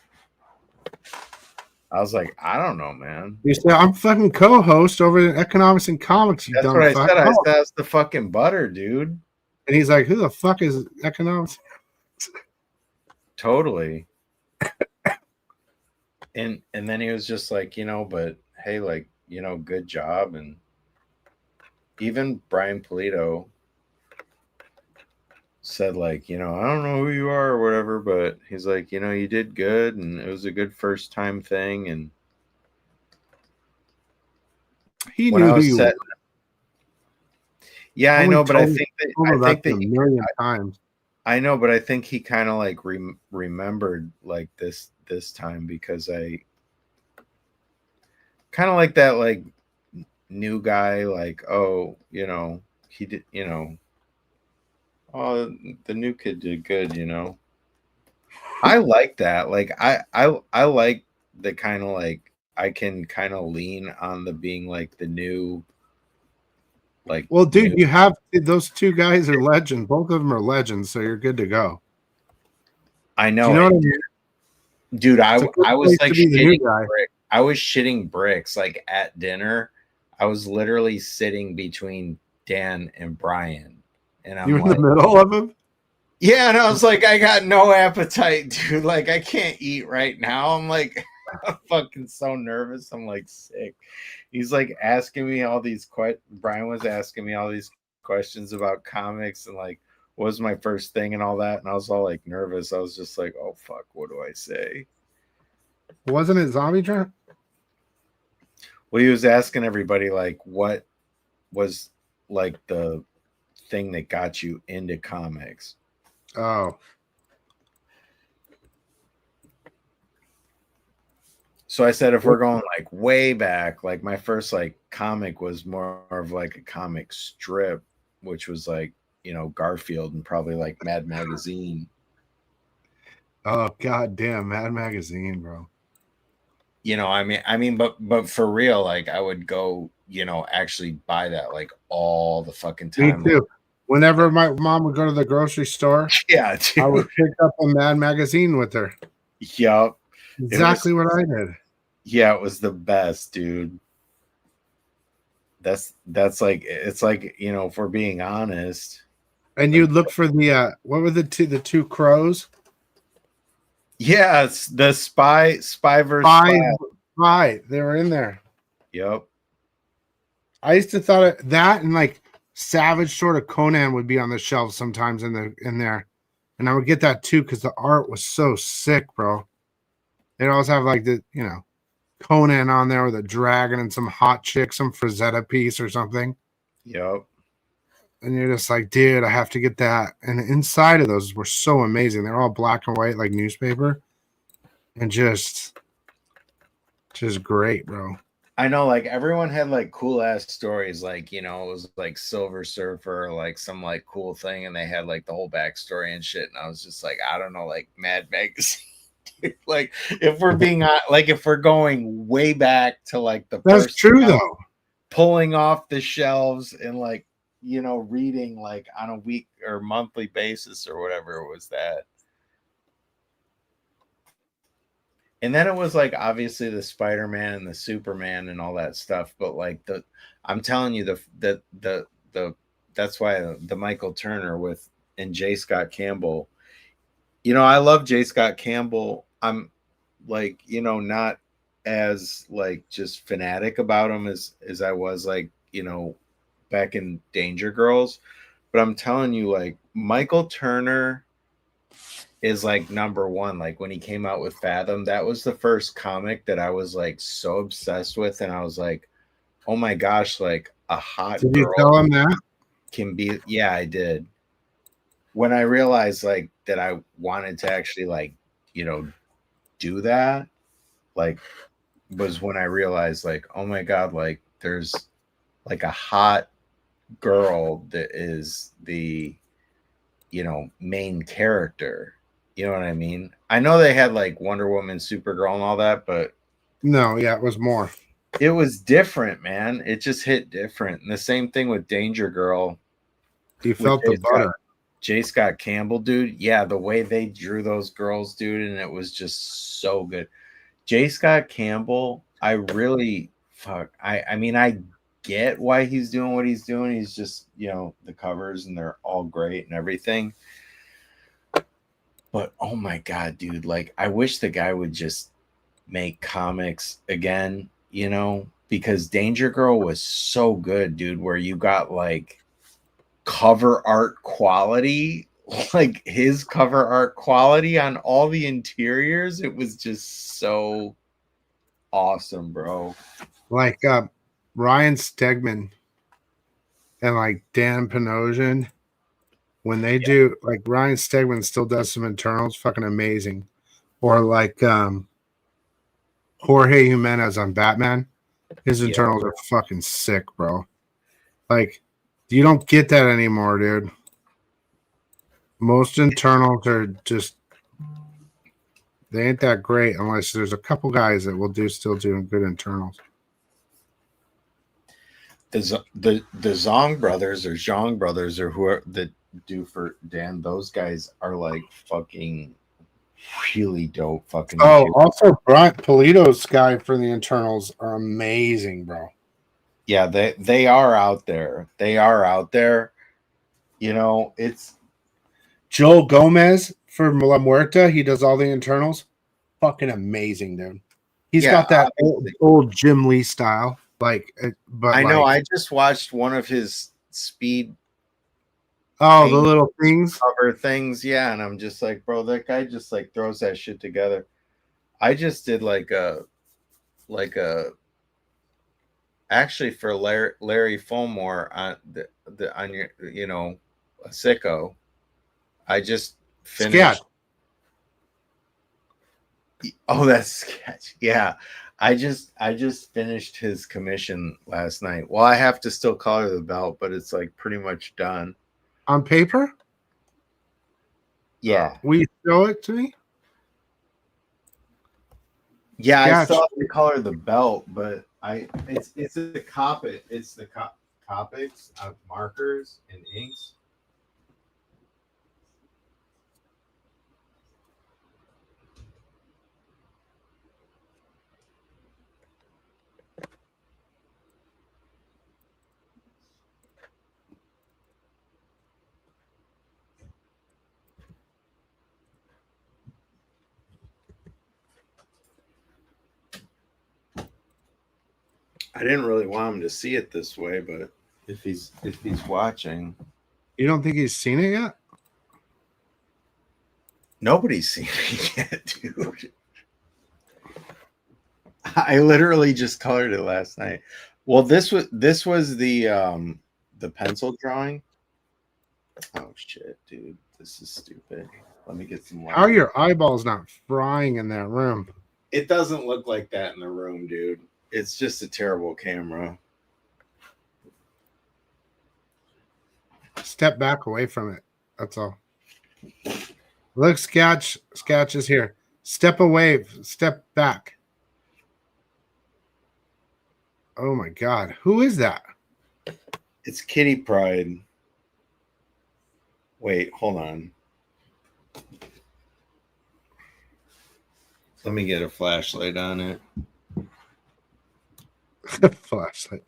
I was like, I don't know, man.
You said, I'm fucking co-host over at Economics and Comics. You
That's
dumb
what I
fuck.
said. I said, that's the fucking butter, dude.
And he's like, who the fuck is Economics?
Totally. And then he was just like, but hey, like, good job. And even Brian Polito said, like, I don't know who you are or whatever, but he's like, you did good, and it was a good first time thing. And
He knew who you were.
Yeah, I know, but I think that
a million times.
I know, but I think he kind of like remembered like this time, because I kind of like that, like, new guy, like, oh, he did, oh, the new kid did good, I like that. Like, I like the kind of like, I can kind of lean on the being like the new, like,
well, dude, you have those two guys are legends. Both of them are legends, so you're good to go.
I know.
Do you know what I mean?
Dude, I was like shitting bricks. I was shitting bricks like at dinner. I was literally sitting between Dan and Brian, and I'm
you in
like,
the middle of them.
Yeah, and I was like, I got no appetite, dude. Like, I can't eat right now. I'm like, I'm fucking so nervous. I'm like sick. He's like asking me all these Brian was asking me all these questions about comics and like, what was my first thing and all that. And I was all like nervous. I was just like, oh fuck, what do I say?
Wasn't it Zombie Trap?
Well, he was asking everybody like, what was like the thing that got you into comics?
Oh.
So I said, if we're going like way back, like my first like comic was more of like a comic strip, which was like, Garfield and probably like Mad Magazine.
Oh, god damn, Mad Magazine, bro.
I mean, but for real, like I would go, actually buy that like all the fucking time.
Me too. Whenever my mom would go to the grocery store,
yeah, dude.
I would pick up a Mad Magazine with her.
Yep.
Exactly what I did.
Yeah, it was the best, dude. That's like, it's like, if we're being honest.
And you'd look for the what were the two crows?
Yeah, it's the spy versus
spy. They were in there.
Yep.
I used to thought that and like Savage sort of Conan would be on the shelf sometimes in there, and I would get that too because the art was so sick, bro. They'd always have like the Conan on there with a dragon and some hot chick, some Frazetta piece or something.
Yep.
And you're just like, dude, I have to get that. And inside of those were so amazing. They're all black and white like newspaper, and just great, bro.
I know, like everyone had like cool ass stories, like it was like Silver Surfer, like some like cool thing, and they had like the whole backstory and shit. And I was just like, I don't know, like Mad Magazine. Like if we're being like if we're going way back to like the
that's
first
true though,
pulling off the shelves and like reading like on a week or monthly basis or whatever it was that. And then it was like obviously the Spider-Man and the Superman and all that stuff, but like I'm telling you the that's why the Michael Turner and J. Scott Campbell. I love J. Scott Campbell. I'm like, not as like just fanatic about him as I was like, you know, back in Danger Girls. But I'm telling you, like Michael Turner is like number one. Like when he came out with Fathom, that was the first comic that I was like so obsessed with, and I was like, oh my gosh, like a hot
Did you
girl
tell him that?
can be. Yeah, I did. When I realized like that I wanted to actually like, you know, do that, like was when I realized like, oh my god, like there's like a hot girl that is the, you know, main character. You know what I mean? I know they had like Wonder Woman, Supergirl, and all that, but
No, yeah, it was more.
it was different, man. It just hit different. And the same thing with Danger Girl.
You
With
felt the butter.
J. Scott Campbell, dude. Yeah, the way they drew those girls, dude, and it was just so good. J. Scott Campbell, I really I mean, I get why he's doing what he's doing. He's just, you know, the covers and they're all great and everything. But oh my god, dude, like I wish the guy would just make comics again, you know, because Danger Girl was so good, dude, where you got like cover art quality, like his cover art quality on all the interiors. It was just so awesome, bro.
Like Ryan Stegman and like Dan Panosian, when they do, like Ryan Stegman still does some internals, fucking amazing. Or like Jorge Jimenez on Batman, his internals are fucking sick, bro. Like you don't get that anymore, dude. Most internals are just, they ain't that great unless there's a couple guys that will still doing good internals.
The Zong brothers or Zhang brothers or whoever that do for Dan, those guys are like fucking really dope fucking.
Oh, also Brian Polito's guy for the internals are amazing, bro.
Yeah, they are out there. They are out there. You know, it's
Joel Gomez for La Muerta. He does all the internals. Fucking amazing, dude. He's got that old Jim Lee style. Like, but
I know.
like,
I just watched one of his speed.
Oh, the little things.
Cover things, yeah. And I'm just like, bro, that guy just like throws that shit together. I just did like a actually for Larry Fulmore on the on your, you know, a sicko. I just finished. Oh, that's sketch. Yeah. I just finished his commission last night. Well, I have to still color the belt, but it's like pretty much done.
On paper?
Yeah.
Will you show it to me?
Yeah, sketch. I still have to color the belt, but it's the Copic. It's the Copics of markers and inks. I didn't really want him to see it this way, but if he's watching.
You don't think he's seen it yet?
Nobody's seen it yet, dude. I literally just colored it last night. Well, this was the pencil drawing. Oh shit, dude. This is stupid. Let me get some light.
How are your eyeballs not frying in that room?
It doesn't look like that in the room, dude. It's just a terrible camera.
Step back away from it. That's all. Look, Sketch is here. Step away. Step back. Oh my God. Who is that?
It's Kitty Pride. Wait, hold on. Let me get a flashlight on it.
Flashlight.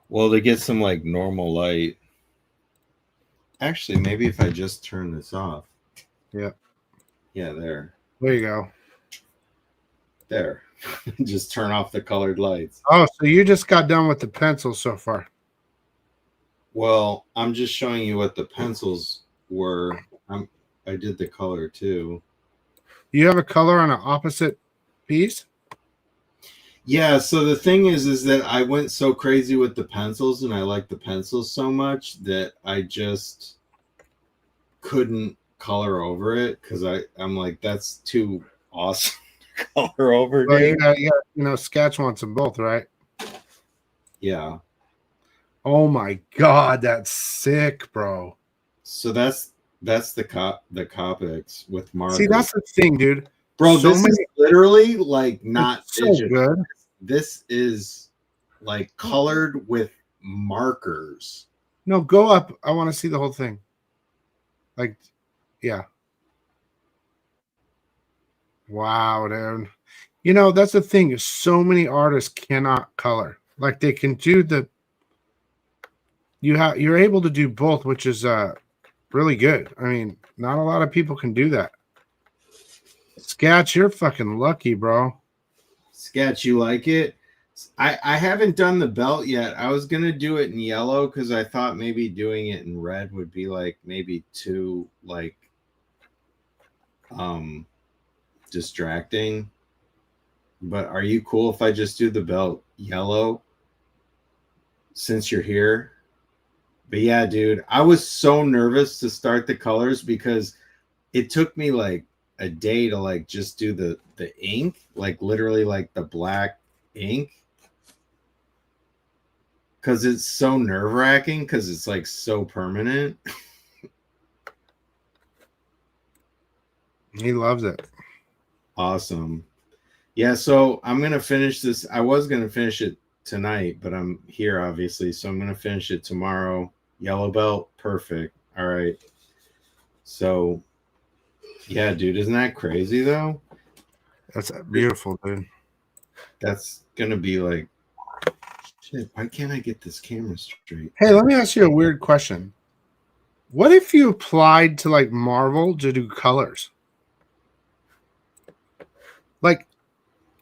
Well, to get some like normal light. Actually, maybe if I just turn this off.
Yeah.
Yeah, there.
There you go.
There.
Just turn off the colored lights.
Oh, so you just got done with the pencils so far.
Well, I'm just showing you what the pencils were. I did the color too.
You have a color on an opposite piece?
Yeah, so the thing is that I went so crazy with the pencils and I like the pencils so much that I just couldn't color over it because I'm like, that's too awesome to color over,
Well,
dude.
Sketch wants them both, right?
Yeah.
Oh my god, that's sick, bro.
So that's the Copics with markers.
See, that's the thing, dude.
Bro,
so
this is literally like not
so
digital.
good.
This is like colored with markers.
No, go up. I want to see the whole thing. Like, yeah. Wow, dude. That's the thing. Is so many artists cannot color. Like they can do you're able to do both, which is really good. I mean, not a lot of people can do that. Sketch, you're fucking lucky, bro.
Sketch, you like it? I haven't done the belt yet. I was gonna do it in yellow because I thought maybe doing it in red would be like maybe too like distracting. But are you cool if I just do the belt yellow since you're here? But yeah, dude, I was so nervous to start the colors because it took me like a day to like just do the ink, like literally like the black ink, because it's so nerve-wracking because it's like so permanent.
He loves it.
Awesome. Yeah, so I'm gonna finish this. I was gonna finish it tonight, but I'm here obviously, so I'm gonna finish it tomorrow. Yellow belt, perfect. All right. So yeah, dude, isn't that crazy though?
That's beautiful, dude.
That's gonna be like, shit, why can't I get this camera straight?
Hey, let me ask you a weird question. What if you applied to like Marvel to do colors? Like,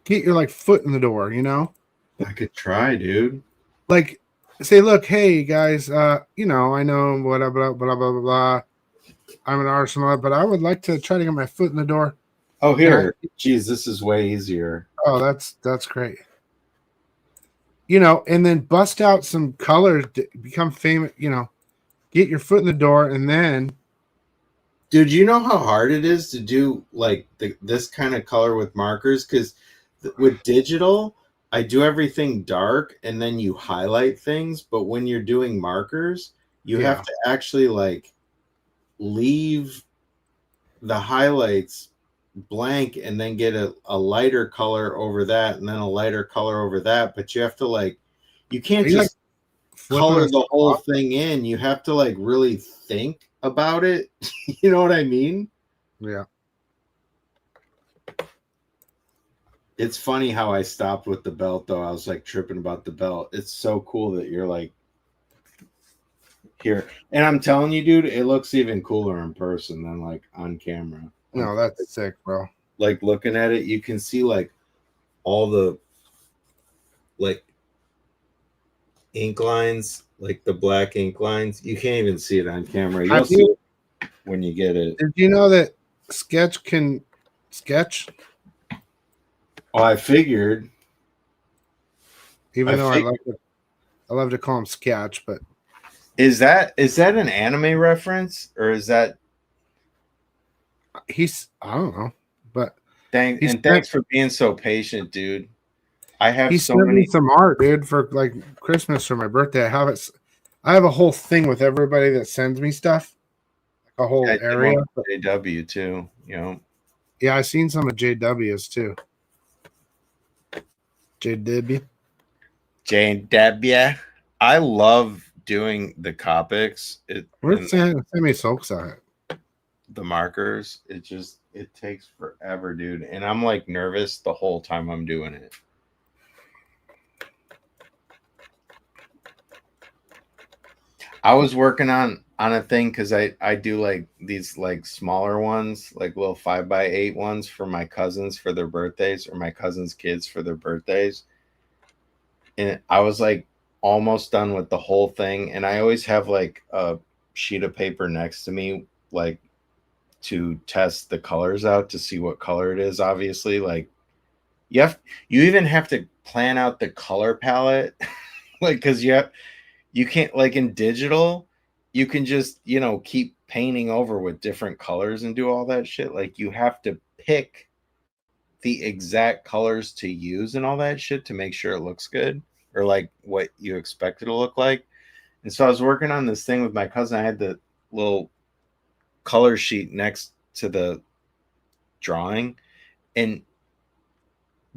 get your like foot in the door,
I could try, dude.
Like, say, look, hey guys, I know blah blah blah blah blah blah. I'm an artist, but I would like to try to get my foot in the door.
Oh, here. Geez, this is way easier.
Oh, that's great. And then bust out some colors, become famous, get your foot in the door, and then
dude, you know how hard it is to do like this kind of color with markers? Because with digital, I do everything dark and then you highlight things. But when you're doing markers, you have to actually like leave the highlights blank and then get a lighter color over that and then a lighter color over that. But you have to like, you can't just color the whole thing in. You have to like really think about it. You know what I mean?
Yeah.
It's funny how I stopped with the belt though. I was like tripping about the belt. It's so cool that you're like here. And I'm telling you, dude, it looks even cooler in person than like on camera.
No, that's sick, bro.
Like looking at it, you can see like all the like ink lines, like the black ink lines. You can't even see it on camera. You'll see it when you get it.
Did you know that Sketch can sketch?
Oh, I figured.
Even though I love to call him Sketch, but
is that an anime reference or is that
I don't know, but
thanks for being so patient, dude. I have
so many some art, dude, for like Christmas or my birthday. I have a whole thing with everybody that sends me stuff, like a whole area.
JW too,
Yeah, I've seen some of JW's too. JW.
I love doing the Copics.
Send me soaks on it.
The markers. It takes forever, dude. And I'm like nervous the whole time I'm doing it. I was working on on a thing because I do like these like smaller ones, like little 5x8 ones for my cousins for their birthdays, or my cousins' kids for their birthdays. And I was like almost done with the whole thing, and I always have like a sheet of paper next to me, like to test the colors out to see what color it is. Obviously, like you even have to plan out the color palette, like because you can't, like in digital, you can just, keep painting over with different colors and do all that shit. Like you have to pick the exact colors to use and all that shit to make sure it looks good, or like what you expect it to look like. And so I was working on this thing with my cousin. I had the little color sheet next to the drawing, and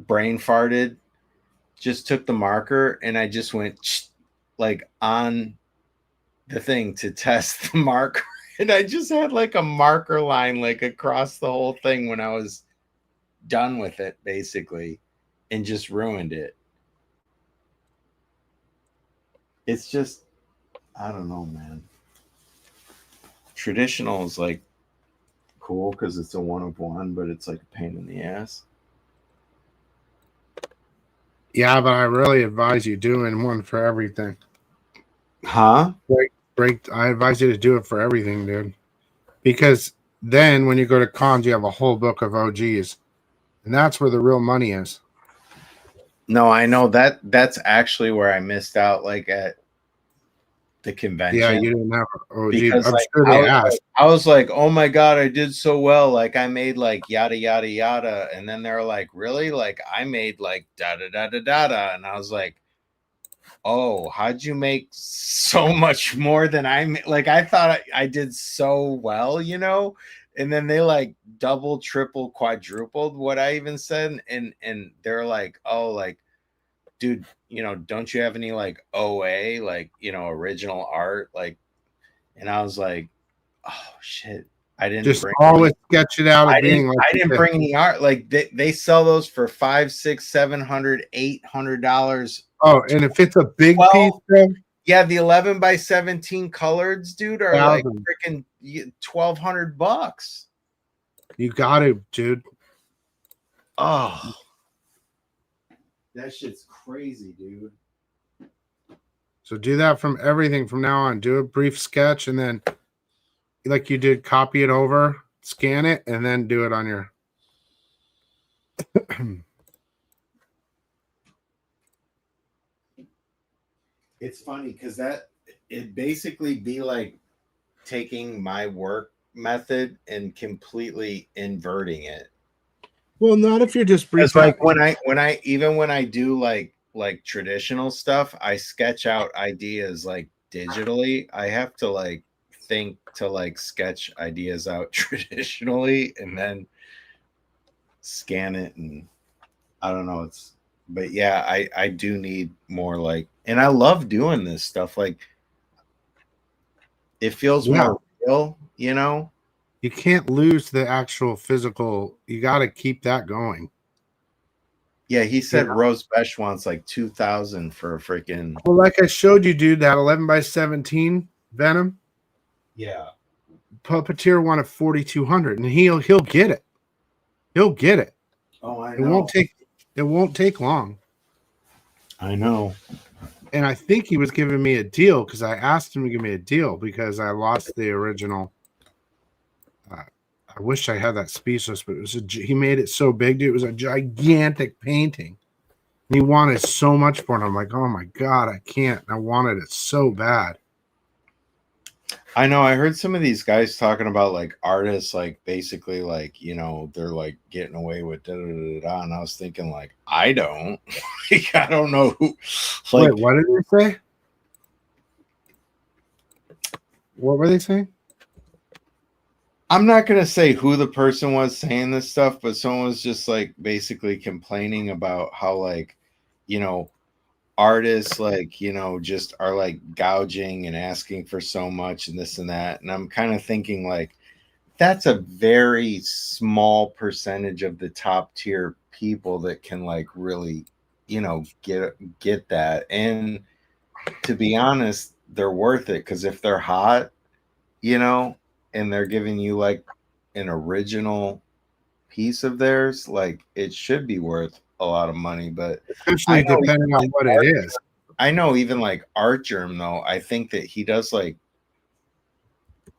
brain farted, just took the marker, and I just went like on the thing to test the marker. And I just had like a marker line like across the whole thing when I was done with it, basically, and just ruined it. It's just, I don't know, man. Traditional is like cool because it's a one of one, but it's like a pain in the ass.
Yeah, but I really advise you doing one for everything.
Huh?
I advise you to do it for everything, dude. Because then when you go to cons, you have a whole book of OGs. And that's where the real money is.
No, I know that's actually where I missed out, like at the convention.
Yeah, you didn't have OG.
Because
I'm
like,
sure they asked.
I was like, oh my God, I did so well. Like I made like yada, yada, yada. And then they're like, really? Like I made like da, da, da, da, da, da. And I was like, oh, how'd you make so much more than I made? Like I thought I did so well, and then they like double, triple, quadrupled what I even said. And they're like, oh, like, dude, don't you have any like OA, like, original art? Like, and I was like, oh shit. I didn't
Just
bring
always sketch it out.
I didn't bring any art. Like they sell those for $500, $600, $700, $800.
Oh, and if it's a big piece, bro,
yeah, the 11x17 coloreds, dude, are like freaking $1,200.
You got to, dude.
Oh, that shit's crazy, dude.
So do that from everything from now on. Do a brief sketch, and then, like you did, copy it over, scan it, and then do it on your.
It's funny because it basically be like taking my work method and completely inverting it.
Well, not if you're just brief.
It's like when I do like traditional stuff, I sketch out ideas like digitally. I have to like think to like sketch ideas out traditionally and then scan it, and I don't know, but yeah, I do need more, like, and I love doing this stuff. Like it feels more real,
You can't lose the actual physical. You got to keep that going.
Yeah, he said Rose Besh wants like 2,000 for a freaking.
Well, like I showed you, dude, that 11x17 Venom.
Yeah.
Puppeteer wanted 4,200, and he'll get it. He'll get it.
Oh, I know.
It won't take long.
I know.
And I think he was giving me a deal because I asked him to give me a deal because I lost the original. I wish I had that speechless, but he made it so big, dude. It was a gigantic painting. And he wanted so much for it. I'm like, oh my God, I can't. I wanted it so bad.
I know. I heard some of these guys talking about like artists, like basically like, they're like getting away with da da da da. And I was thinking like, I don't. Like, I don't know who. Like,
wait, what did they say? What were they saying?
I'm not going to say who the person was saying this stuff, but someone was just like basically complaining about how like, artists like, just are like gouging and asking for so much and this and that. And I'm kind of thinking like, that's a very small percentage of the top tier people that can like really, get that. And to be honest, they're worth it. Cause if they're hot you know, and they're giving you like an original piece of theirs, like it should be worth a lot of money. But I
Especially
know
depending on what it is.
I know even like Art Germ though, I think that he does like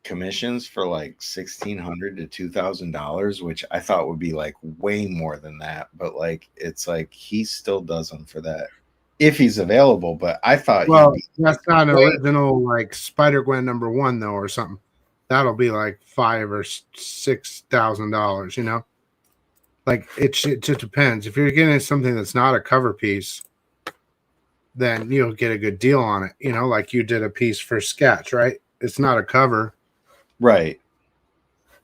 commissions for like $1,600 to $2,000, which I thought would be like way more than that. But like it's like he still does them for that if he's available. But I thought
Well,
he'd be
that's not an
way-
original like Spider-Gwen #1 though, or something. That'll be like $5,000 or $6,000. You know, like it just depends. If you're getting something that's not a cover piece, then you'll get a good deal on it. You know, like you did a piece for Sketch, right? It's not a cover,
right.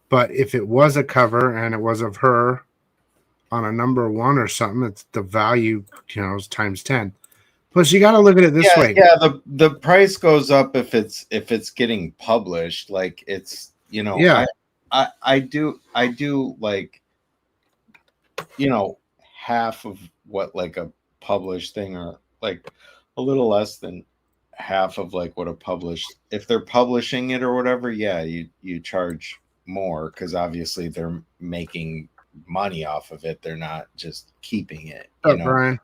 but if it was a cover and it was of her on a #1 or something, it's the value, you know, is times 10. Plus, you got to look at it this way.
Yeah, the price goes up if it's getting published. Like it's, you know,
Yeah.
I do like, you know, half of what like a published thing, or like a little less than half of like what a published, if they're publishing it or whatever, yeah, you charge more because obviously they're making money off of it. They're not just keeping it, you know.
Brian.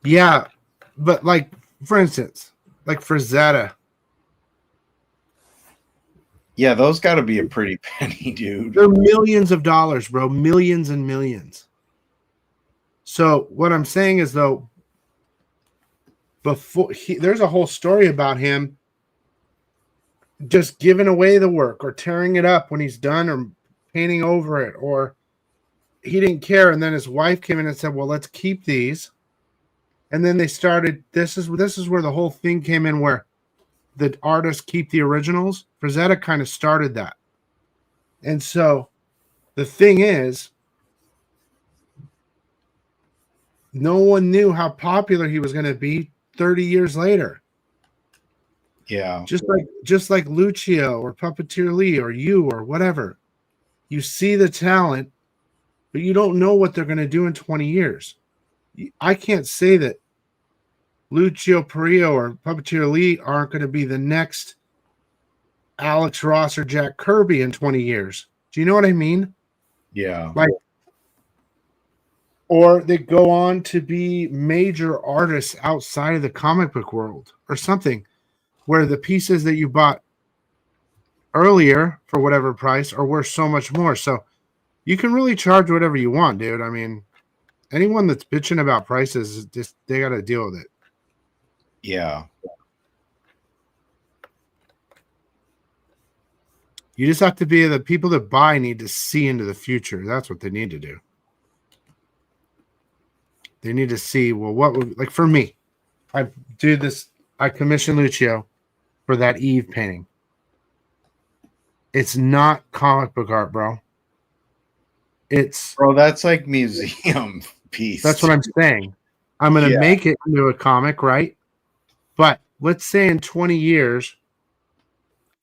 Yeah, but like for instance, like for Zeta,
Yeah, those got to be a pretty penny, dude.
they're millions of dollars, bro, millions and millions. So what I'm saying is though, there's a whole story about him just giving away the work or tearing it up when he's done or painting over it, or he didn't care, and then his wife came in and said, well, let's keep these. And then they started, this is where the whole thing came in, where the artists keep the originals. Frazetta kind of started that. And so the thing is, no one knew how popular he was going to be 30 years later.
Yeah.
Just like Lucio or Puppeteer Lee or you or whatever. You see the talent, but you don't know what they're going to do in 20 years. I can't say that Lucio Perillo or Puppeteer Lee aren't going to be the next Alex Ross or Jack Kirby in 20 years. Do you know what I mean?
Yeah.
Like, or they go on to be major artists outside of the comic book world or something, where the pieces that you bought earlier for whatever price are worth so much more. So you can really charge whatever you want, dude. I mean, anyone that's bitching about prices, just they got to deal with it.
Yeah.
You just have to be, the people that buy need to see into the future. That's what they need to do. They need to see, well, what would, like for me, I do this, I commissioned Lucio for that Eve painting. It's not comic book art, bro. It's,
bro, that's like museum piece.
that's what I'm saying. I'm going to make it into a comic, right? But let's say in 20 years,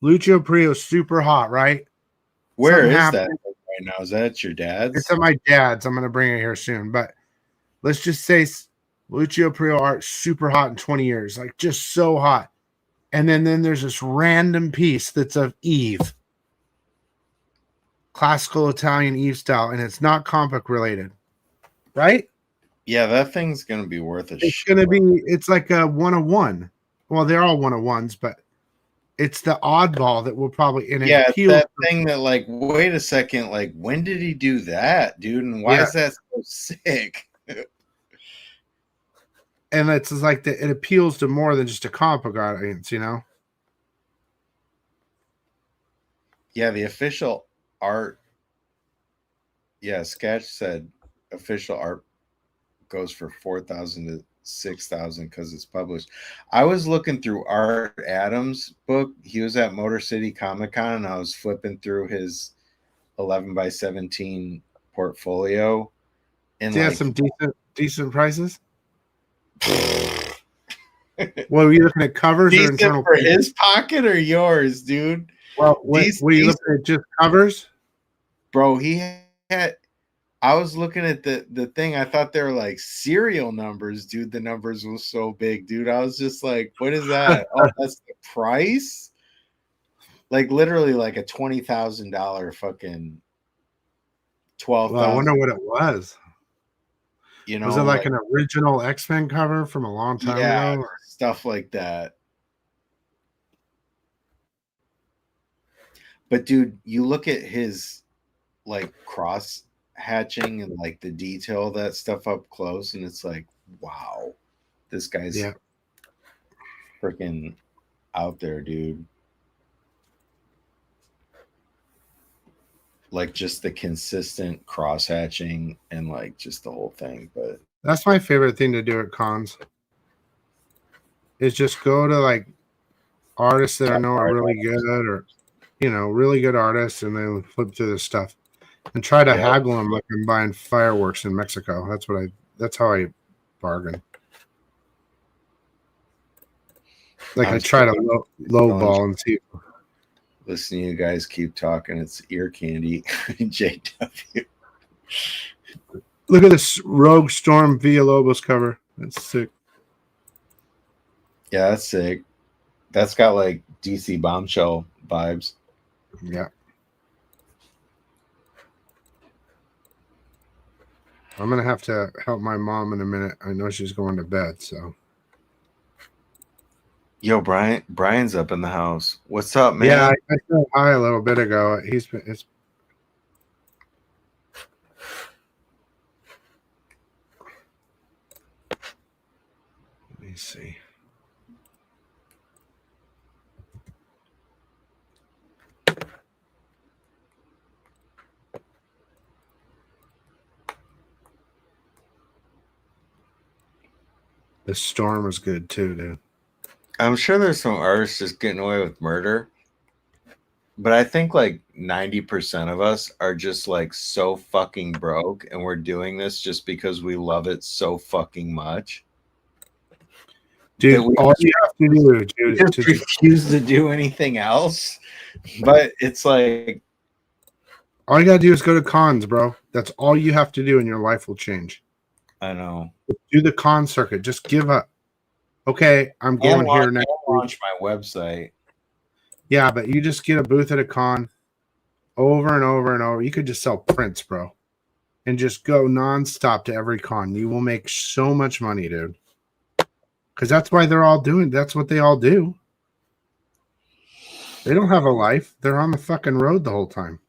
Lucio Perillo's super hot, right?
Where
Something
is
happened.
that right now? Is that at your dad's?
It's at my dad's. I'm going to bring it here soon. But let's just say Lucio Perillo art super hot in 20 years, like just so hot. And then there's this random piece that's of Eve, classical Italian Eve style, and it's not comic related, right?
Yeah, that thing's gonna be worth a
It's
shit.
gonna be, it's like a 101. Well, they're all 101s, but it's the oddball that will probably, and
Yeah,
it
it's
appeals
that thing that like, wait a second, like when did he do that, dude? And why is that so sick?
and it's like it appeals to more than just a comic book audience, you know?
Yeah, the official art. Yeah, Sketch said official art goes for 4,000 to 6,000 because it's published. I was looking through Art Adams' book. He was at Motor City Comic Con, and I was flipping through his 11x17 portfolio. And
He
like,
has some decent prices. Well, are you looking at covers or
decent
internal
for
pages?
his pocket or yours, dude?
Well, what are you looking at? Just covers?
Bro, he had I was looking at the thing. I thought they were like serial numbers, dude. The numbers were so big, dude. I was just like, what is that? Oh, that's the price? Like literally like a $20,000 fucking
Well, I wonder
12,000.
what it was.
You
Was it
know,
like an original X-Men cover from a long time
yeah,
ago?
stuff like that. But dude, you look at his like cross hatching and like the detail of that stuff up close, and it's like, wow, this guy's
Yeah.
freaking out there, dude. Like just the consistent cross hatching and like just the whole thing. But
That's my favorite thing to do at cons. Is just go to like artists that I know are really good, or really good artists, and then flip through this stuff and try to haggle them like I'm buying fireworks in Mexico. That's how I bargain. Like I try to low ball and see.
Listen to you guys keep talking. It's ear candy. JW.
Look at this Rogue Storm Villalobos cover. That's sick.
Yeah, that's sick. That's got like DC Bombshell vibes.
Yeah. I'm gonna have to help my mom in a minute. I know she's going to bed, so.
Yo, Brian's up in the house. What's up, man?
Yeah, I said hi a little bit ago. It's. Let me see. The Storm was good too, dude.
I'm sure there's some artists just getting away with murder, but I think like 90% of us are just like so fucking broke, and we're doing this just because we love it so fucking much.
Dude, all you have to do, dude,
just refuse to do anything else. But it's like,
all you gotta do is go to cons, bro. That's all you have to do, and your life will change.
I know.
Do the con circuit. Just give up. Okay, I'm going here next week.
Launch my website.
Yeah, but you just get a booth at a con over and over and over. You could just sell prints, bro, and just go nonstop to every con. You will make so much money, dude. Because that's why they're all doing. That's what they all do. They don't have a life. They're on the fucking road the whole time.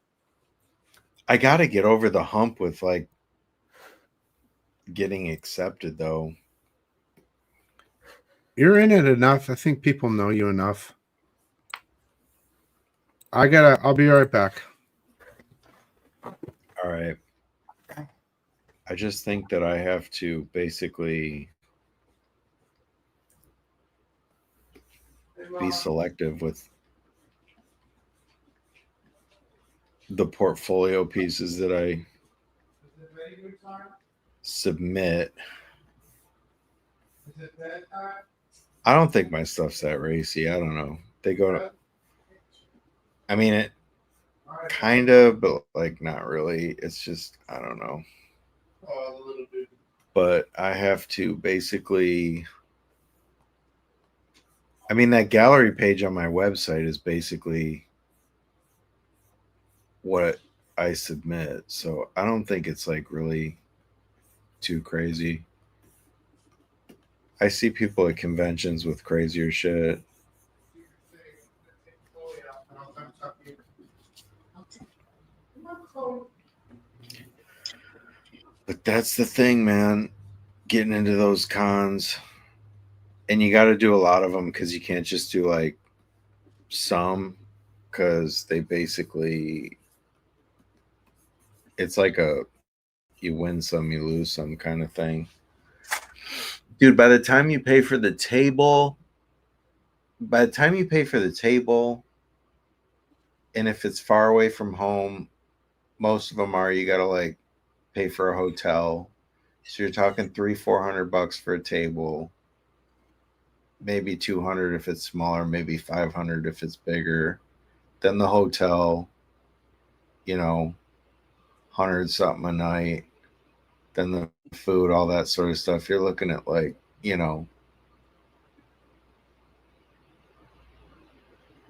I got to get over the hump with like getting accepted, though.
You're in it enough. I think people know you enough. I'll be right back.
All right. I just think that I have to basically be selective with the portfolio pieces that I submit. I don't think my stuff's that racy. I don't know. They go to, I mean, it kind of, but like not really. It's just, I don't know. But I have to basically, I mean, that gallery page on my website is basically what I submit. So I don't think it's like really too crazy. I see people at conventions with crazier shit. But that's the thing, man. Getting into those cons. And you got to do a lot of them because you can't just do like some, because they basically, it's like you win some, you lose some kind of thing. Dude, by the time you pay for the table, and if it's far away from home, most of them are, you got to like pay for a hotel. So you're talking $300-400 for a table, maybe 200 if it's smaller, maybe 500 if it's bigger. Then the hotel, 100 something a night, then the food, all that sort of stuff, you're looking at like, you know,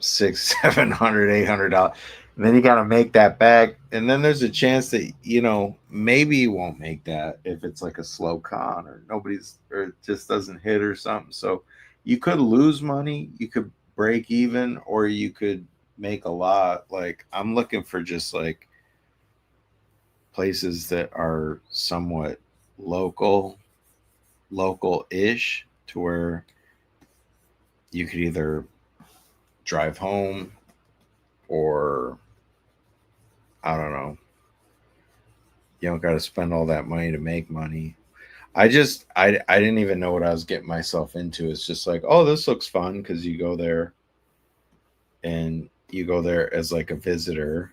$600, $700, $800. And then you got to make that back. And then there's a chance that, you know, maybe you won't make that if it's like a slow con or nobody's, or it just doesn't hit or something. So you could lose money, you could break even, or you could make a lot. Like I'm looking for just like places that are somewhat local-ish to where you could either drive home or I don't know. You don't got to spend all that money to make money. I didn't even know what I was getting myself into. It's just like, oh, this looks fun because you go there and you go there as like a visitor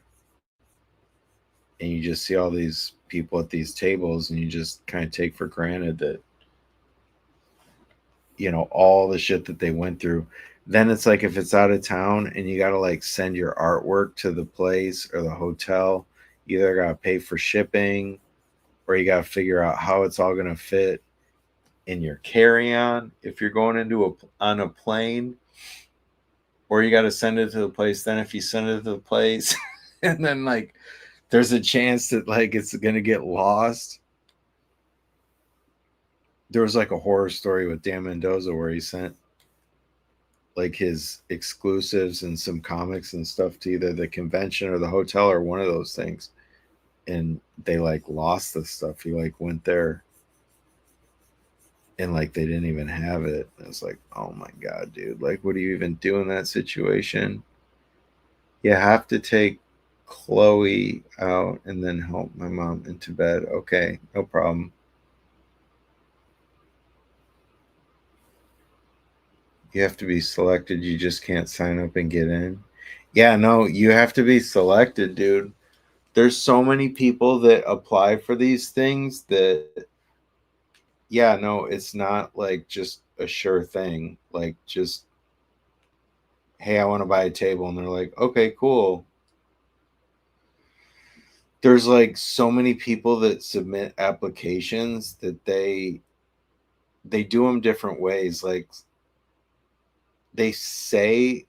and you just see all these people at these tables and you just kind of take for granted that, you know, all the shit that they went through. Then it's like if it's out of town and you got to like send your artwork to the place or the hotel, you either got to pay for shipping or you got to figure out how it's all going to fit in your carry-on if you're going into on a plane, or you got to send it to the place. Then if you send it to the place and then like there's a chance that like it's going to get lost. There was like a horror story with Dan Mendoza where he sent like his exclusives and some comics and stuff to either the convention or the hotel or one of those things, and they like lost the stuff. He like went there and like they didn't even have it. I was like, oh my god, dude, like what do you even do in that situation? You have to take Chloe out and then help my mom into bed. Okay, no problem. You have to be selected. You just can't sign up and get in. Yeah, no, you have to be selected, dude. There's so many people that apply for these things that, yeah, no, it's not like just a sure thing. Like just, hey, I want to buy a table. And they're like, okay, cool. There's like so many people that submit applications that they do them different ways. Like they say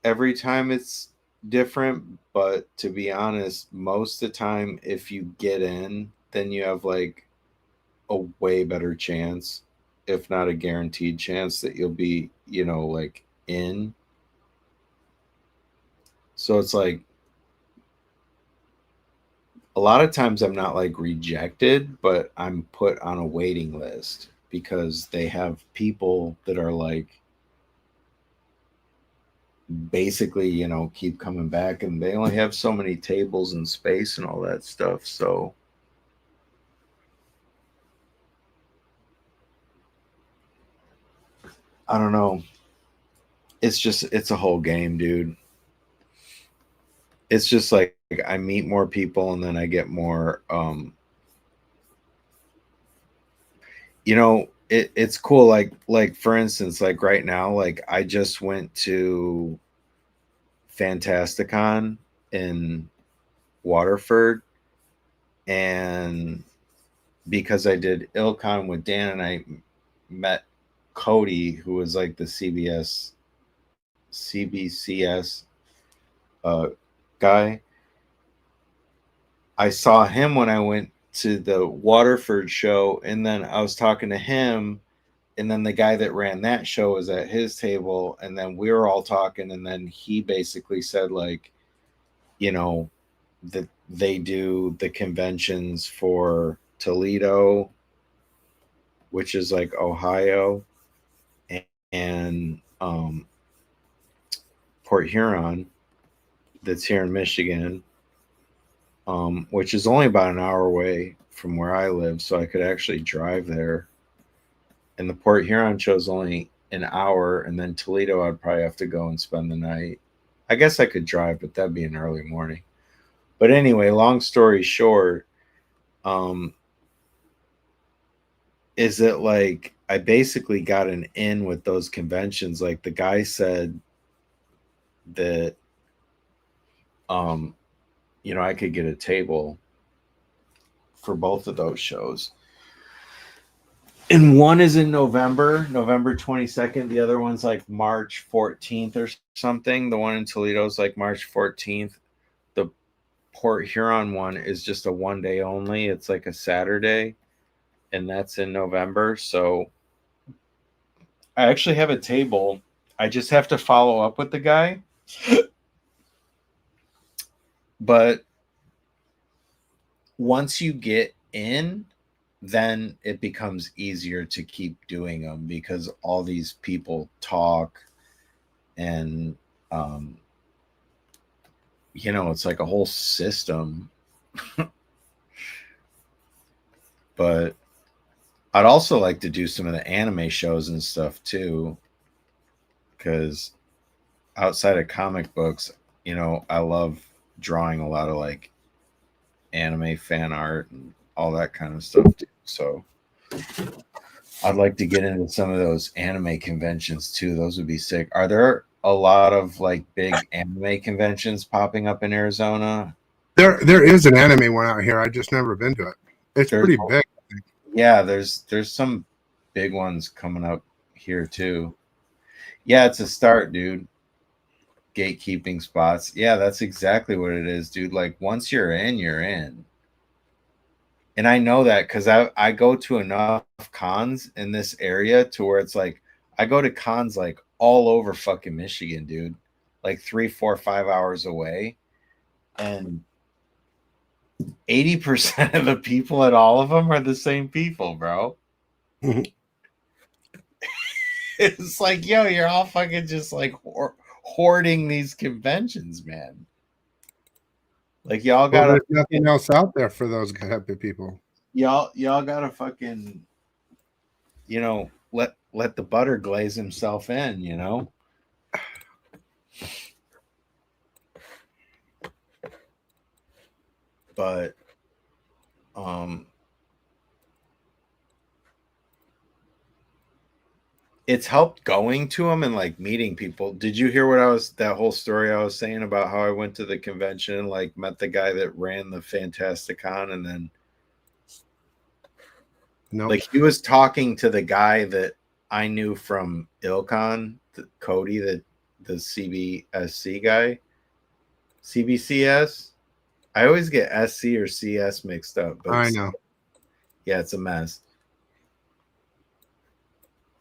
every time it's different, but to be honest, most of the time if you get in, then you have like a way better chance, if not a guaranteed chance, that you'll be, you know, like in. So it's like a lot of times I'm not like rejected, but I'm put on a waiting list because they have people that are like basically, you know, keep coming back and they only have so many tables and space and all that stuff. So I don't know. It's a whole game, dude. It's just like I meet more people and then I get more you know, it's cool. Like for instance, like right now, like I just went to Fantasticon in Waterford, and because I did IlCon with Dan and I met Cody, who was like the CBCS guy. I saw him when I went to the Waterford show, and then I was talking to him, and then the guy that ran that show was at his table, and then we were all talking, and then he basically said like, you know, that they do the conventions for Toledo, which is like Ohio, and Port Huron, that's here in Michigan, which is only about an hour away from where I live, so I could actually drive there. And the Port Huron show is only an hour, and then Toledo I'd probably have to go and spend the night. I guess I could drive, but that'd be an early morning. But anyway, long story short, is that like I basically got an in with those conventions. Like the guy said that you know, I could get a table for both of those shows. And one is in November 22nd. The other one's like March 14th or something. The one in Toledo is like March 14th. The Port Huron one is just a 1 day only. It's like a Saturday, and that's in November. So I actually have a table. I just have to follow up with the guy. But once you get in, then it becomes easier to keep doing them because all these people talk and it's like a whole system. But I'd also like to do some of the anime shows and stuff too, because outside of comic books, I love drawing a lot of like anime fan art and all that kind of stuff too. So I'd like to get into some of those anime conventions too. Those would be sick. Are there a lot of like big anime conventions popping up in Arizona?
There is an anime one out here. I just never been to it. It's pretty big.
Yeah, there's some big ones coming up here too. Yeah, it's a start, dude. Gatekeeping spots. Yeah, that's exactly what it is, dude. Like once you're in, you're in. And I know that because I go to enough cons in this area to where it's like I go to cons like all over fucking Michigan, dude. Like 3, 4, 5 hours away. And 80% of the people at all of them are the same people, bro. It's like, yo, you're all fucking just like hoarding these conventions, man. Like y'all gotta.
There's nothing else out there for those type of people.
Y'all gotta fucking, let the butter glaze himself in, But, it's helped going to them and like meeting people. Did you hear that whole story I was saying about how I went to the convention and like met the guy that ran the Fantasticon, and then like he was talking to the guy that I knew from Ilcon, Cody, the CBSC guy, CBCS. I always get SC or CS mixed up. But
I know.
Yeah, it's a mess.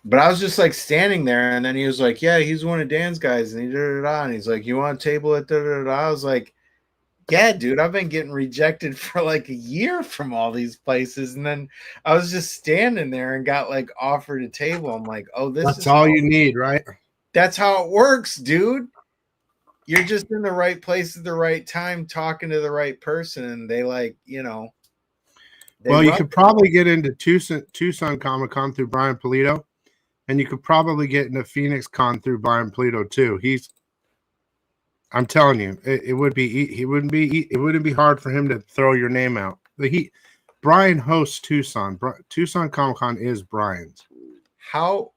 But I was just like standing there, and then he was like, "Yeah, he's one of Dan's guys," and and he's like, "You want a table at I was like, "Yeah, dude, I've been getting rejected for like a year from all these places," and then I was just standing there and got like offered a table. I'm like, "Oh,
that's all you need, right?"
That's how it works, dude. You're just in the right place at the right time, talking to the right person, and they like,
Well, you could probably get into Tucson Comic Con through Brian Polito, and you could probably get into Phoenix Con through Brian Polito too. I'm telling you, it wouldn't be hard for him to throw your name out. Brian hosts Tucson. Tucson Comic Con is Brian's.
How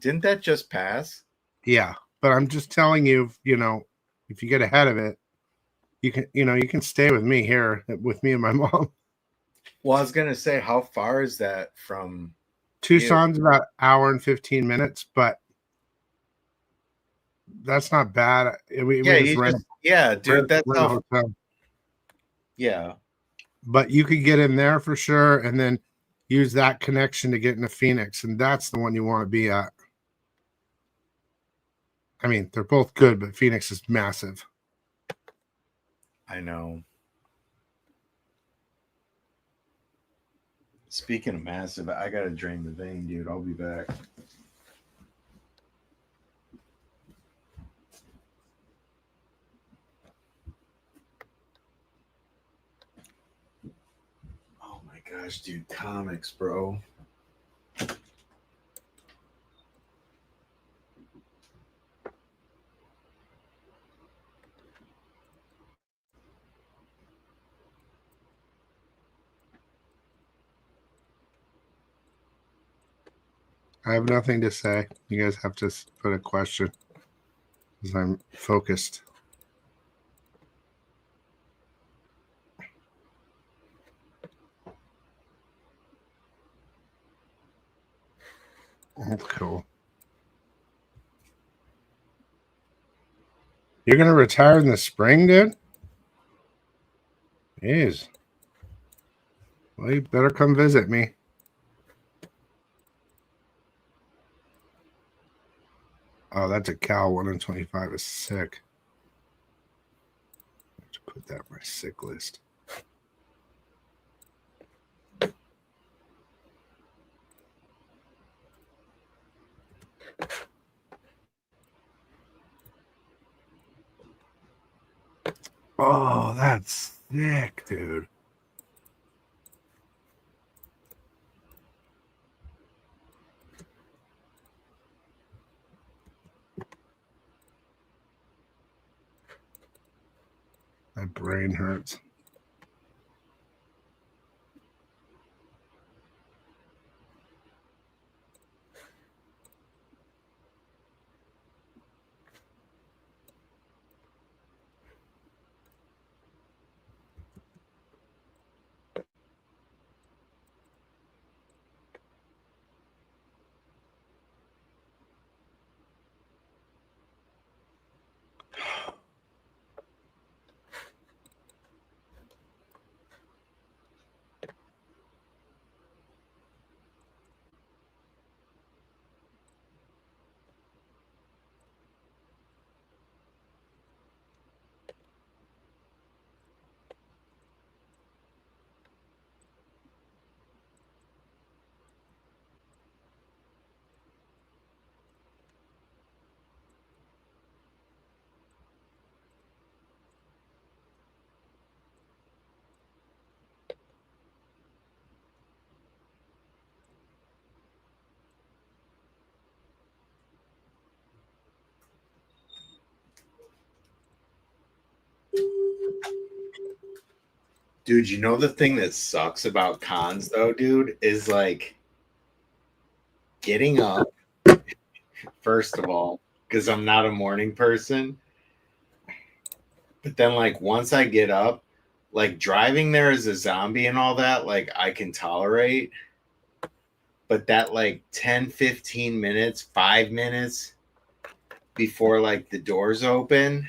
didn't that just pass?
Yeah, but I'm just telling you, if you get ahead of it, you can stay with me here with me and my mom.
Well, I was gonna say, how far is that from
Tucson's about an hour and 15 minutes, but that's not bad. Dude,
that's
how hotel.
Yeah.
But you could get in there for sure, and then use that connection to get into Phoenix, and that's the one you want to be at. I mean, they're both good, but Phoenix is massive.
I know. Speaking of massive, I gotta drain the vein, dude. I'll be back. Oh my gosh, dude, comics, bro.
I have nothing to say. You guys have to put a question because I'm focused. That's cool. You're gonna retire in the spring, dude? Jeez. Well, you better come visit me. Oh, that's a Cal 1 in 25 is sick. I have to put that on my sick list. Oh, that's sick, dude. My brain hurts.
Dude, you know the thing that sucks about cons though, dude, is like getting up, first of all, because I'm not a morning person. But then like once I get up, like driving there as a zombie and all that, like I can tolerate. But that like 10, 15 minutes, 5 minutes before like the doors open,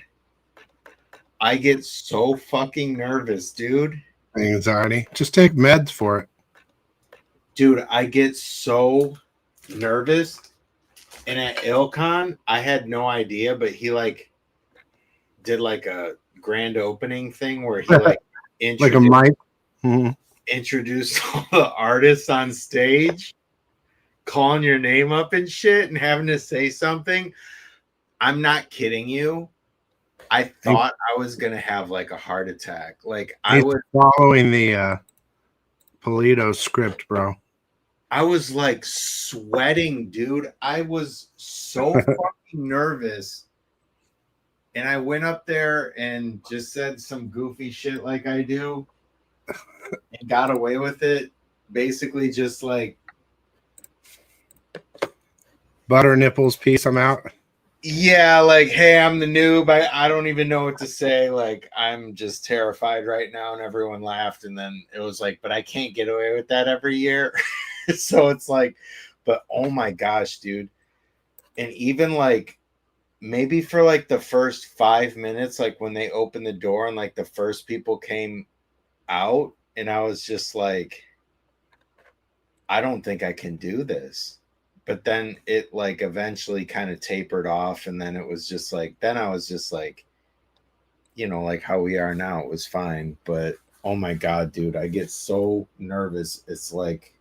I get so fucking nervous, dude.
Anxiety. Just take meds for it.
Dude, I get so nervous. And at Ilcon, I had no idea, but he like did like a grand opening thing where he like
Like a mic. Mhm.
introduced all the artists on stage, calling your name up and shit and having to say something. I'm not kidding you. I thought I was gonna have like a heart attack. Like
He's following the Polito script, bro.
I was like sweating, dude. I was so fucking nervous. And I went up there and just said some goofy shit like I do and got away with it. Basically, just like,
Butter nipples piece, I'm out.
yeah, like, hey, I'm the noob. I don't even know what to say. Like, I'm just terrified right now. And everyone laughed. And then it was like, but I can't get away with that every year. So it's like, but oh my gosh, dude. And even like, maybe for like the first 5 minutes, like when they opened the door and like the first people came out, and I was just like, I don't think I can do this. But then it like eventually kind of tapered off, and then it was just like, then I was just like, you know, like how we are now, it was fine. But oh my god, dude, I get so nervous. It's like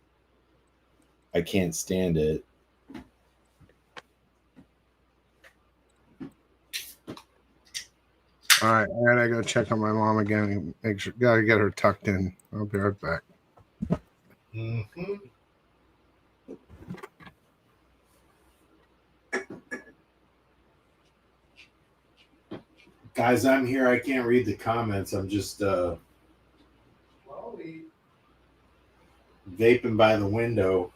I can't stand it.
All right, I gotta go check on my mom again. Make sure, gotta get her tucked in. I'll be right back.
Mm-hmm. Guys, I'm here. I can't read the comments. I'm just vaping by the window.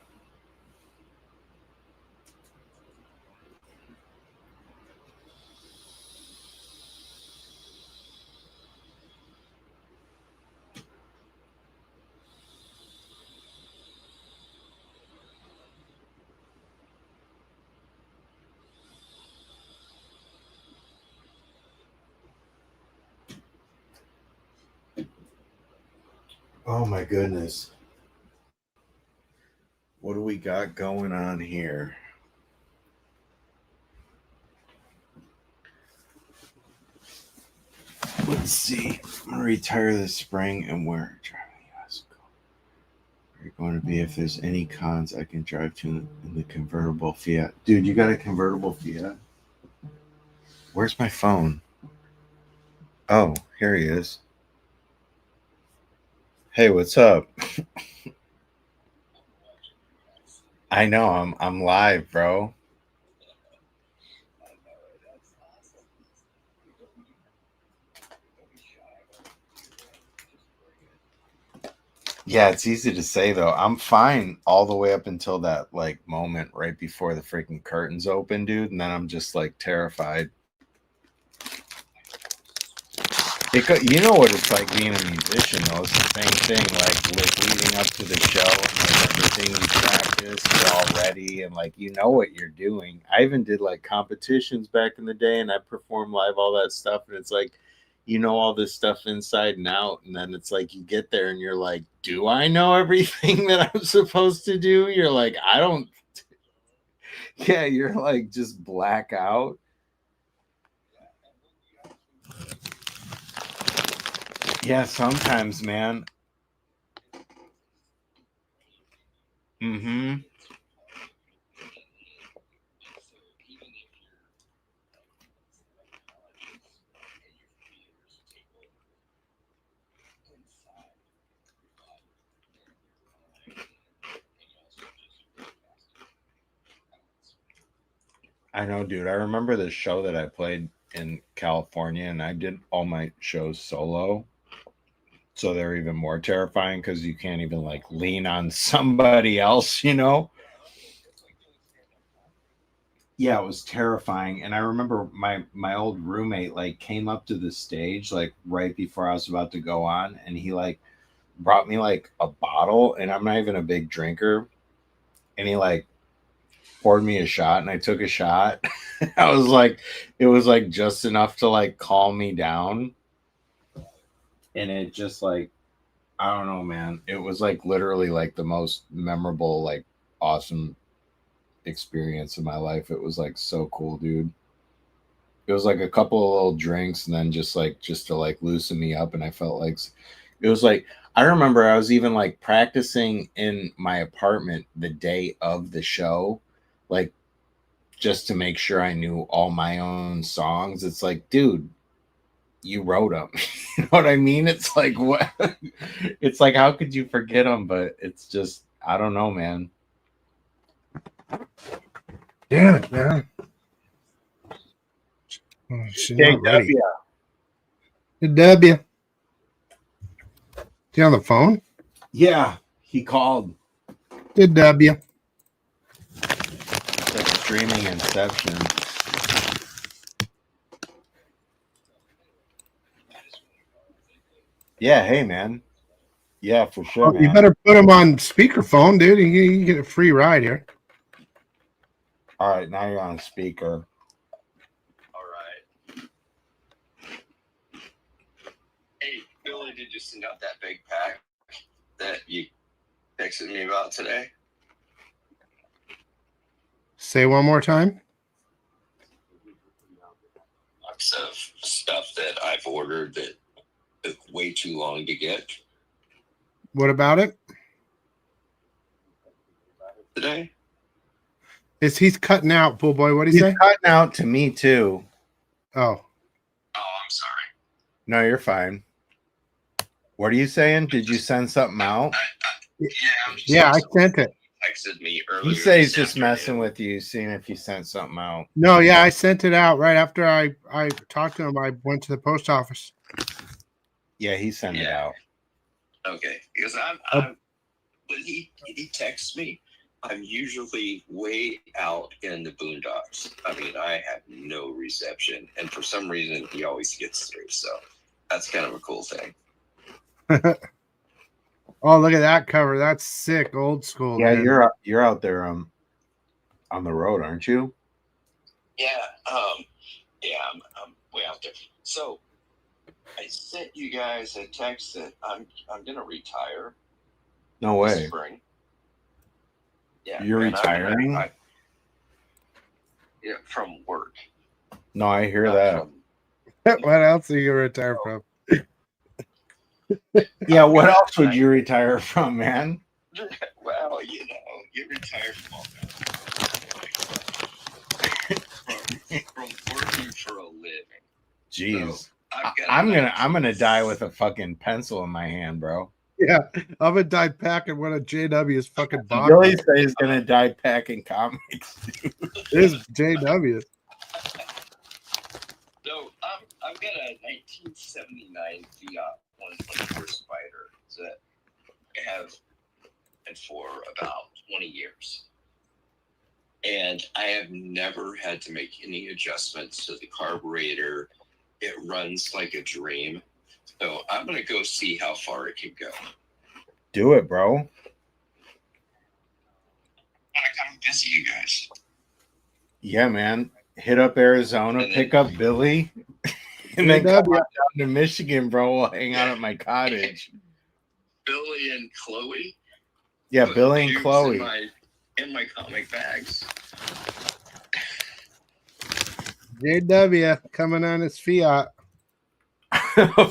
Oh my goodness. What do we got going on here? Let's see. I'm gonna retire this spring and where driving US are going to be if there's any cons I can drive to in the convertible Fiat. Dude, you got a convertible Fiat? Where's my phone? Oh, here he is. Hey, what's up? I know I'm live, bro. Yeah, it's easy to say though. I'm fine all the way up until that like moment right before the freaking curtains open, dude, and then I'm just like terrified. You know what it's like being a musician, though. It's the same thing, like leading up to the show and like everything you practice, you're all ready, and like you know what you're doing. I even did like competitions back in the day, and I performed live, all that stuff, and it's like you know all this stuff inside and out, and then it's like you get there and you're like, do I know everything that I'm supposed to do? You're like, I don't. Yeah, you're like just black out. Yeah, sometimes, man. Mm-hmm. I know, dude. I remember the show that I played in California, and I did all my shows solo. So they're even more terrifying because you can't even like lean on somebody else, you know? Yeah, it was terrifying. And I remember my old roommate like came up to the stage like right before I was about to go on, and he like brought me like a bottle, and I'm not even a big drinker, and he like poured me a shot, and I took a shot. I was like, it was like just enough to like calm me down. And it just like, I don't know, man. It was like literally like the most memorable, like awesome experience of my life. It was like so cool, dude. It was like a couple of little drinks and then just to like loosen me up. And I felt like it was like, I remember I was even like practicing in my apartment the day of the show, like just to make sure I knew all my own songs. It's like, dude, you wrote them. You know what I mean? It's like, what? It's like, how could you forget them? But it's just, I don't know, man.
Damn it, man. Oh, she's
Hey,
not ready.
W.
Good W. Is he on the phone?
Yeah, he called.
Good W.
It's like streaming Inception. Yeah, hey, man. Yeah, for sure,
Oh, you
man.
better put him on speakerphone, dude. You get a free ride here.
All right, now you're on speaker.
All right. Hey, Billy, did you send out that big pack that you texted me about today?
Say one more time.
Lots of stuff that I've ordered that took way too long to get
What about it?
today.
He's cutting out, pool boy? What do you
He's
say?
cutting out to me, too.
Oh,
Oh, I'm sorry.
No, you're fine. What are you saying? Did you send something out?
yeah, I sent it.
Texted me earlier.
He says he's
this
just messing
afternoon.
with you, seeing if you sent something out.
No, yeah, I sent it out right after I talked to him. I went to the post office.
Yeah, he sent it
Yeah.
out.
Okay, because I'm when he texts me, I'm usually way out in the boondocks. I mean, I have no reception, and for some reason, he always gets through. So that's kind of a cool thing.
Oh, look at that cover. That's sick. Old school,
Yeah,
dude.
you're out there on the road, aren't you?
Yeah, I'm way out there. So I sent you guys a text that I'm gonna retire
No
this
way.
spring. Yeah,
You're
and
retiring?
Yeah, from work.
No, I hear
Not
that.
from-
What else are you gonna retire from?
Yeah,
I've
what
got
else would you retire from, man?
Well, you retire from all that. from working for a living.
Jeez.
So, I've got a
I'm gonna
19
die with a fucking pencil in my hand, bro.
Yeah, I'm gonna die packing one of JW's fucking
Billy
boxes.
says he's gonna die packing comics.
There's JW.
So I've got a 1979 Fiat 124 Spider that I have had for about 20 years. And I have never had to make any adjustments to the carburetor. It runs like a dream. So I'm going to go see how far it can go.
Do it, bro.
I'm going to visit you guys.
Yeah, man. Hit up Arizona,
And then-
pick up Billy, and then come
JW.
on down to Michigan, bro. We'll hang out at my cottage.
Billy and Chloe.
Yeah,
put
Billy and
cubes
Chloe.
In my comic bags.
JW coming on his Fiat.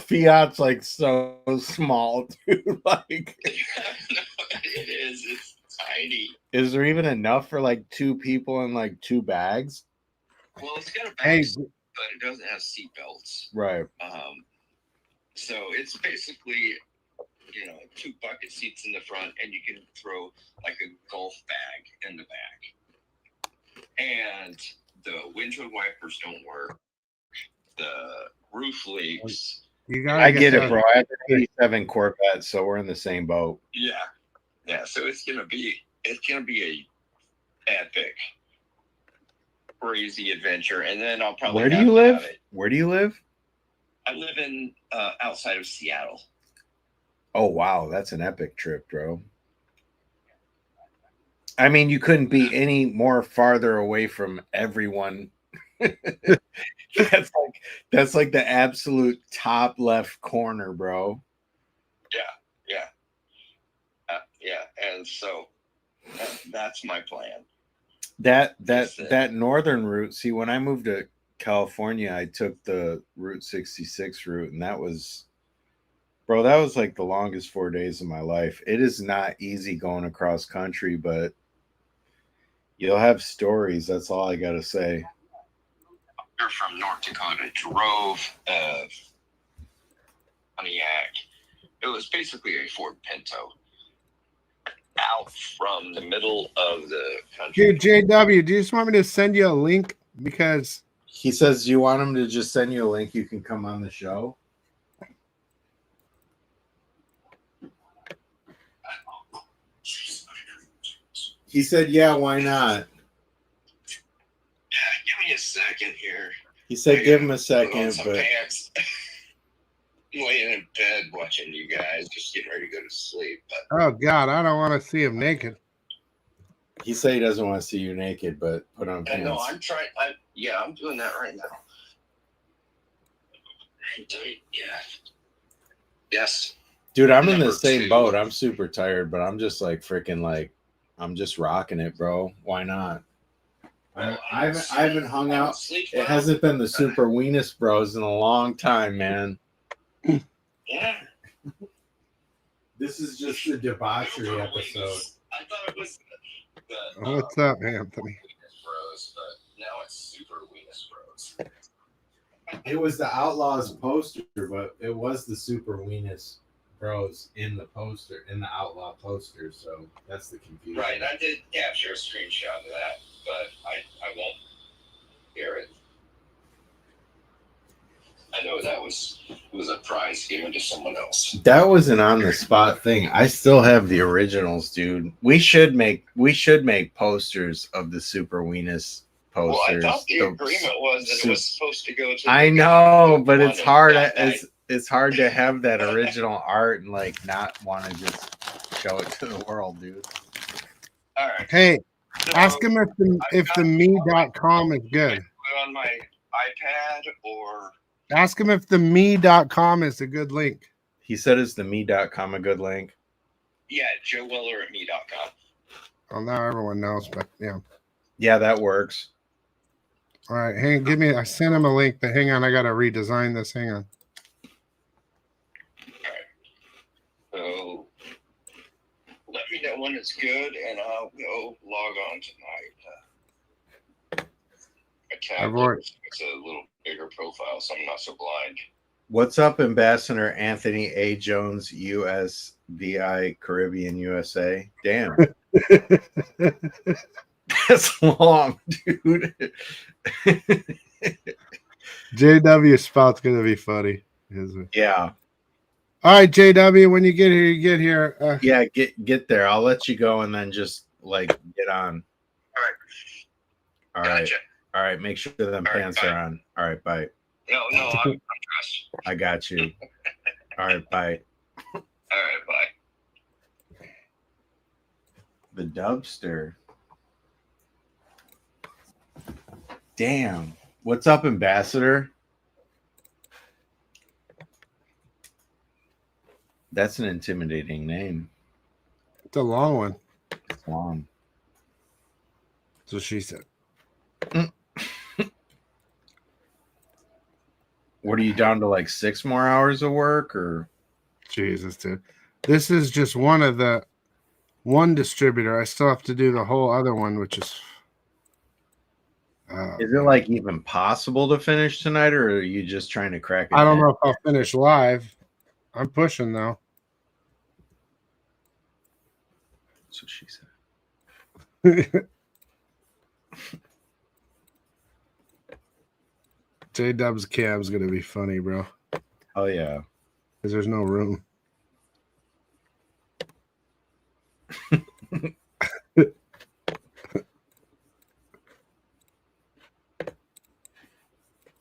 Fiat's like so small, dude. Like,
No, it is. It's tiny.
is there even enough for like two people in like two bags?
Well, it's got a
Hey,
bag, but it doesn't have seat belts.
Right.
So it's basically, two bucket seats in the front, and you can throw like a golf bag in the back. And the windshield wipers don't work. The roof leaks.
you gotta
I get it,
that-
bro. I have an 87 Corvette, so we're in the same boat.
Yeah. So it's gonna be a epic, crazy adventure, and then I'll probably.
Where do
have
you
to have
live?
it.
Where do you live?
I live in outside of Seattle.
Oh wow, that's an epic trip, bro. I mean, you couldn't be any more farther away from everyone. that's like the absolute top left corner, bro.
Yeah, and so that's my plan.
That northern route. See, when I moved to California, I took the Route 66 route, and that was like the longest 4 days of my life. It is not easy going across country, but you'll have stories. That's all I gotta say.
You're from North Dakota, drove Pontiac. It was basically a Ford Pinto out from the middle of the country.
Dude, JW, do you just want me to send you a link? Because
He says, you want him to just send you a link? You can come on the show. He said, yeah, why not?
Yeah, give me a second here.
He said, give him a
Put on
second,
some
but
pants. I'm laying in bed watching you guys, just getting ready to go to sleep. But
oh god, I don't want to see him naked.
he said he doesn't want to see you naked, but put on
I
pants.
know I'm trying. I'm doing that right now. Yeah. Yes.
Dude, I'm in the
Number
same
two.
boat. I'm super tired, but I'm just like freaking like, I'm just rocking it, bro. Why not? I haven't hung out. It hasn't been the super weenus bros in a long time, man.
Yeah.
This is just a debauchery episode.
I thought it was the
What's up, Anthony?
Weenus Bros, but now it's Super Weenus Bros.
It was the Outlaws poster, but it was the super weenus bros in the poster, in the Outlaw poster. So that's the confusion.
Right, I did capture a screenshot of that, but I won't hear it. I know that was a prize given to someone else.
That was an on the spot thing. I still have the originals, dude. We should make posters of the super weenus posters.
Well, I thought the agreement was that it was supposed to go to.
I know, but it's
London
hard.
that night.
It's hard to have that original art and like not want to just show it to the world, dude.
All right.
Hey,
So,
ask him if the me.com is good.
put it on my iPad or
Ask him if the me.com is a good link.
He said, "Is the me.com a good link?"
Yeah, Joe Weller at me.com.
Well, now everyone knows, but yeah.
Yeah, that works.
All right, give me. I sent him a link, but hang on, I gotta redesign this. Hang on.
So let me know when it's good, and I'll go log on tonight. My tablet, it's a little bigger profile, so I'm not so blind.
What's up, Ambassador Anthony A. Jones, USVI Caribbean USA? Damn, that's long, dude.
JW spot's gonna be funny.
Yeah.
All right, JW, when you get here, you get here.
Yeah, get there. I'll let you go and then just like get on. All right.
Gotcha.
All right. Make sure them pants are on. All right. Bye.
No, I'm dressed.
I got you. All right. Bye.
All right, bye.
The Dubster. Damn. What's up, Ambassador? That's an intimidating name.
It's a long one.
It's long.
So she said.
What are you down to, like 6 more hours of work, or?
Jesus, dude. This is just one distributor. I still have to do the whole other one, which is.
Is it like even possible to finish tonight, or are you just trying to crack it?
I don't know if I'll finish live. I'm pushing though.
That's what she said.
J-Dub's cam's gonna be funny, bro.
Oh yeah.
Because there's no room.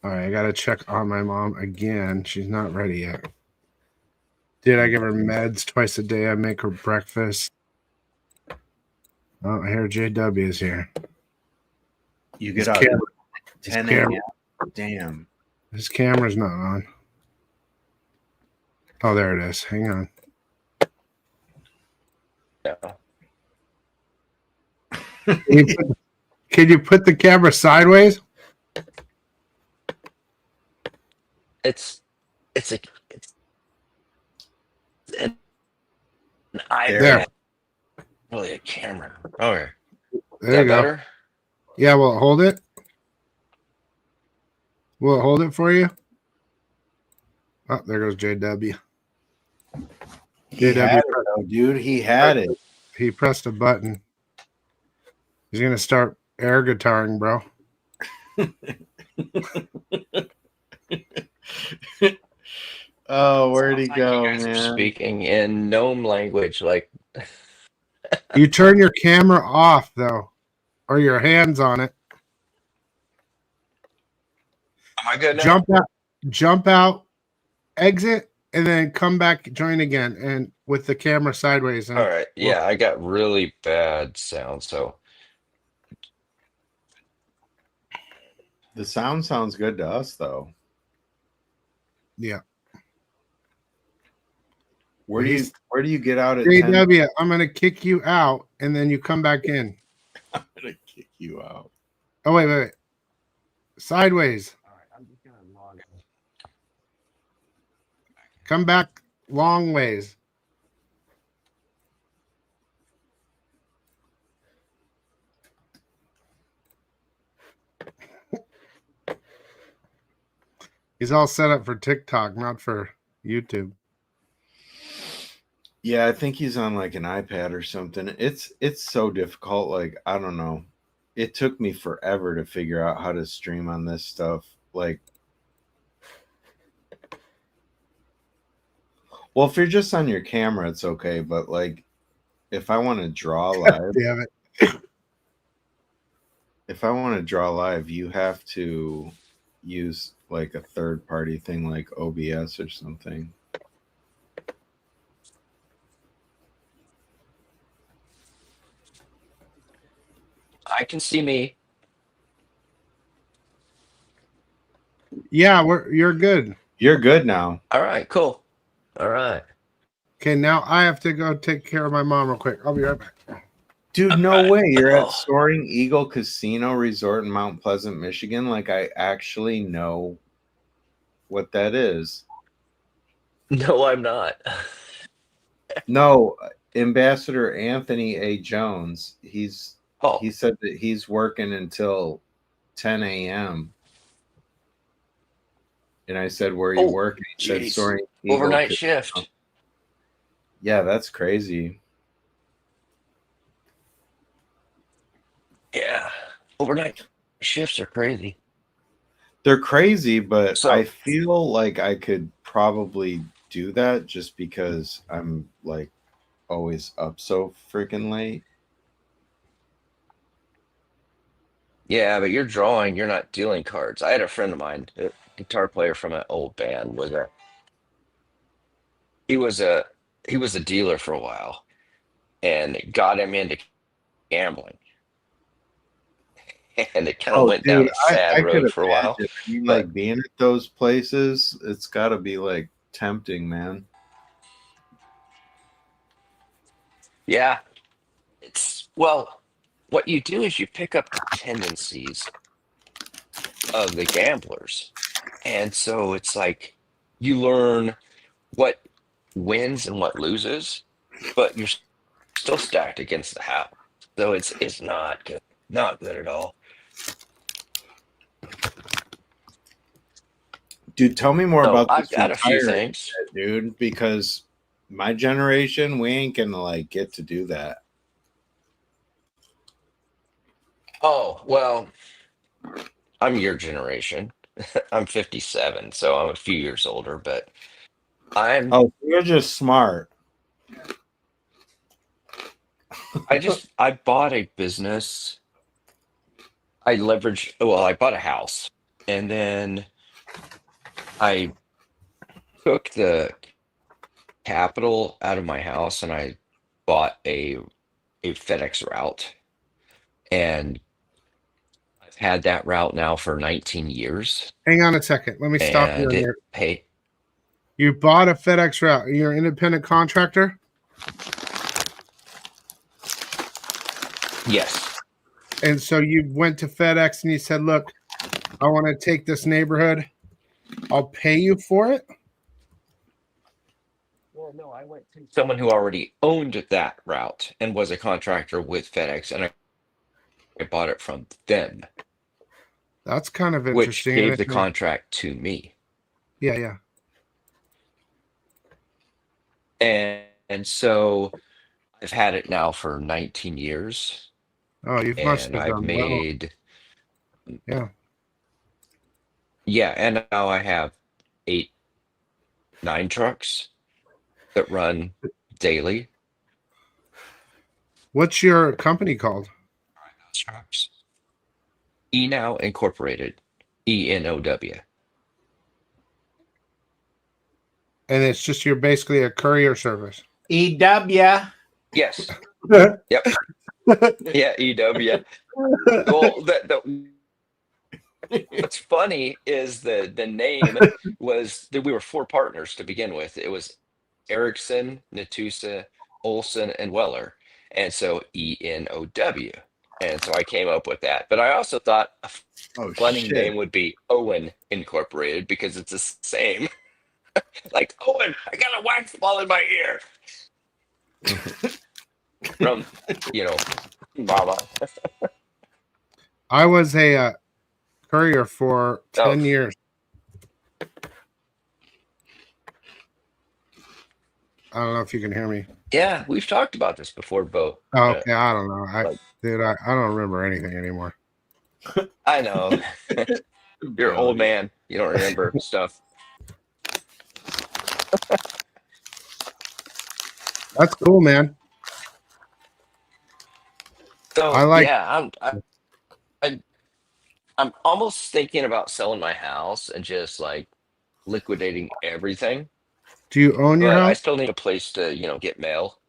All right, I gotta check on my mom again. She's not ready yet. Did I give her meds twice a day? I make her breakfast. Oh, here JW is here.
You get
His
out
camera-
at 10
his
a.m.
camera-
Damn.
His camera's not on. Oh, there it is. Hang on.
Yeah.
Can you put the camera sideways?
It's an iPad.
There.
Really a camera. Okay.
There you go.
Better?
Yeah, will it hold it? Will it hold it for you? Oh, there goes JW.
He had it, though, dude. He had it.
He pressed a button. He's gonna start air guitaring, bro.
Oh, where'd he go,
You guys are
man?
speaking in gnome language, like
You turn your camera off though, or your hands on it.
am I good now?
Jump out, exit, and then come back, join again, and with the camera sideways. And
All right. Yeah, I got really bad sound, so
The sound sounds good to us, though.
yeah.
Where do you get out at 10?
JW, I'm gonna kick you out, and then you come back in.
I'm gonna kick you out.
Oh wait. Sideways.
all right, I'm just gonna log in.
Come back long ways. He's all set up for TikTok, not for YouTube.
Yeah, I think he's on like an iPad or something. It's so difficult. Like, I don't know. It took me forever to figure out how to stream on this stuff. Like, well, if you're just on your camera, it's okay. But like, if I want to draw live,
Damn it.
if I want to draw live, you have to use like a third party thing like OBS or something.
I can see me.
Yeah, you're good.
You're good now.
All right, cool. All right.
Okay, now I have to go take care of my mom real quick. I'll be right back.
Dude, no
Alright.
way. You're
Oh.
at Soaring Eagle Casino Resort in Mount Pleasant, Michigan. Like, I actually know what that is.
No, I'm not.
No, Ambassador Anthony A. Jones. He
Oh,
said that he's working until 10 a.m. And I said, "Where are you
Oh,
working?" He said,
jeez.
"Soaring Eagle
Overnight
Casino."
shift.
Yeah, that's crazy.
Yeah. Overnight shifts are crazy.
They're crazy, but
So-
I feel like I could probably do that just because I'm like always up so freaking late.
Yeah, but you're drawing, you're not dealing cards. I had a friend of mine, a guitar player from an old band, he was a he was a dealer for a while and it got him into gambling. And it kind of
Oh,
went down
dude,
a sad
I could
road for a while.
imagine. I mean,
But
like being at those places, it's got to be like tempting, man.
yeah, well, what you do is you pick up the tendencies of the gamblers. And so it's like you learn what wins and what loses, but you're still stacked against the house. So it's not good. Not good at all.
Dude, tell me more
So
about
I've
this
got a few
retiring
things.
shit, dude, because my generation, we ain't gonna like get to do that.
Oh, well, I'm your generation. I'm 57, so I'm a few years older, but I'm
Oh, you're just smart.
I bought a business. I bought a house and then I took the capital out of my house and I bought a FedEx route. And I've had that route now for 19 years.
Hang on a second. Let me stop you
And
in
it
here.
paid.
You bought a FedEx route. You're an independent contractor?
Yes.
And so you went to FedEx and you said, look, I want to take this neighborhood. I'll pay you for it.
Well, no, I went to someone who already owned that route and was a contractor with FedEx, and I bought it from them,
That's kind of
which
interesting.
gave the contract to me.
Yeah, yeah.
And so I've had it now for 19 years,
Oh, you must
and
have
I've
done
made
well.
yeah, and now I have 9 trucks that run daily.
What's your company called?
Trucks. Now Incorporated, ENOW.
And it's just you're basically a courier service.
EW.
Yes.
Yeah.
Yep. Yeah, EW. Well, what's funny is the name was that we were 4 partners to begin with. It was Erickson, Natusa, Olson, and Weller, and so ENOW. And so I came up with that. But I also thought a
Oh,
funny
shit.
name would be Owen Incorporated because it's the same. Like Owen, I got a wax ball in my ear. From Mama.
I was a courier for 10 years. I don't know if you can hear me.
Yeah, we've talked about this before, Bo.
Oh, okay. I don't know. I don't remember anything anymore.
I know. You're an old man. You don't remember stuff.
That's cool, man.
So
I like-
yeah, I'm almost thinking about selling my house and just like liquidating everything.
Do you own your
But I
house?
still need a place to, get mail.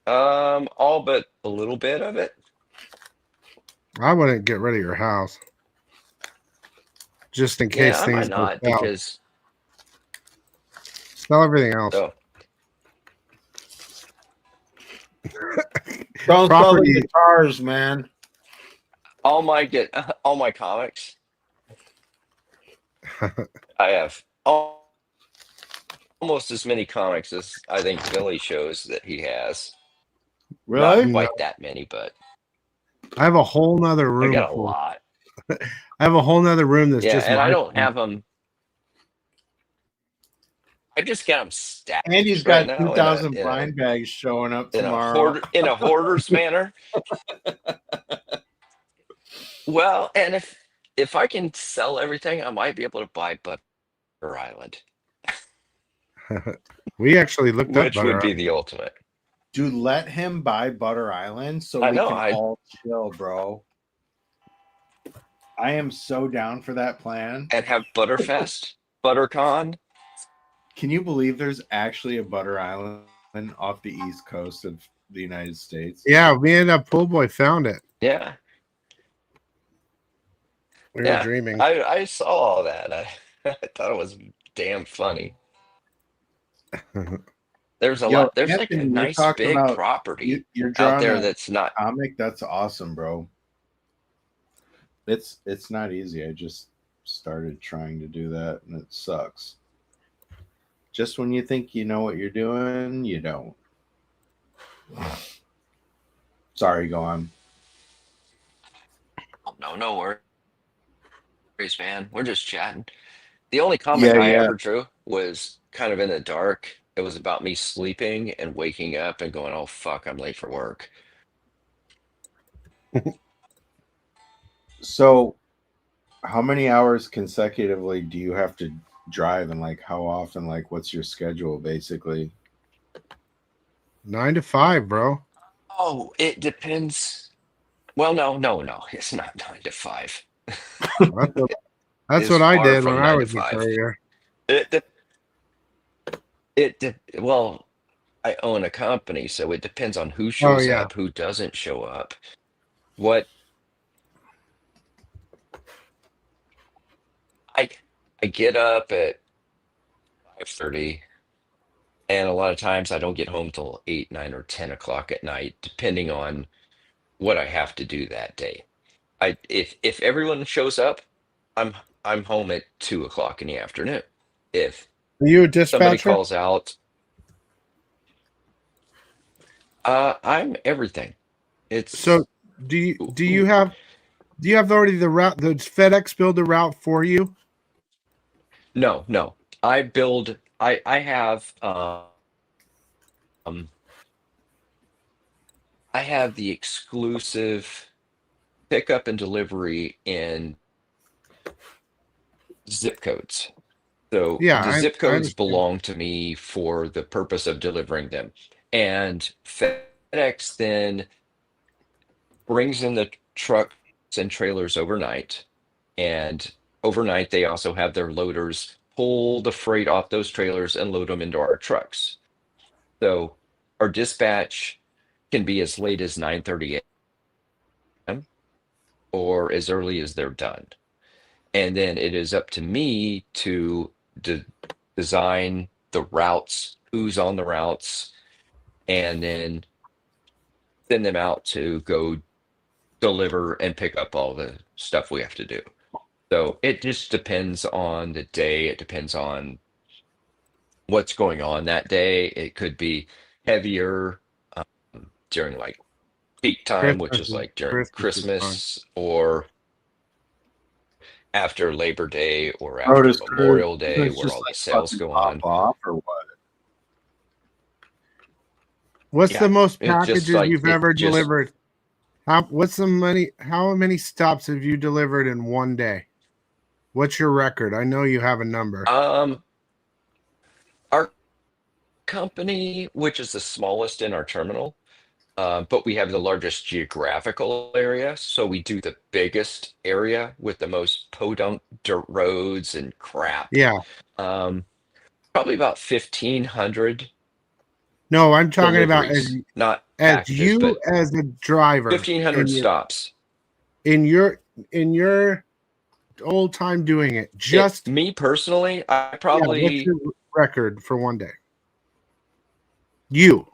All but a little bit of it.
I wouldn't get rid of your house. just in case
Yeah, I
things
might
go
not
south.
because
Sell everything else.
so
Don't sell the
Property.
guitars, man.
all my comics. I have almost as many comics as I think Billy shows that he has.
Really?
Not quite that many, but
I have a whole nother
I
room
got a
full.
lot.
I have a whole nother room that's
Yeah,
just
and I
my
don't
stuff.
have them. I just got them stacked
Andy's
right
got
now
2,000 blind bags showing up
in
tomorrow.
a hoarder's manner. Well, and if I can sell everything, I might be able to buy Butter Island,
We actually looked up
which
Butter
would be
Island.
the ultimate.
Dude, let him buy Butter Island so
I
we
know,
can
I-
all chill, bro. I am so down for that plan.
And have Butterfest, ButterCon.
Can you believe there's actually a Butter Island off the east coast of the United States?
Yeah, me and Pool Boy found it.
Yeah,
We were
yeah.
dreaming.
I saw all that. I thought it was damn funny. There's a
Yo,
lot. There's like a
Anthony, you're
nice
talking
big
about-
property
You're
out
drawing
there
a
that's not.
comic. That's awesome, bro. It's not easy. I just started trying to do that, and it sucks. Just when you think you know what you're doing, you don't. Sorry, go on.
No worries, man. We're just chatting. The only comic I
yeah.
ever drew was kind of in the dark. It was about me sleeping and waking up and going, "Oh fuck, I'm late for work."
So, how many hours consecutively do you have to drive, and like how often? Like, what's your schedule basically?
9 to 5, bro.
Oh, it depends. Well, no. It's not 9 to 5.
That's
It's
what I
far
did
from
when I
9 to
was a
5.
courier.
Well, I own a company, so it depends on who shows
yeah.
up, who doesn't show up. What I I get up at 5:30, and a lot of times I don't get home till 8, 9, or 10 o'clock at night, depending on what I have to do that day. If everyone shows up, I'm I'm home at 2 o'clock in the afternoon. If
Are you a
somebody
dispatcher?
calls out, I'm everything. It's
So do you have already the route? Does FedEx build the route for you?
no. I build. I have I have the exclusive pickup and delivery in zip codes. So
Yeah,
the
I
zip codes
understand.
belong to me for the purpose of delivering them. And FedEx then brings in the trucks and trailers overnight. And overnight, they also have their loaders pull the freight off those trailers and load them into our trucks. So our dispatch can be as late as 9:30 a.m. or as early as they're done. And then it is up to me to design the routes, who's on the routes, and then send them out to go deliver and pick up all the stuff we have to do. So it just depends on the day. It depends on what's going on that day. It could be heavier during like peak time, which is like during
Christmas is fun.
Christmas or after Labor Day or
Oh,
after
does
Memorial Day,
Christmas
where
just
all the
like
sales
fucking
go
pop
on.
off or what?
What's
Yeah,
the most
it's just
packages
like
you've
it
ever
just
delivered? What's the money? How many stops have you delivered in one day? What's your record? I know you have a number.
our company, which is the smallest in our terminal, but we have the largest geographical area, so we do the biggest area with the most podunk dirt roads and crap.
Yeah.
Probably about 1,500
No, I'm talking about
deliveries, not
as
packages,
you
but
as a driver
1,500 stops.
in your old time doing it. Just
me personally, I
what's
probably
your record for one day? You.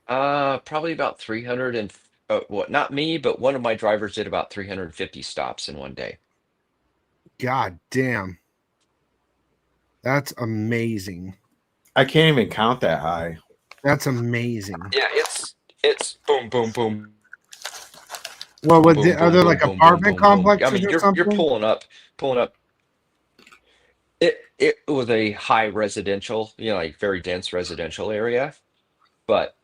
probably about 300 and what? Not me, but one of my drivers did about 350 stops in one day.
God damn. That's amazing.
I can't even count that high.
That's amazing.
Yeah, it's boom, boom, boom.
Well,
Boom,
are there
boom,
like
boom, boom,
apartment
boom, boom. I
complexes
mean,
or
you're
something?
pulling up. It was a high residential, like very dense residential area, but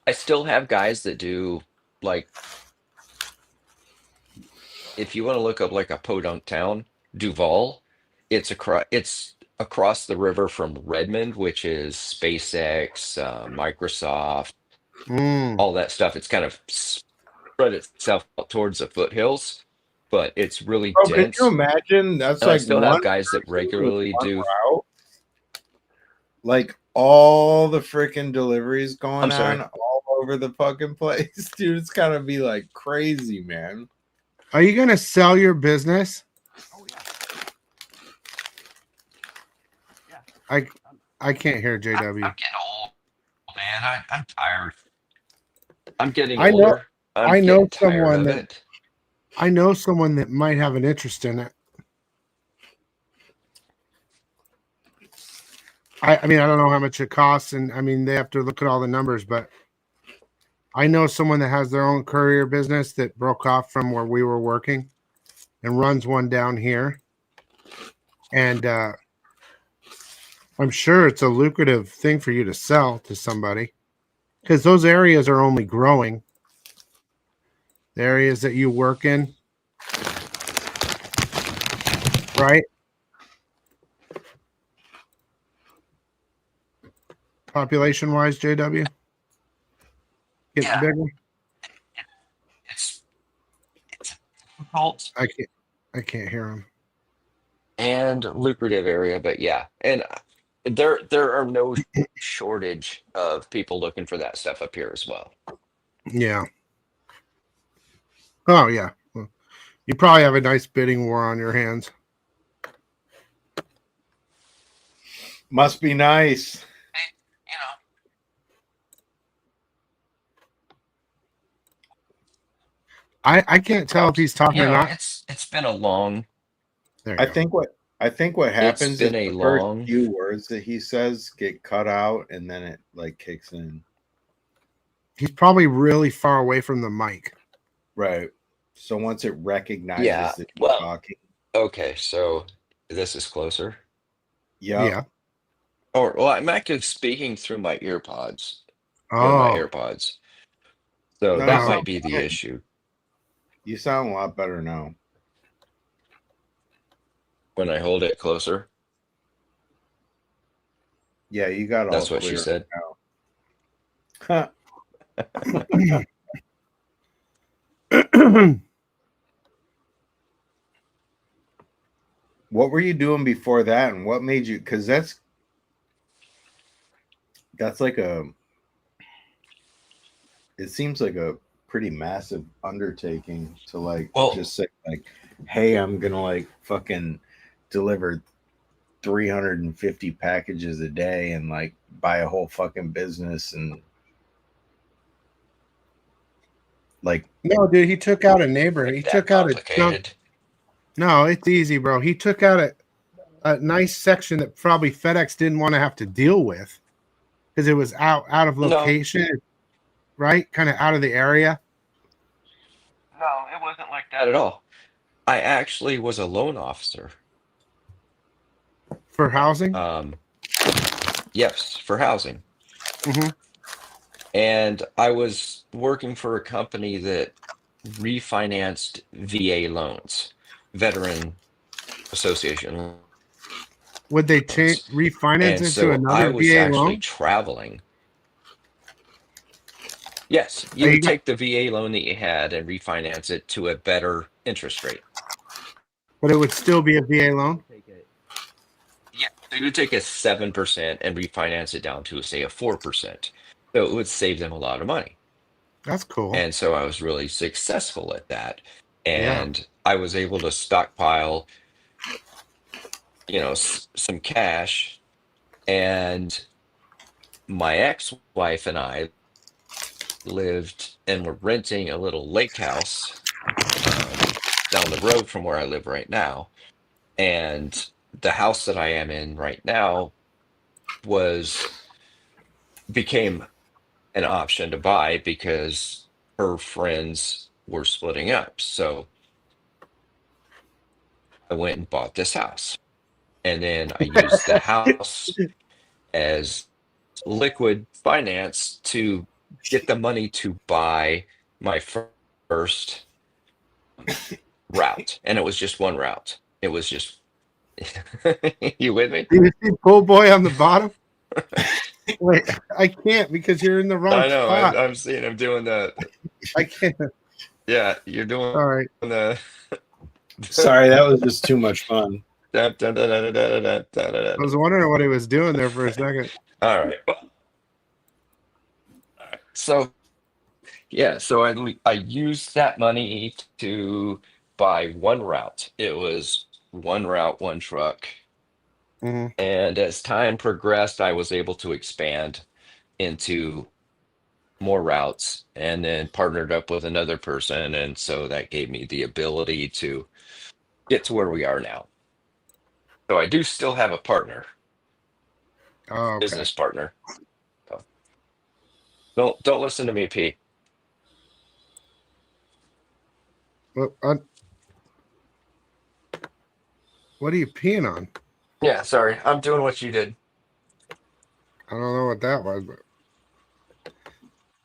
I still have guys that do like if you want to look up like a podunk town, Duval, it's across the river from Redmond, which is SpaceX, Microsoft,
Mm.
all that stuff. It's kind of spread itself out towards the foothills, but it's really
Bro, can you
dense.
imagine? That's
And I
like
still have
one
guys that
person with
regularly
one
do.
route. Like all the freaking deliveries going
I'm sorry.
on all over the fucking place, dude. It's gotta be like crazy, man.
Are you gonna sell your business? I can't hear
I'm
JW.
getting old, man. I'm tired. I'm getting
I know
older. I'm
I know
getting tired
someone
of
that
it.
I know someone that might have an interest in it. I mean, I don't know how much it costs, and I mean they have to look at all the numbers, but I know someone that has their own courier business that broke off from where we were working and runs one down here. And I'm sure it's a lucrative thing for you to sell to somebody because those areas are only growing. The areas that you work in, right? Population wise, JW? Getting
Yeah,
bigger?
it's difficult
I can't hear him.
and lucrative area, but yeah, and there are no shortage of people looking for that stuff up here as well.
Yeah. Oh yeah. Well, you probably have a nice bidding war on your hands.
Must be nice.
You know,
I can't tell if he's talking or not.
it's been a long.
There you
I
go.
think what
It's
happens is
been a
the first
long.
few words that he says get cut out and then it like kicks in.
He's probably really far away from the mic.
Right. So once it recognizes
Yeah.
that you're
Well,
talking.
okay, so this is closer.
Yep.
Yeah.
Or well, I'm actually speaking through my earpods or my
Oh.
AirPods, so
No,
that
Oh.
might be the issue.
You sound a lot better now.
When I hold it closer.
Yeah, you got all
That's what
clear
she said.
now. What were you doing before that, and what made you? Because that's like a. It seems like a pretty massive undertaking to like
Well,
just say like, "Hey, I'm gonna like fucking deliver 350 packages a day and like buy a whole fucking business and like."
No, dude, he took out a neighbor. He
that
took out a junk.
complicated.
No, it's easy, bro. He took out a nice section that probably FedEx didn't want to have to deal with because it was out of
No,
location, right? Kind of out of the area.
no, it wasn't like that at all. I actually was a loan officer.
For housing.
Yes, for housing.
Mm-hmm.
And I was working for a company that refinanced VA loans, Veteran Association
Would they
loans.
refinance
And
into
so I
another
was
VA
actually
loan?
traveling. Yes,
Oh,
you
you
would
got,
take the VA loan that you had and refinance it to a better interest rate.
but it would still be a VA loan.
Yeah, so you would take a 7% and refinance it down to, say, a 4%. So it would save them a lot of money.
That's cool.
And so I was really successful at that.
Yeah.
And I was able to stockpile, some cash, and my ex-wife and I lived and were renting a little lake house down the road from where I live right now. And the house that I am in right now was became an option to buy because her friends were splitting up. So I went and bought this house. And then I used the house as liquid finance to get the money to buy my first route. And it was just one route. It was just, you with me?
Do you see Bull Boy on the bottom? Wait, I can't because you're in the wrong
I know.
spot.
I'm seeing him doing the,
I can't.
yeah, you're doing
All right.
the,
Sorry, that was just too much fun.
I was wondering what he was doing there for a second.
All right. So, yeah, so I used that money to buy one route. It was one route, one truck.
hmm
And as time progressed, I was able to expand into more routes and then partnered up with another person. And so that gave me the ability to get to where we are now. So I do still have a partner,
Oh, okay.
business partner. So don't listen to me, P.
Well, what are you peeing on?
Yeah, sorry. I'm doing what you did.
I don't know what that was, but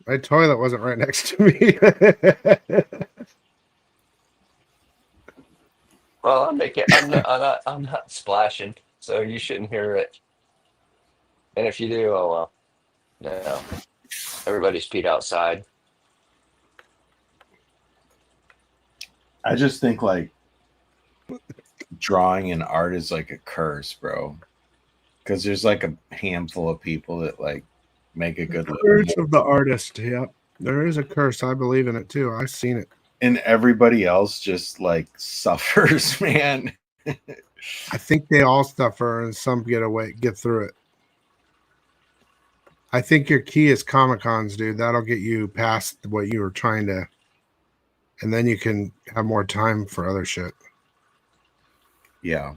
my toilet wasn't right next to me.
Well, I'm not splashing, so you shouldn't hear it. And if you do, oh well. No. Everybody's peed outside.
I just think like drawing and art is like a curse, bro. Because there's like a handful of people that like make a good living,
Curse of the artist. Yep. There is a curse. I believe in it too. I've seen it.
and everybody else just like suffers, man.
I think they all suffer and some get through it. I think your key is Comic-Cons, dude. That'll get you past what you were trying to, and then you can have more time for other shit.
Yeah.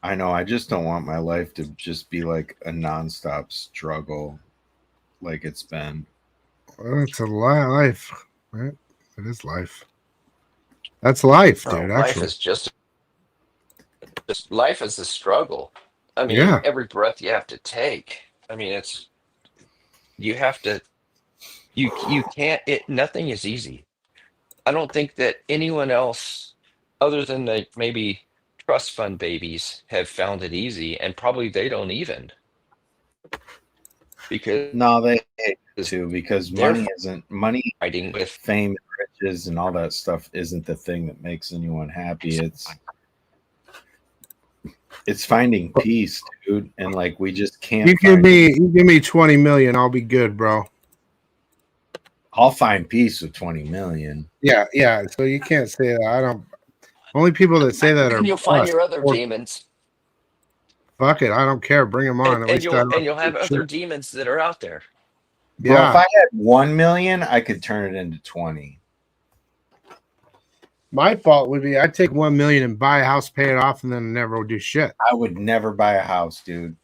I know. I just don't want my life to just be like a nonstop struggle like it's been.
Well, it's a life, right? It is life. That's life, dude.
Life
Actually,
is just life is a struggle. I mean,
yeah.
every breath you have to take. I mean, you have to you can't nothing is easy. I don't think that anyone else other than like maybe trust fund babies have found it easy, and probably they don't even, because
No, they hate it too because
they're
money,
fighting with
fame, riches, and all that stuff isn't the thing that makes anyone happy. It's finding peace, dude, and like we just can't.
You give me 20 million, I'll be good, bro.
I'll find peace with 20 million.
Yeah. So you can't say that. I don't. Only people that say that are.
you'll find
blessed.
your other
Or,
demons.
fuck it, I don't care. Bring them on. At
And
least I don't
you'll have
shit.
other demons that are out there.
Bro,
Yeah.
if I had 1 million, I could turn it into 20.
My fault would be I'd take 1 million and buy a house, pay it off, and then never do shit.
I would never buy a house, dude.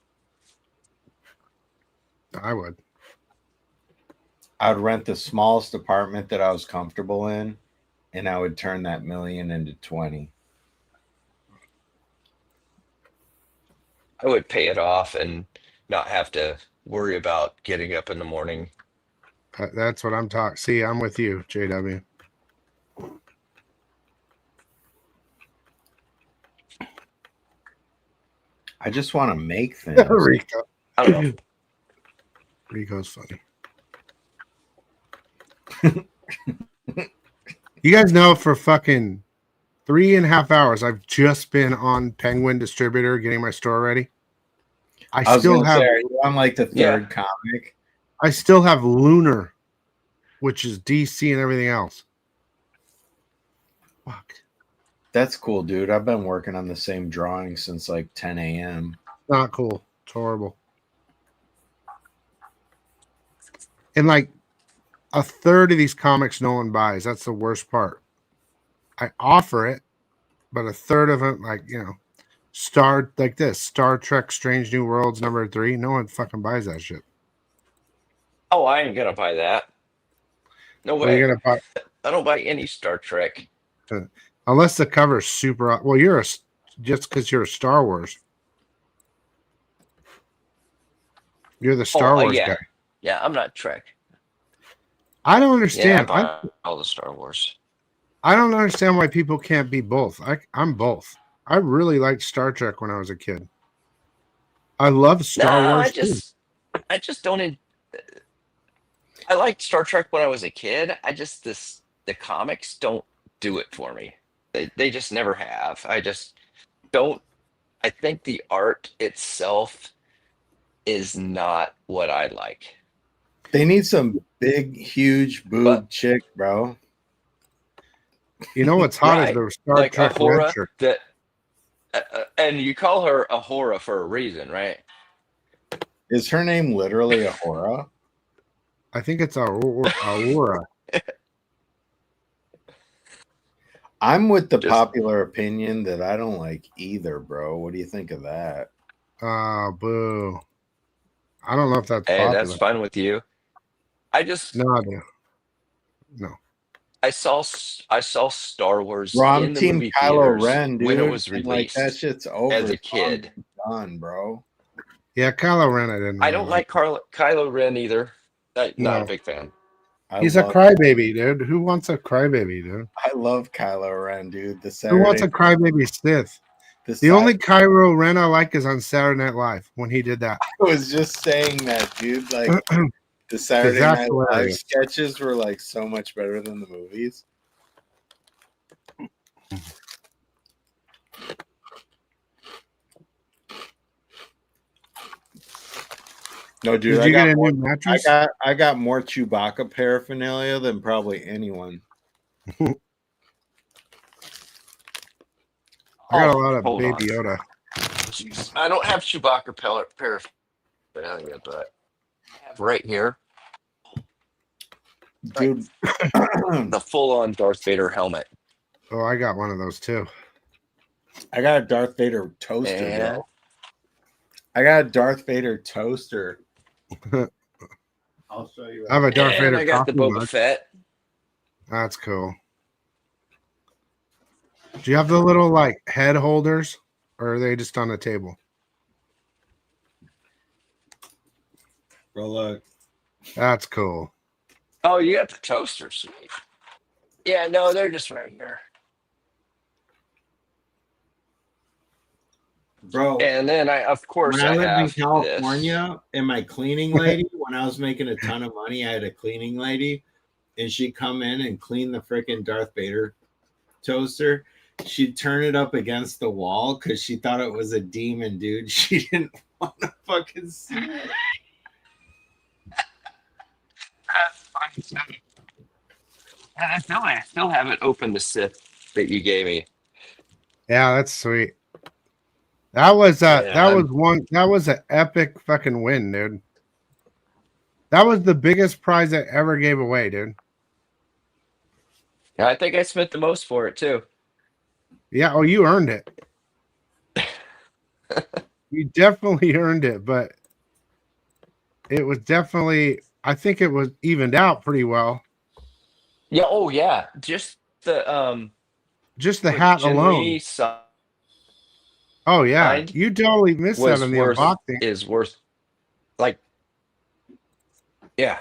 I would.
I would rent the smallest apartment that I was comfortable in, and I would turn that million into 20.
I would pay it off and not have to worry about getting up in the morning.
That's what I'm talking. See, I'm with you, JW.
I just want to make things.
Rico.
I don't know.
Rico's funny. You guys know for fucking 3.5 hours, I've just been on Penguin Distributor getting my store ready. I still have.
I'm like the third comic.
I still have Lunar, which is DC and everything else. Fuck.
That's cool, dude. I've been working on the same drawing since like 10 a.m.
Not cool. It's horrible. And like a third of these comics no one buys. That's the worst part. I offer it, but a third of it, like, you know, Star Trek Strange New Worlds #3, no one fucking buys that shit.
Oh, I ain't gonna buy that. No
Well,
way.
you're gonna
I don't buy any Star Trek.
buy unless the cover's super. Well, you're just because you're a Star Wars. You're the Star Wars
yeah.
guy.
Yeah, I'm not Trek.
I don't
Yeah, I
understand.
buy all the Star Wars.
I don't understand why people can't be both. I'm both. I really liked Star Trek when I was a kid. I love Star
No,
Wars too.
I just don't. I liked Star Trek when I was a kid. The comics don't do it for me. They just never have. I just don't. I think the art itself is not what I like.
They need some big, huge boob
But-
chick, bro.
You know what's hot is
Right.
the Star
Like
Trek
Ahura,
red shirt.
that, and you call her Ahura for a reason, right?
Is her name literally Ahura?
I think it's Aurora.
I'm with the
Just-
popular opinion that I don't like either, bro. What do you think of that?
Boo. I don't know if that's
Hey,
popular.
that's fine with you. I just
No, dude. No.
I saw Star Wars
Bro, I'm
in the
team
movie
Kylo
theaters
Ren, dude.
when it was
And, like,
released.
that shit's over.
as a
It's
kid.
done, bro.
Yeah, Kylo Ren, I didn't.
I
really
don't like Kylo Ren either. Not
No.
a big fan.
He's a crybaby, dude. Who wants a crybaby, dude?
I love Kylo Ren, dude.
Who wants a crybaby Sith? The only Kylo Ren I like is on Saturday Night Live when he did that.
I was just saying that, dude. Like the Saturday
that's
Night Live
hilarious.
sketches were like so much better than the movies. No, dude.
Did you get a new mattress?
I got more Chewbacca paraphernalia than probably anyone.
I got a lot of
Hold on.
Baby Yoda.
Jeez. I don't have Chewbacca paraphernalia, but I have right here
Dude,
the full-on Darth Vader helmet.
Oh, I got one of those too.
I got a Darth Vader toaster,
And-
bro. I got a Darth Vader toaster.
I'll show you.
I have a Darth
and
Vader
I got the
coffee
Boba
mug.
Fett.
That's cool. Do you have the little like head holders, or are they just on the table?
Bro, look.
That's cool.
Oh, you got the toaster. Sweet. Yeah, no, they're just right here.
Bro,
And then of course,
when I lived in
have
California, and my cleaning lady, when I was making a ton of money, I had a cleaning lady, and she'd come in and clean the freaking Darth Vader toaster. She'd turn it up against the wall because she thought it was a demon, dude. She didn't want to fucking see it.
I still haven't opened the Sith that you gave me.
Yeah, that's sweet. That was
Yeah,
that was an epic fucking win, dude. That was the biggest prize I ever gave away, dude.
I think I spent the most for it too.
Yeah, oh, you earned it. You definitely earned it, but it was definitely, I think it was evened out pretty well.
Yeah. Oh yeah. Just the
Just the hat alone.
GEMINI sign
Oh yeah,
signed
you totally missed that
was
in the
worth
unboxing.
is worth like yeah.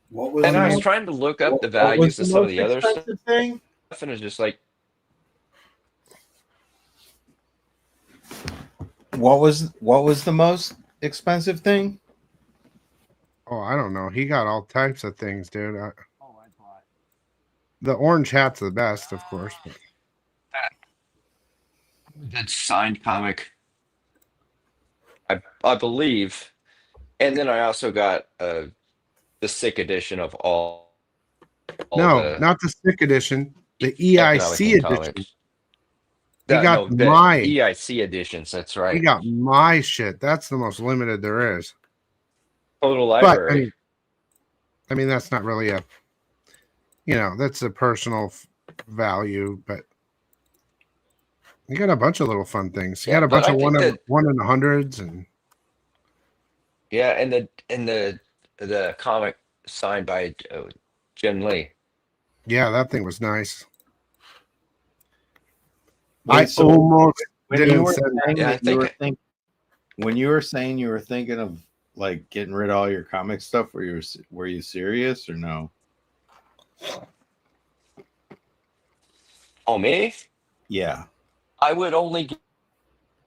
What was
And
the
I was
most-
trying to look up the
what was
values of
the
some of
most
the other stuff,
expensive thing?
and it's just like
What was the most expensive thing?
Oh, I don't know. He got all types of things, dude. The orange hat's the best, of course. But
that signed comic. I believe, and then I also got the sick edition of all
no,
the
not the stick edition. The
Economic
EIC
and
edition.
Comics.
You got
No, the
my
EIC editions. That's right.
you got my shit. That's the most limited there is.
Total
But
library.
I mean that's not really a, you know, that's a personal value, but you got a bunch of little fun things. You
Yeah,
got a
but
bunch
I
of
think that
one in the hundreds, and
yeah, and the comic signed by Jim Lee.
yeah, that thing was nice.
Wait,
I
so
almost
when you
didn't
were
send.
saying
Yeah, I
that you were
think
when you were saying you were thinking of like getting rid of all your comic stuff, were you serious or no?
oh me,
Yeah.
I would only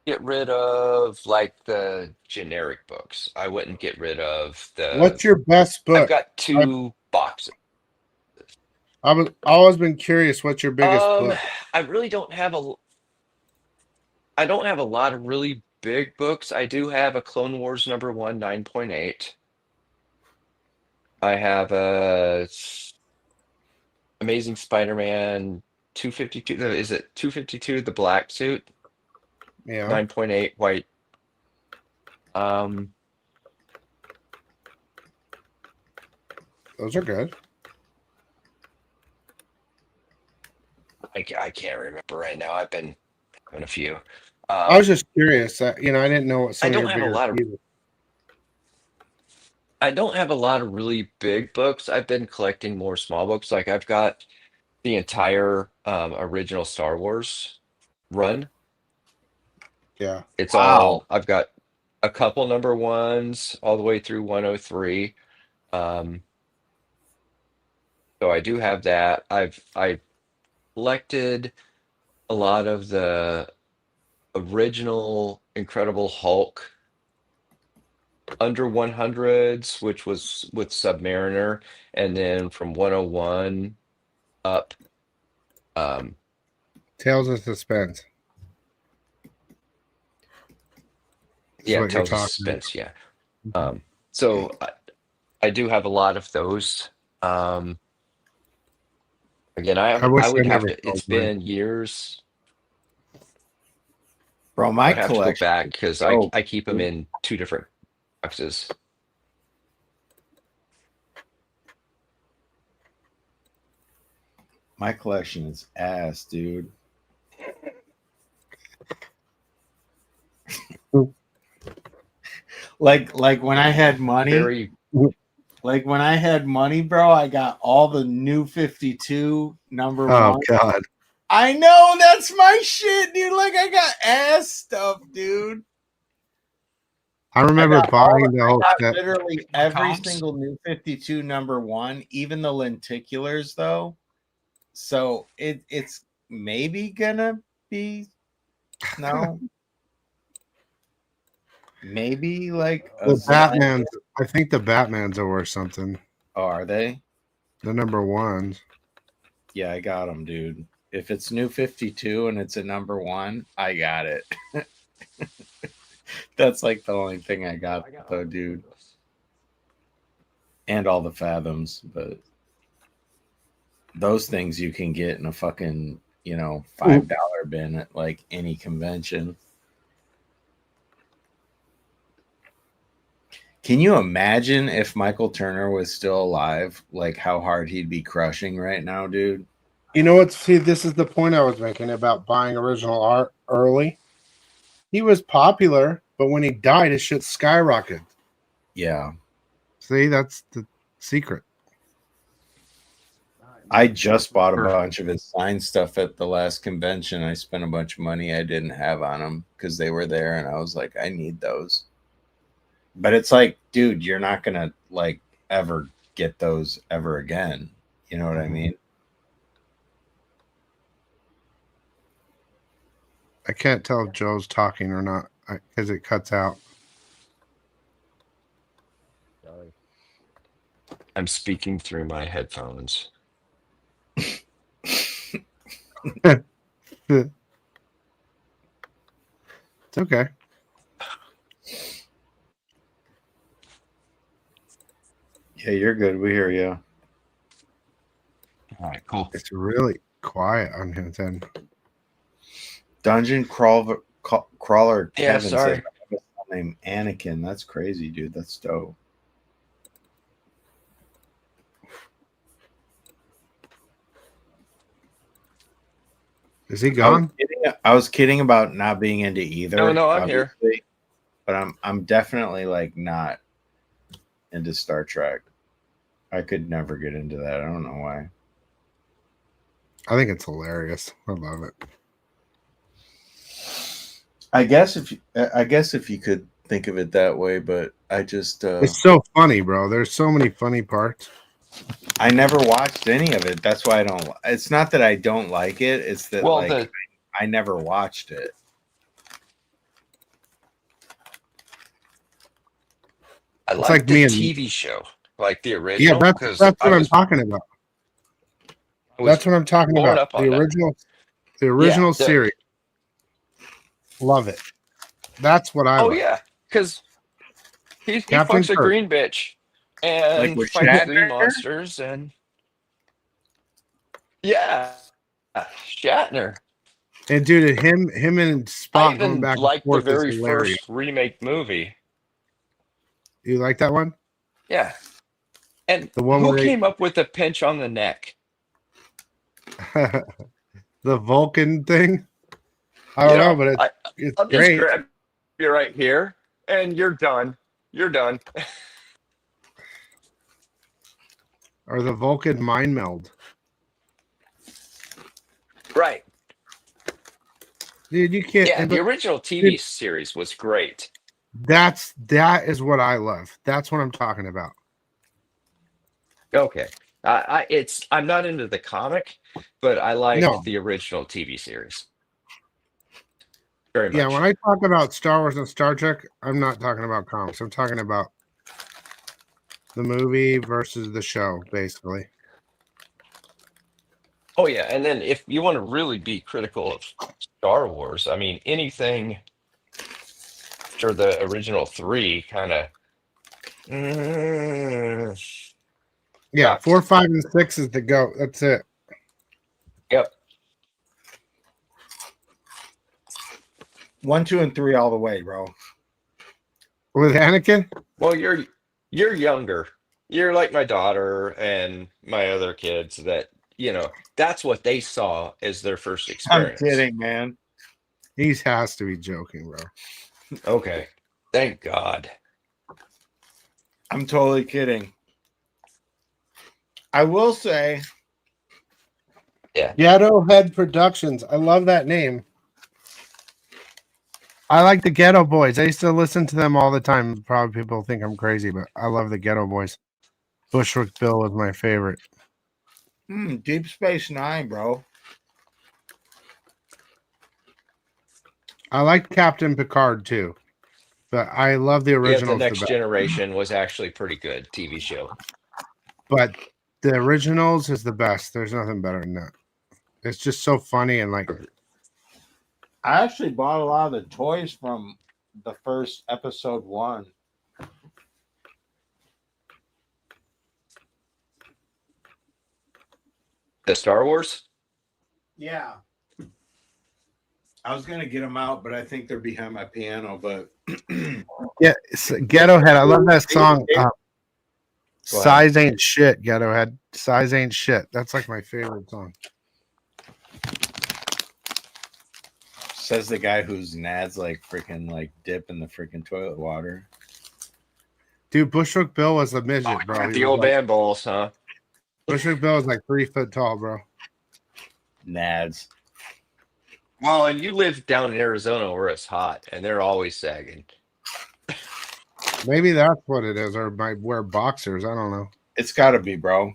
get rid of like the generic books. I wouldn't get rid of the.
What's your best
I've
book?
got 2 boxes.
I've always been curious. What's your biggest
Um,
book?
I really don't have a. I don't have a lot of really big books. I do have a Clone Wars #1 9.8. I have a Amazing Spider-Man 252. Is it 252? The black suit
Yeah,
9.8 white. Um,
those are good.
I can't remember right now. I've been having a few.
I was just curious. You know, I didn't know what
I
some of
don't
your
have a
bigger.
lot of. I don't have a lot of really big books. I've been collecting more small books. Like I've got the entire original Star Wars run.
Yeah.
It's
Wow.
all. I've got a couple #1s all the way through 103. Um, so I do have that. I collected a lot of the original Incredible Hulk under 100s, which was with Submariner, and then from 101 up. Um,
Tales of Suspense is
yeah,
what you're
Tales of
talking
Suspense. Yeah. So I do have a lot of those. Um, again,
I wish
I
I
would have
never
to.
sold
It's
mine.
been years.
Bro, my
I'd have to go
collection
back
is
because
so
I keep them in 2 different boxes.
my collection is ass, dude. Like when I had money,
Very
like when I had money, bro, I got all the new 52 number
Oh
one.
God.
I know that's my shit, dude. Like I got ass stuff, dude.
I
I
remember
got all
buying the
I
whole
got
set.
literally
more
every
comps.
single new 52 #1, even the lenticulars though. So it's maybe gonna be no. Maybe like a
The
Zen.
Batmans. I think the Batmans are worth something.
Oh, are they?
The #1s.
Yeah, I got them, dude. If it's new 52 and it's a #1, I got it. That's like the only thing I got though, dude. And all the Fathoms, but those things you can get in a fucking, $5 bin at like any convention. Can you imagine if Michael Turner was still alive, like how hard he'd be crushing right now, dude?
You know what? See, this is the point I was making about buying original art early. He was popular, but when he died, his shit skyrocketed.
Yeah.
See, that's the secret.
I just bought a bunch of his signed stuff at the last convention. I spent a bunch of money I didn't have on them because they were there, and I was like, I need those. But it's like, dude, you're not gonna like ever get those ever again. You know what I mean?
I can't tell if Joe's talking or not because it cuts out.
I'm speaking through my headphones.
It's okay.
Yeah, you're good. We hear you.
All right, cool.
It's really quiet on his end.
Dungeon crawler
Yeah,
Kevin
sorry.
said I have a son named Anakin. That's crazy, dude. That's dope.
Is he gone?
I was kidding about not being into either.
No, I'm here.
obviously, but I'm definitely like not into Star Trek. I could never get into that. I don't know why.
I think it's hilarious. I love it.
I guess if you could think of it that way, but I just
It's so funny, bro. There's so many funny parts.
I never watched any of it. That's why I don't. It's not that I don't like it. It's that
Well,
like I never watched it.
I
It's
like
like
the
me and-
TV show, like the
Yeah,
original.
that's
'cause
what
I
I'm
was-
talking about.
I was
That's what I'm talking
pulling
about.
up on
The
that.
original
the-
series. Love it. That's what I
Oh
like.
yeah, because he
Captain
fucks a
Kirk.
green bitch and
Like with
fights green
Shatner?
monsters and yeah, Shatner.
And dude, him and
I
Spock going
even
back and
liked the
forth
very
is hilarious.
first remake movie.
You like that one?
Yeah, and
The one
who
where
came up with the pinch on the neck?
the Vulcan thing? I don't
You
know,
know,
but
I-
it's
I'll just
great.
grab you right here, and you're done. You're done.
Or the Vulcan mind meld.
Right.
Dude, you can't.
Yeah,
and
the
but
original TV series was great.
that is what I love. That's what I'm talking about.
Okay. I'm not into the comic, but I liked
No.
the original TV series. Very much.
Yeah, when I talk about Star Wars and Star Trek, I'm not talking about comics. I'm talking about the movie versus the show, basically.
Oh yeah, and then if you want to really be critical of Star Wars, I mean anything after the original three kind of
Yeah,
sucks.
4, 5, and 6 is the GOAT. That's it.
Yep.
1, 2, and 3 all the way, bro.
With Anakin?
Well, you're younger. You're like my daughter and my other kids that, that's what they saw as their first
I'm
experience.
kidding, man.
He has to be joking, bro.
Okay. Thank God.
I'm totally kidding. I will say,
Ghetto Head Productions. I love that name. I like the Ghetto Boys. I used to listen to them all the time. Probably people think I'm crazy, but I love the Ghetto Boys. Bushwick Bill was my favorite.
Deep Space Nine, bro.
I like Captain Picard too, but I love the
Yeah,
original.
The Next Generation was actually pretty good TV show.
But the originals is the best. There's nothing better than that. It's just so funny and like
I actually bought a lot of the toys from the first episode 1.
The Star Wars?
Yeah. I was gonna get them out, but I think they're behind my piano. But
yeah, it's Ghetto Head. I love that song. Size ain't shit, Ghetto Head. Size ain't shit. That's like my favorite song.
says the guy whose nads like freaking like dip in the freaking toilet water.
Dude, Bushwick Bill was a midget, bro.
The
He
old
was like-
band balls, huh?
Bushwick Bill was like 3 foot tall, bro.
Nads.
Well, and you live down in Arizona where it's hot and they're always sagging.
Maybe that's what it is, or might wear boxers. I don't know.
It's gotta be, bro.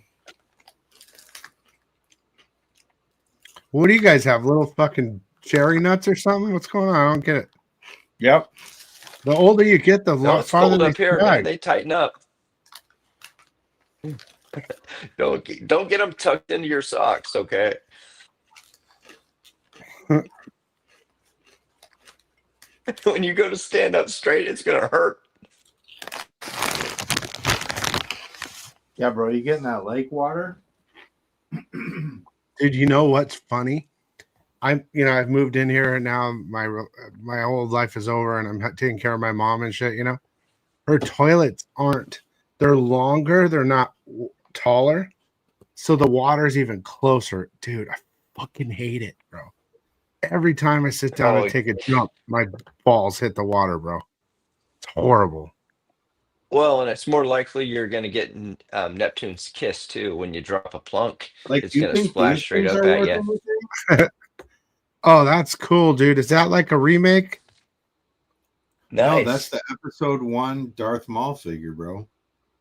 What do you guys have? Little fucking cherry nuts or something? What's going on? I don't get it.
Yep.
The older you get, the
No, it's
farther
cold
they
up here,
sag.
man. They tighten up. Don't get them tucked into your socks, okay? When you go to stand up straight, it's gonna hurt.
Yeah, bro, you getting that lake water?
Dude, Dude, you know what's funny? I've moved in here and now my old life is over and I'm taking care of my mom and shit. Her toilets they're longer, they're not taller, so the water's even closer. Dude, I fucking hate it, bro. Every time I sit down
Oh,
to take a jump, my balls hit the water, bro. It's horrible.
well, and it's more likely you're going to get Neptune's kiss too when you drop a plunk.
Like,
It's
do you
going to
think
splash
these
straight
things
up
are
at
worth
you.
anything?
Oh, that's cool, dude. Is that like a remake?
No,
Nice.
that's the episode 1 Darth Maul figure, bro.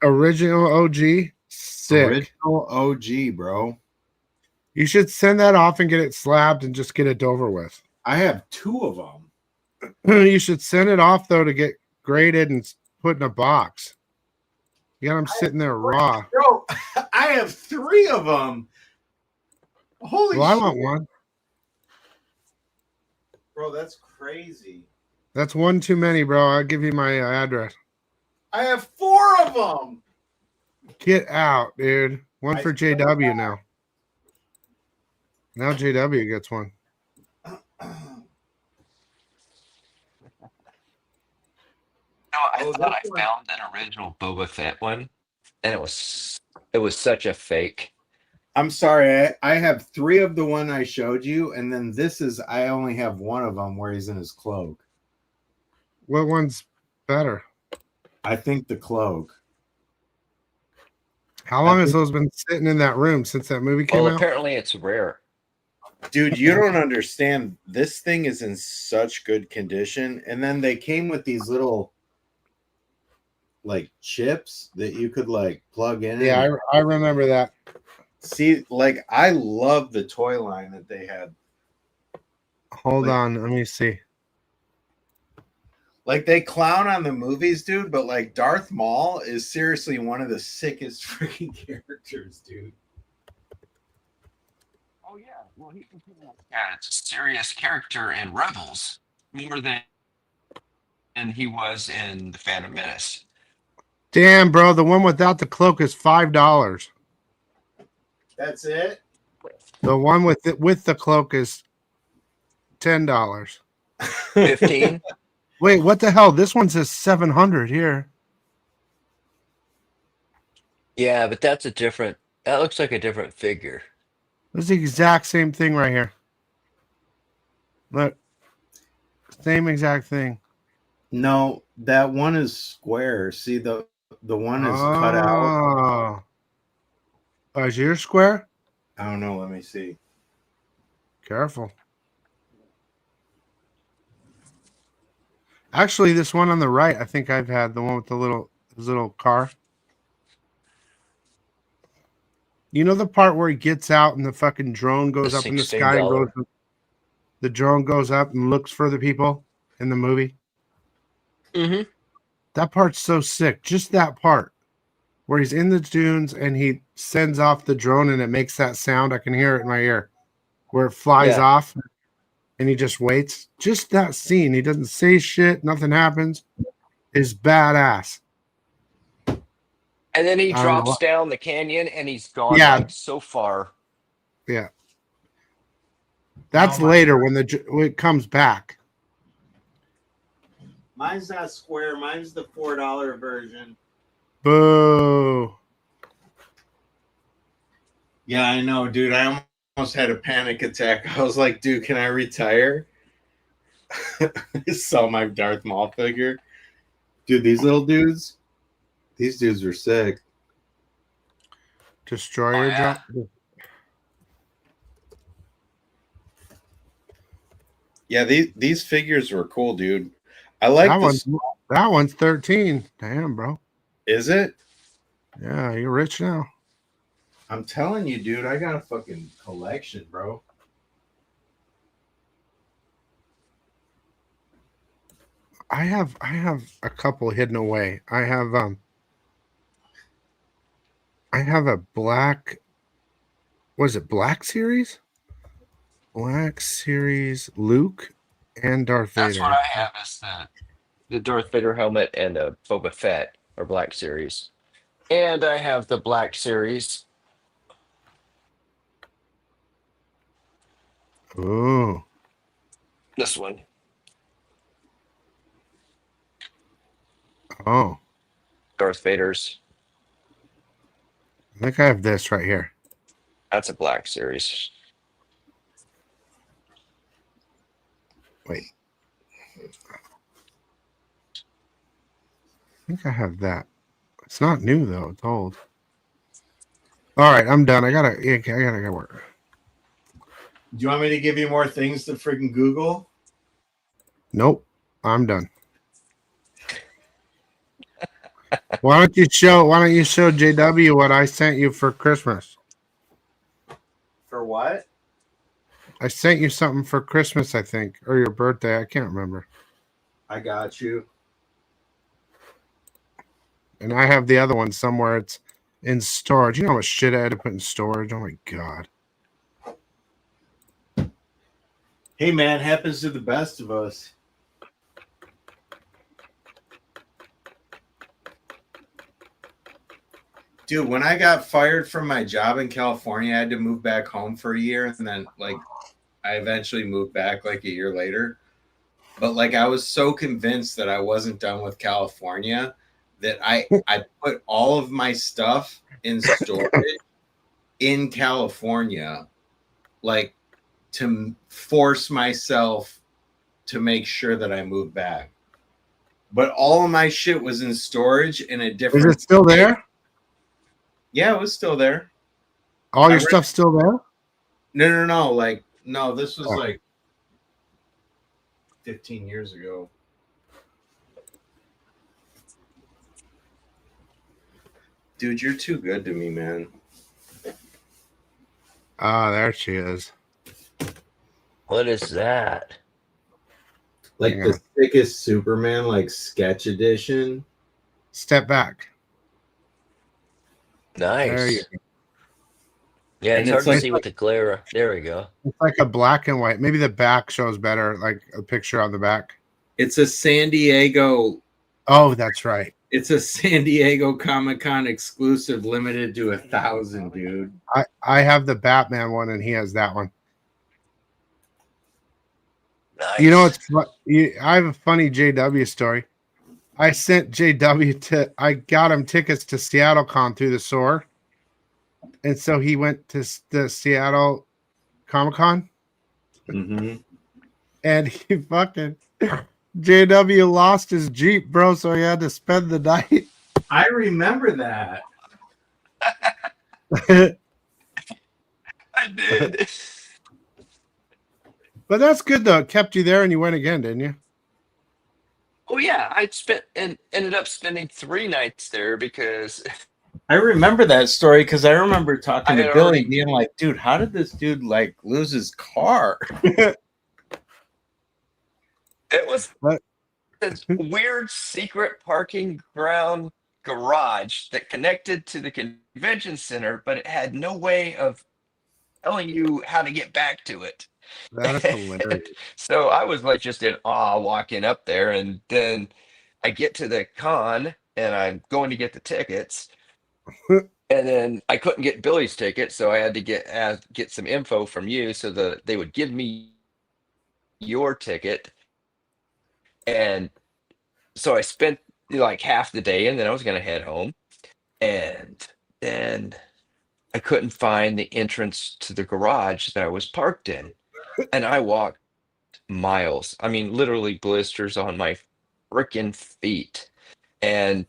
Original OG? Sick.
Original OG, bro.
You should send that off and get it slabbed and just get it over with.
I have 2 of them.
You should send it off though to get graded and put in a box. You got them sitting there raw.
Bro, I have 3 of them. Holy
Well, I
shit.
want one.
Bro, that's crazy.
That's one too many, bro. I'll give you my address.
I have 4 of them.
Get out, dude. One
I
for
swear to
JW now. Now JW gets one.
I thought I found an original Boba Fett one, and it was such a fake.
I'm sorry. I have 3 of the one I showed you, and then I only have 1 of them where he's in his cloak.
What one's better?
I think the cloak.
How long has those been sitting in that room since that movie came
Well,
out?
apparently it's rare.
Dude, you don't understand. This thing is in such good condition. And then they came with these little like chips that you could like plug in.
Yeah, I remember that.
See, like I love the toy line that they had.
Hold on, let me see.
Like they clown on the movies, dude, but like Darth Maul is seriously one of the sickest freaking characters, dude.
Oh yeah, well it's a serious character in Rebels more than he was in the Phantom Menace.
Damn, bro, the one without the cloak is $5.
That's it.
The one with the cloak is $10.
15.
Wait, what the hell? This one says 700 here.
Yeah, but that looks like a different figure.
This is the exact same thing right here. Look, same exact thing.
No, that one is square. See, the one is cut out.
Oh, is yours square?
I don't know. Let me see.
Careful. Actually, this one on the right, I think I've had the one with his little car. You know the part where he gets out and the fucking drone goes up in the sky and goes, the drone goes up and looks for the people in the movie?
Mm-hmm.
That part's so sick. Just that part where he's in the dunes and he sends off the drone and it makes that sound. I can hear it in my ear where it flies off and he just waits. Just that scene. He doesn't say shit. Nothing happens. Is badass.
And then he drops down the canyon and he's gone like so far.
Yeah. That's later when it comes back.
Mine's not square. Mine's the $4 version.
Boo.
Yeah, I know, dude. I almost had a panic attack. I was like, dude, can I retire? I saw my Darth Maul figure. Dude, these dudes are sick.
Destroyer drop.
Yeah, these figures were cool, dude. I like
that one's 13. Damn, bro.
Is it?
Yeah, you're rich now.
I'm telling you, dude, I got a fucking collection, bro.
I have a couple hidden away. I have a black, was it Black Series? Black Series Luke and Darth Vader.
That's what I have is the Darth Vader helmet and a Boba Fett or Black Series. And I have the Black Series.
Ooh.
This one.
Oh.
Darth Vader's.
I think I have this right here.
That's a black series.
Wait. I think I have that. It's not new though. It's old. All right, I'm done. I gotta work.
Do you want me to give you more things to freaking Google?
Nope. I'm done. Why don't you show JW what I sent you for Christmas?
For what?
I sent you something for Christmas, I think, or your birthday. I can't remember.
I got you.
And I have the other one somewhere. It's in storage. You know how much shit I had to put in storage? Oh my god.
Hey man, happens to the best of us. Dude, when I got fired from my job in California, I had to move back home for a year, and then like I eventually moved back like a year later. But like I was so convinced that I wasn't done with California that I put all of my stuff in storage in California, like to force myself to make sure that I moved back. But all of my shit was in storage in a
Is
different.
it still there?
Yeah, it was still there.
All your stuff's still there?
No. Like, no, this was like 15 years ago. Dude, you're too good to me, man.
Ah, there she is.
What is that?
Like
Hang
the
on.
sickest Superman, like sketch edition.
Step back. There you
Nice.
go.
Yeah,
And
it's hard
it's
to
like-
see with the glare. There we go.
It's like a black and white. Maybe the back shows better, like a picture on the back.
It's a San Diego.
Oh, that's right.
It's a San Diego Comic-Con exclusive, limited to 1,000, dude.
I have the Batman one, and he has that one.
Nice.
You know, I have a funny JW story. I sent JW I got him tickets to Seattle Con through the SOAR. And so he went to the Seattle Comic Con,
Mm-hmm.
and he fucking JW lost his Jeep, bro. So he had to spend the night.
I remember that.
I did.
But that's good though. It kept you there, and you went again, didn't you?
Oh yeah, ended up spending 3 nights there because
I remember that story because I remember talking
I
to
had
Billy
already-
being like, dude, how did this dude like lose his car?
it was
What?
this weird secret parking ground garage that connected to the convention center, but it had no way of telling you how to get back to it.
That is hilarious.
So I was like just in awe walking up there, and then I get to the con and I'm going to get the tickets. And then I couldn't get Billy's ticket, so I had to get some info from you so that they would give me your ticket. And so I spent like half the day, and then I was going to head home. And then I couldn't find the entrance to the garage that I was parked in. And I walked miles. I mean, literally blisters on my freaking feet. And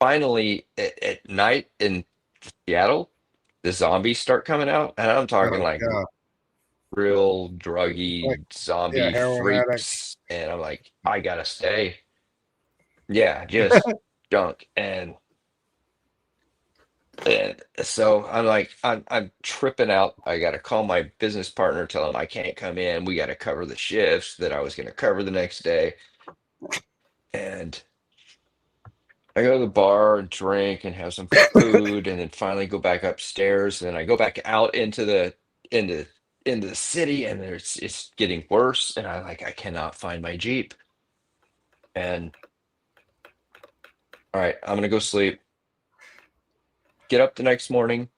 finally, at night in Seattle, the zombies start coming out. And I'm talking
Oh,
like
God.
real druggy zombie
heroin
freaks. And I'm like, I gotta stay. Yeah, just junk. And so I'm like, I'm tripping out. I got to call my business partner, tell him I can't come in. We got to cover the shifts that I was going to cover the next day. And I go to the bar and drink and have some food, and then finally go back upstairs. And then I go back out into the city, and it's getting worse. And I cannot find my Jeep. And all right, I'm gonna go sleep. Get up the next morning.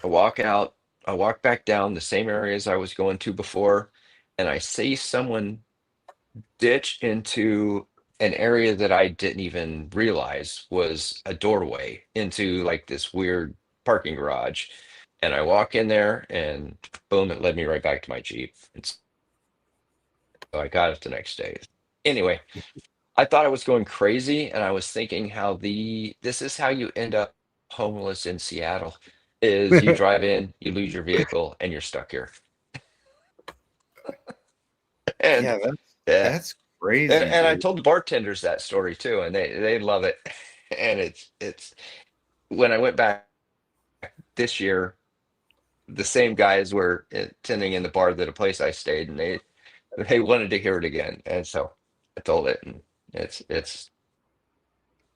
I walk out. I walk back down the same areas I was going to before, and I see someone ditch into an area that I didn't even realize was a doorway into like this weird parking garage. And I walk in there and boom, it led me right back to my Jeep. And so I got it the next day. Anyway, I thought I was going crazy, and I was thinking how this is how you end up homeless in Seattle is you drive in, you lose your vehicle, and you're stuck here. And
Yeah,
yeah,
that's crazy,
and I
dude.
told the bartenders that story too, and they love it. And it's when I went back this year, the same guys were attending in the bar that a place I stayed, and they wanted to hear it again, and so I told it, and it's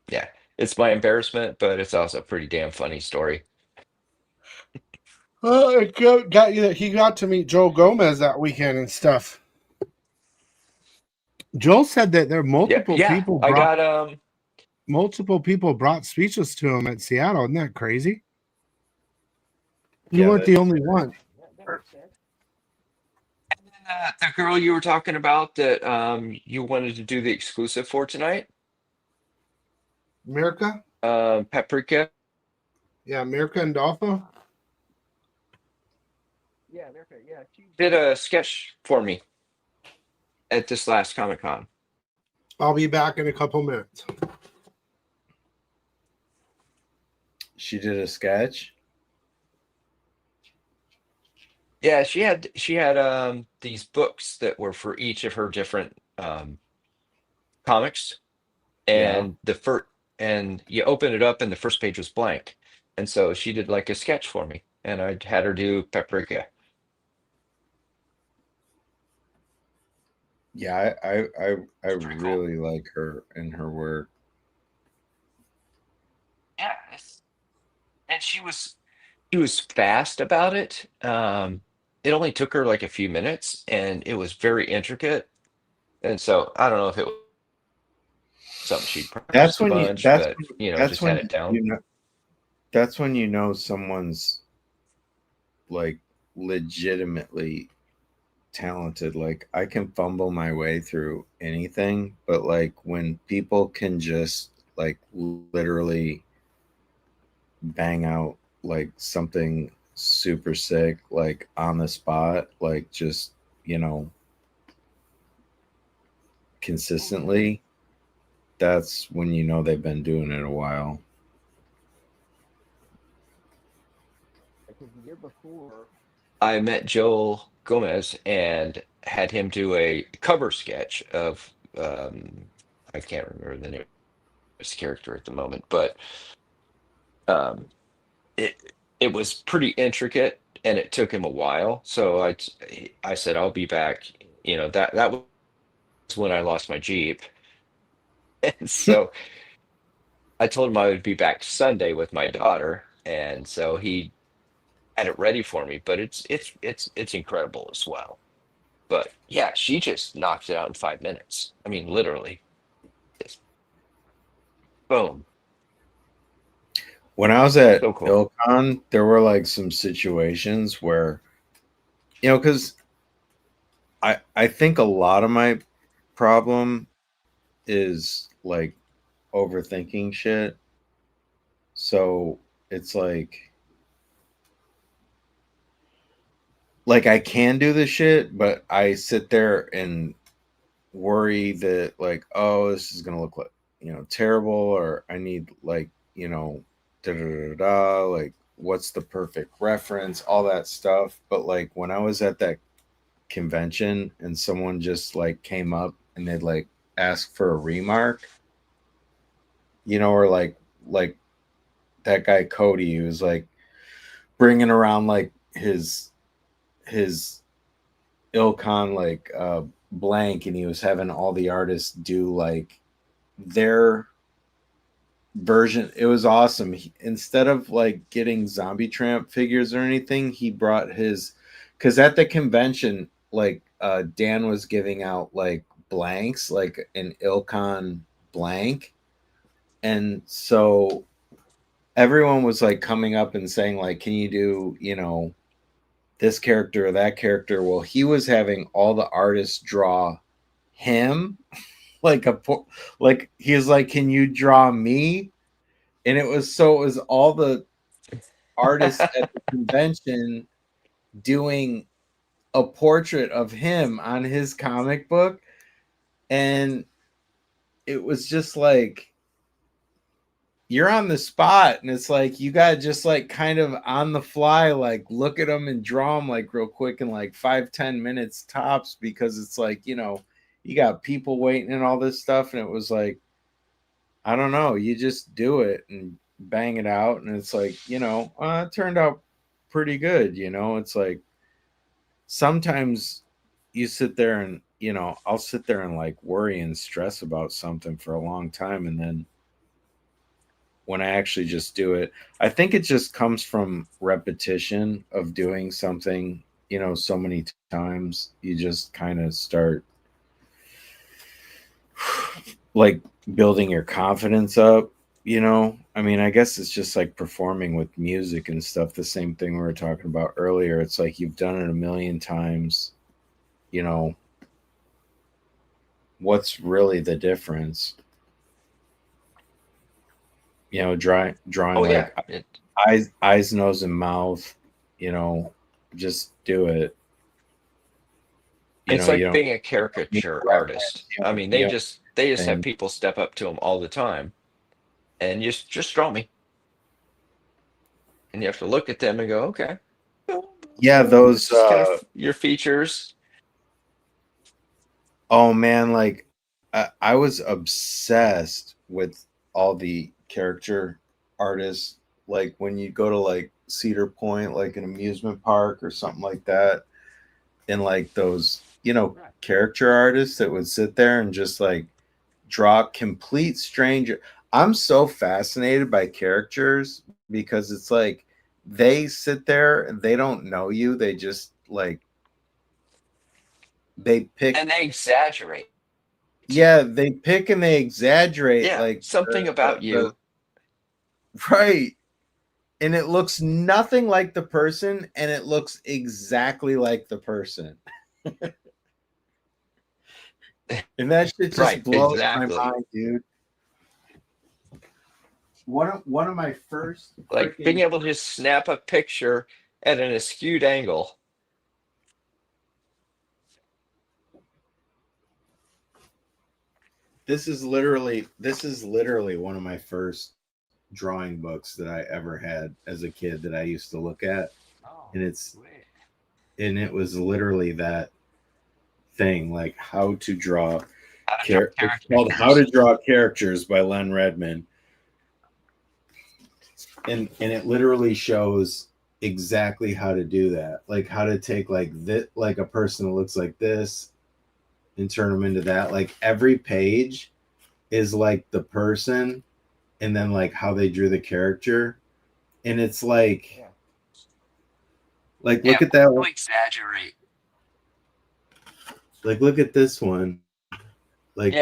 yeah, it's my embarrassment, but it's also a pretty damn funny story.
Oh, it got you that he got to meet Joe Gomez that weekend and stuff. Joel said that there are
Yeah, yeah, I got
multiple people brought speeches to him at Seattle. Isn't that crazy? You
Yeah,
weren't the only one.
the girl you were talking about that you wanted to do the exclusive for tonight,
Mirka?
Paprika.
Yeah, Mirka and Dolpho.
Yeah, America. Yeah, she did a sketch for me at this last Comic Con.
I'll be back in a couple minutes.
she did a sketch.
Yeah, she had these books that were for each of her different comics,
Yeah.
and and you open it up and the first page was blank, and so she did like a sketch for me, and I had her do Paprika.
Yeah, I
It's pretty cool.
really like her and her work.
Yeah, and she was fast about it. It only took her like a few minutes, and it was very intricate. And so I don't know if it was something she'd
That's
practiced a
when you
bunch, but
that's
just had
when
it down.
you know that's when you know someone's like legitimately talented. Like I can fumble my way through anything, but like when people can just like literally bang out like something super sick like on the spot, like just, you know, consistently, that's when you know they've been doing it a while.
Because the year before, I met Joel Gomez and had him do a cover sketch of I can't remember the name of his character at the moment, but um it was pretty intricate and it took him a while. So I said I'll be back. That was when I lost my Jeep. And so I told him I would be back Sunday with my daughter, and so he had it ready for me. But it's incredible as well. But yeah, she just knocked it out in 5 minutes. I mean, literally, just boom.
When I was at
So cool.
Ilcon, there were like some situations where, you know, because I think a lot of my problem is like overthinking shit. So it's like I can do the shit, but I sit there and worry that like, oh, this is gonna look like, you know, terrible, or I need like, you know, da da da da, like what's the perfect reference, all that stuff. But like when I was at that convention and someone just like came up and they'd like ask for a remark, you know, or like that guy Cody who was like bringing around like his Ilcon like blank, and he was having all the artists do like their version. It was awesome. Instead of like getting Zombie Tramp figures or anything, he brought his, because at the convention like Dan was giving out like blanks, like an Ilcon blank, and so everyone was like coming up and saying like, can you do, you know,
this character or that character. Well, he was having all the artists draw him like he was like, can you draw me? And it was all the artists at the convention doing a portrait of him on his comic book. And it was just like, you're on the spot, and it's like you got to just like kind of on the fly, like look at them and draw them like real quick in like 5-10 minutes tops, because it's like, you know, you got people waiting and all this stuff. And it was like, I don't know, you just do it and bang it out. And it's like, you know, it turned out pretty good. You know, it's like sometimes you sit there and, you know, I'll sit there and like worry and stress about something for a long time. And then when I actually just do it, I think it just comes from repetition of doing something, you know, so many times. You just kind of start like building your confidence up, you know. I mean, I guess it's just like performing with music and stuff, the same thing we were talking about earlier. It's like you've done it a million times, you know. What's really the difference? You know, drawing like eyes, nose, and mouth, you know, just do it.
You it's know, like being a caricature artist. I mean, they just have people step up to them all the time, and just draw me. And you have to look at them and go, okay.
Yeah, those
kind of your features.
Oh man, like I was obsessed with all the character artists. Like when you go to like Cedar Point, like an amusement park or something like that, and like those, you know, character artists that would sit there and just like draw complete stranger. I'm so fascinated by characters because it's like they sit there and they don't know you. They just like they pick
and they exaggerate.
Yeah, they pick and they exaggerate like
something about you.
Right. And it looks nothing like the person, and it looks exactly like the person. And that shit just blows my mind, dude. One of my first
like being able to just snap a picture at an askewed angle.
This is literally one of my first drawing books that I ever had as a kid that I used to look at. And it was literally that thing, like how to draw characters. It's called How to Draw Characters by Len Redmond. And it literally shows exactly how to do that. Like how to take like this, like a person that looks like this, and turn them into that. Like every page is like the person, and then like how they drew the character. And it's like look at that one.
Exaggerate.
Like look at this one. Like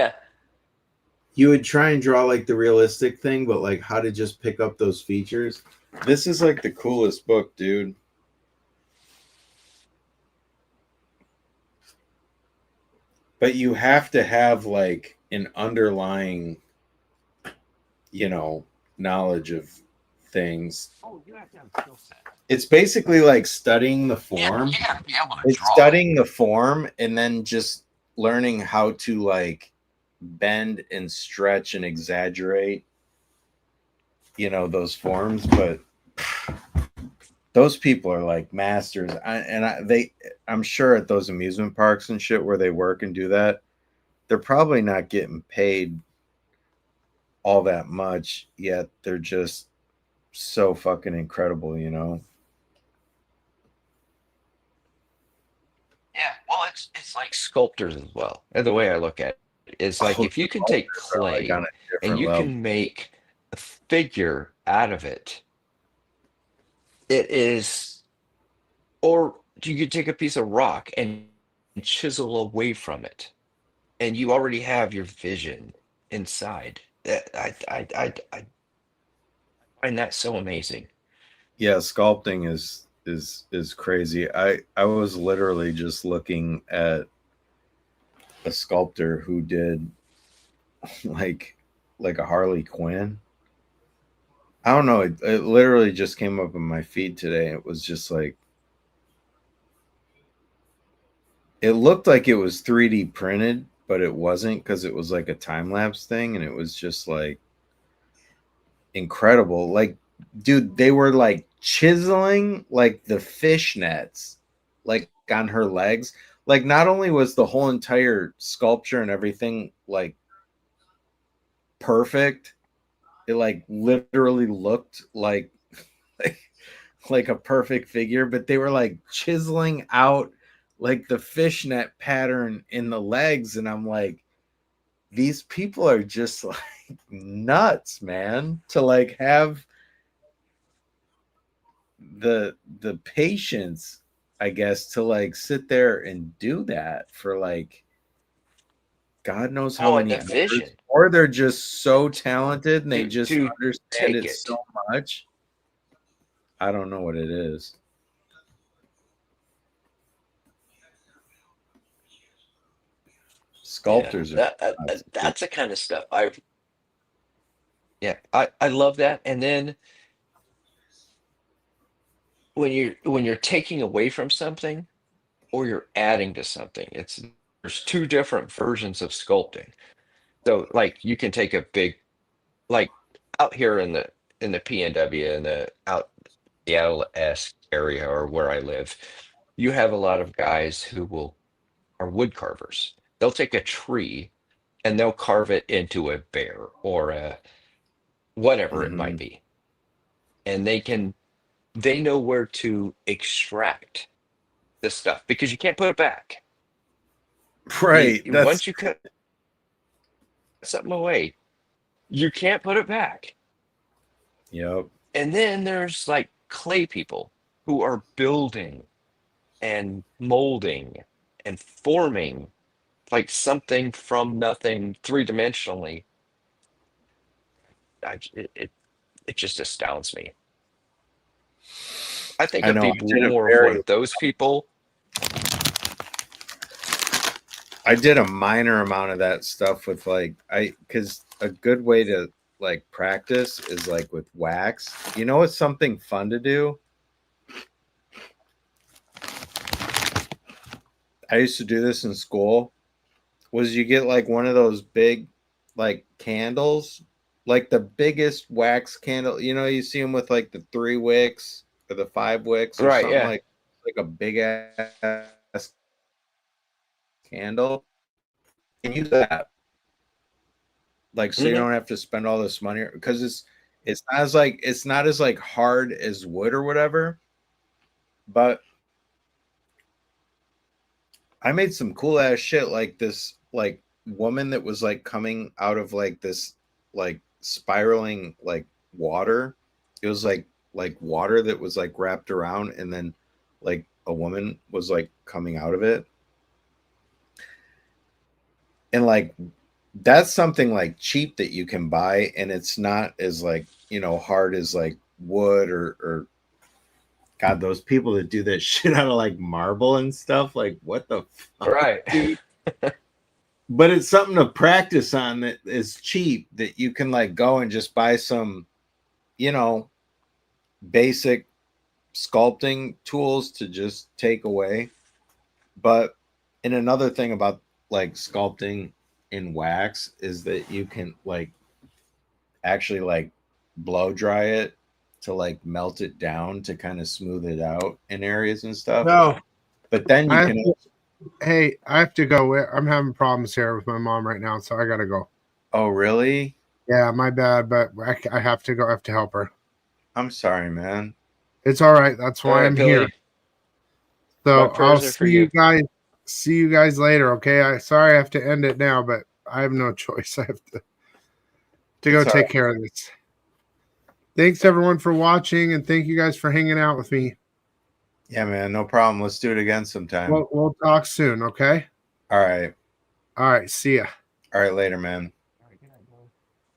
you would try and draw like the realistic thing, but like how to just pick up those features. This is like the coolest book, dude. But you have to have like an underlying, you know, knowledge of things.
Oh, you have to have a skill set.
It's basically like studying the form. It's studying the form and then just learning how to like bend and stretch and exaggerate, you know, those forms. But those people are like masters. I'm sure at those amusement parks and shit where they work and do that, they're probably not getting paid all that much, yet they're just so fucking incredible, you know?
Yeah, well, it's like sculptors as well. And the way I look at it is like if you can take clay and you can make a figure out of it, it is, or you could take a piece of rock and chisel away from it, and you already have your vision inside. I find that so amazing.
Yeah, sculpting is is crazy. I was literally just looking at a sculptor who did like a Harley Quinn. I don't know. It literally just came up in my feed today. It was just like, it looked like it was 3D printed, but it wasn't, because it was like a time lapse thing, and it was just like incredible. Like, dude, they were like chiseling like the fishnets like on her legs. Like, not only was the whole entire sculpture and everything like perfect, it like literally looked like like a perfect figure, but they were like chiseling out like the fishnet pattern in the legs, and I'm like, these people are just like nuts, man, to like have the patience, I guess, to like sit there and do that for like God knows how
and
many
the
hours,
vision
or they're just so talented and they just
to
understand
take
it
it.
so much. I don't know what it is. Sculptors are nuts.
That's the kind of stuff I love that. And then when you're taking away from something or you're adding to something, there's two different versions of sculpting. So like you can take a big, like out here in the PNW, in the out Seattle-esque area or where I live, you have a lot of guys who are wood carvers. They'll take a tree and they'll carve it into a bear or a whatever it might
Mhm.
be. And they know where to extract this stuff because you can't put it back.
Right. That's
Once you cut something away, you can't put it back.
yep.
And then there's like clay people who are building and molding and forming like something from nothing three-dimensionally. It just astounds me. I think
I
of
know.
people more of one of those people.
I did a minor amount of that stuff with like because a good way to like practice is like with wax. You know what's something fun to do? I used to do this in school. Was you get like one of those big like candles, like the biggest wax candle. You know, you see them with like the 3 wicks or the 5 wicks or
Right,
something,
yeah.
like a big ass candle. And use that, like, so you
Hmm.
don't have to spend all this money, because it's not as like hard as wood or whatever. But I made some cool ass shit, like this like woman that was like coming out of like this like spiraling like water. It was like water that was like wrapped around, and then like a woman was like coming out of it. And like that's something like cheap that you can buy, and it's not as like, hard as like wood or God, those people that do that shit out of like marble and stuff, like what the fuck,
Right.
dude? But it's something to practice on that is cheap, that you can like go and just buy some, you know, basic sculpting tools to just take away. But and another thing about like sculpting in wax is that you can like actually like blow dry it to like melt it down to kind of smooth it out in areas and stuff.
No,
But then you
I have
can
to, hey, I have to go. I'm having problems here with my mom right now, so I gotta go.
oh really?
Yeah, my bad, but I have to go. I have to help her.
I'm sorry, man.
It's all right. That's
All
why
right,
I'm here.
Billy. My
So I'll
prayers are for you.
see you guys later. Okay. Sorry I have to end it now, but I have no choice. I have to go
It's all
take
right.
care of this. Thanks everyone for watching, and thank you guys for hanging out with me.
Yeah, man, no problem. Let's do it again sometime.
We'll talk soon. Okay.
All right.
All right. See ya.
All right, later, man.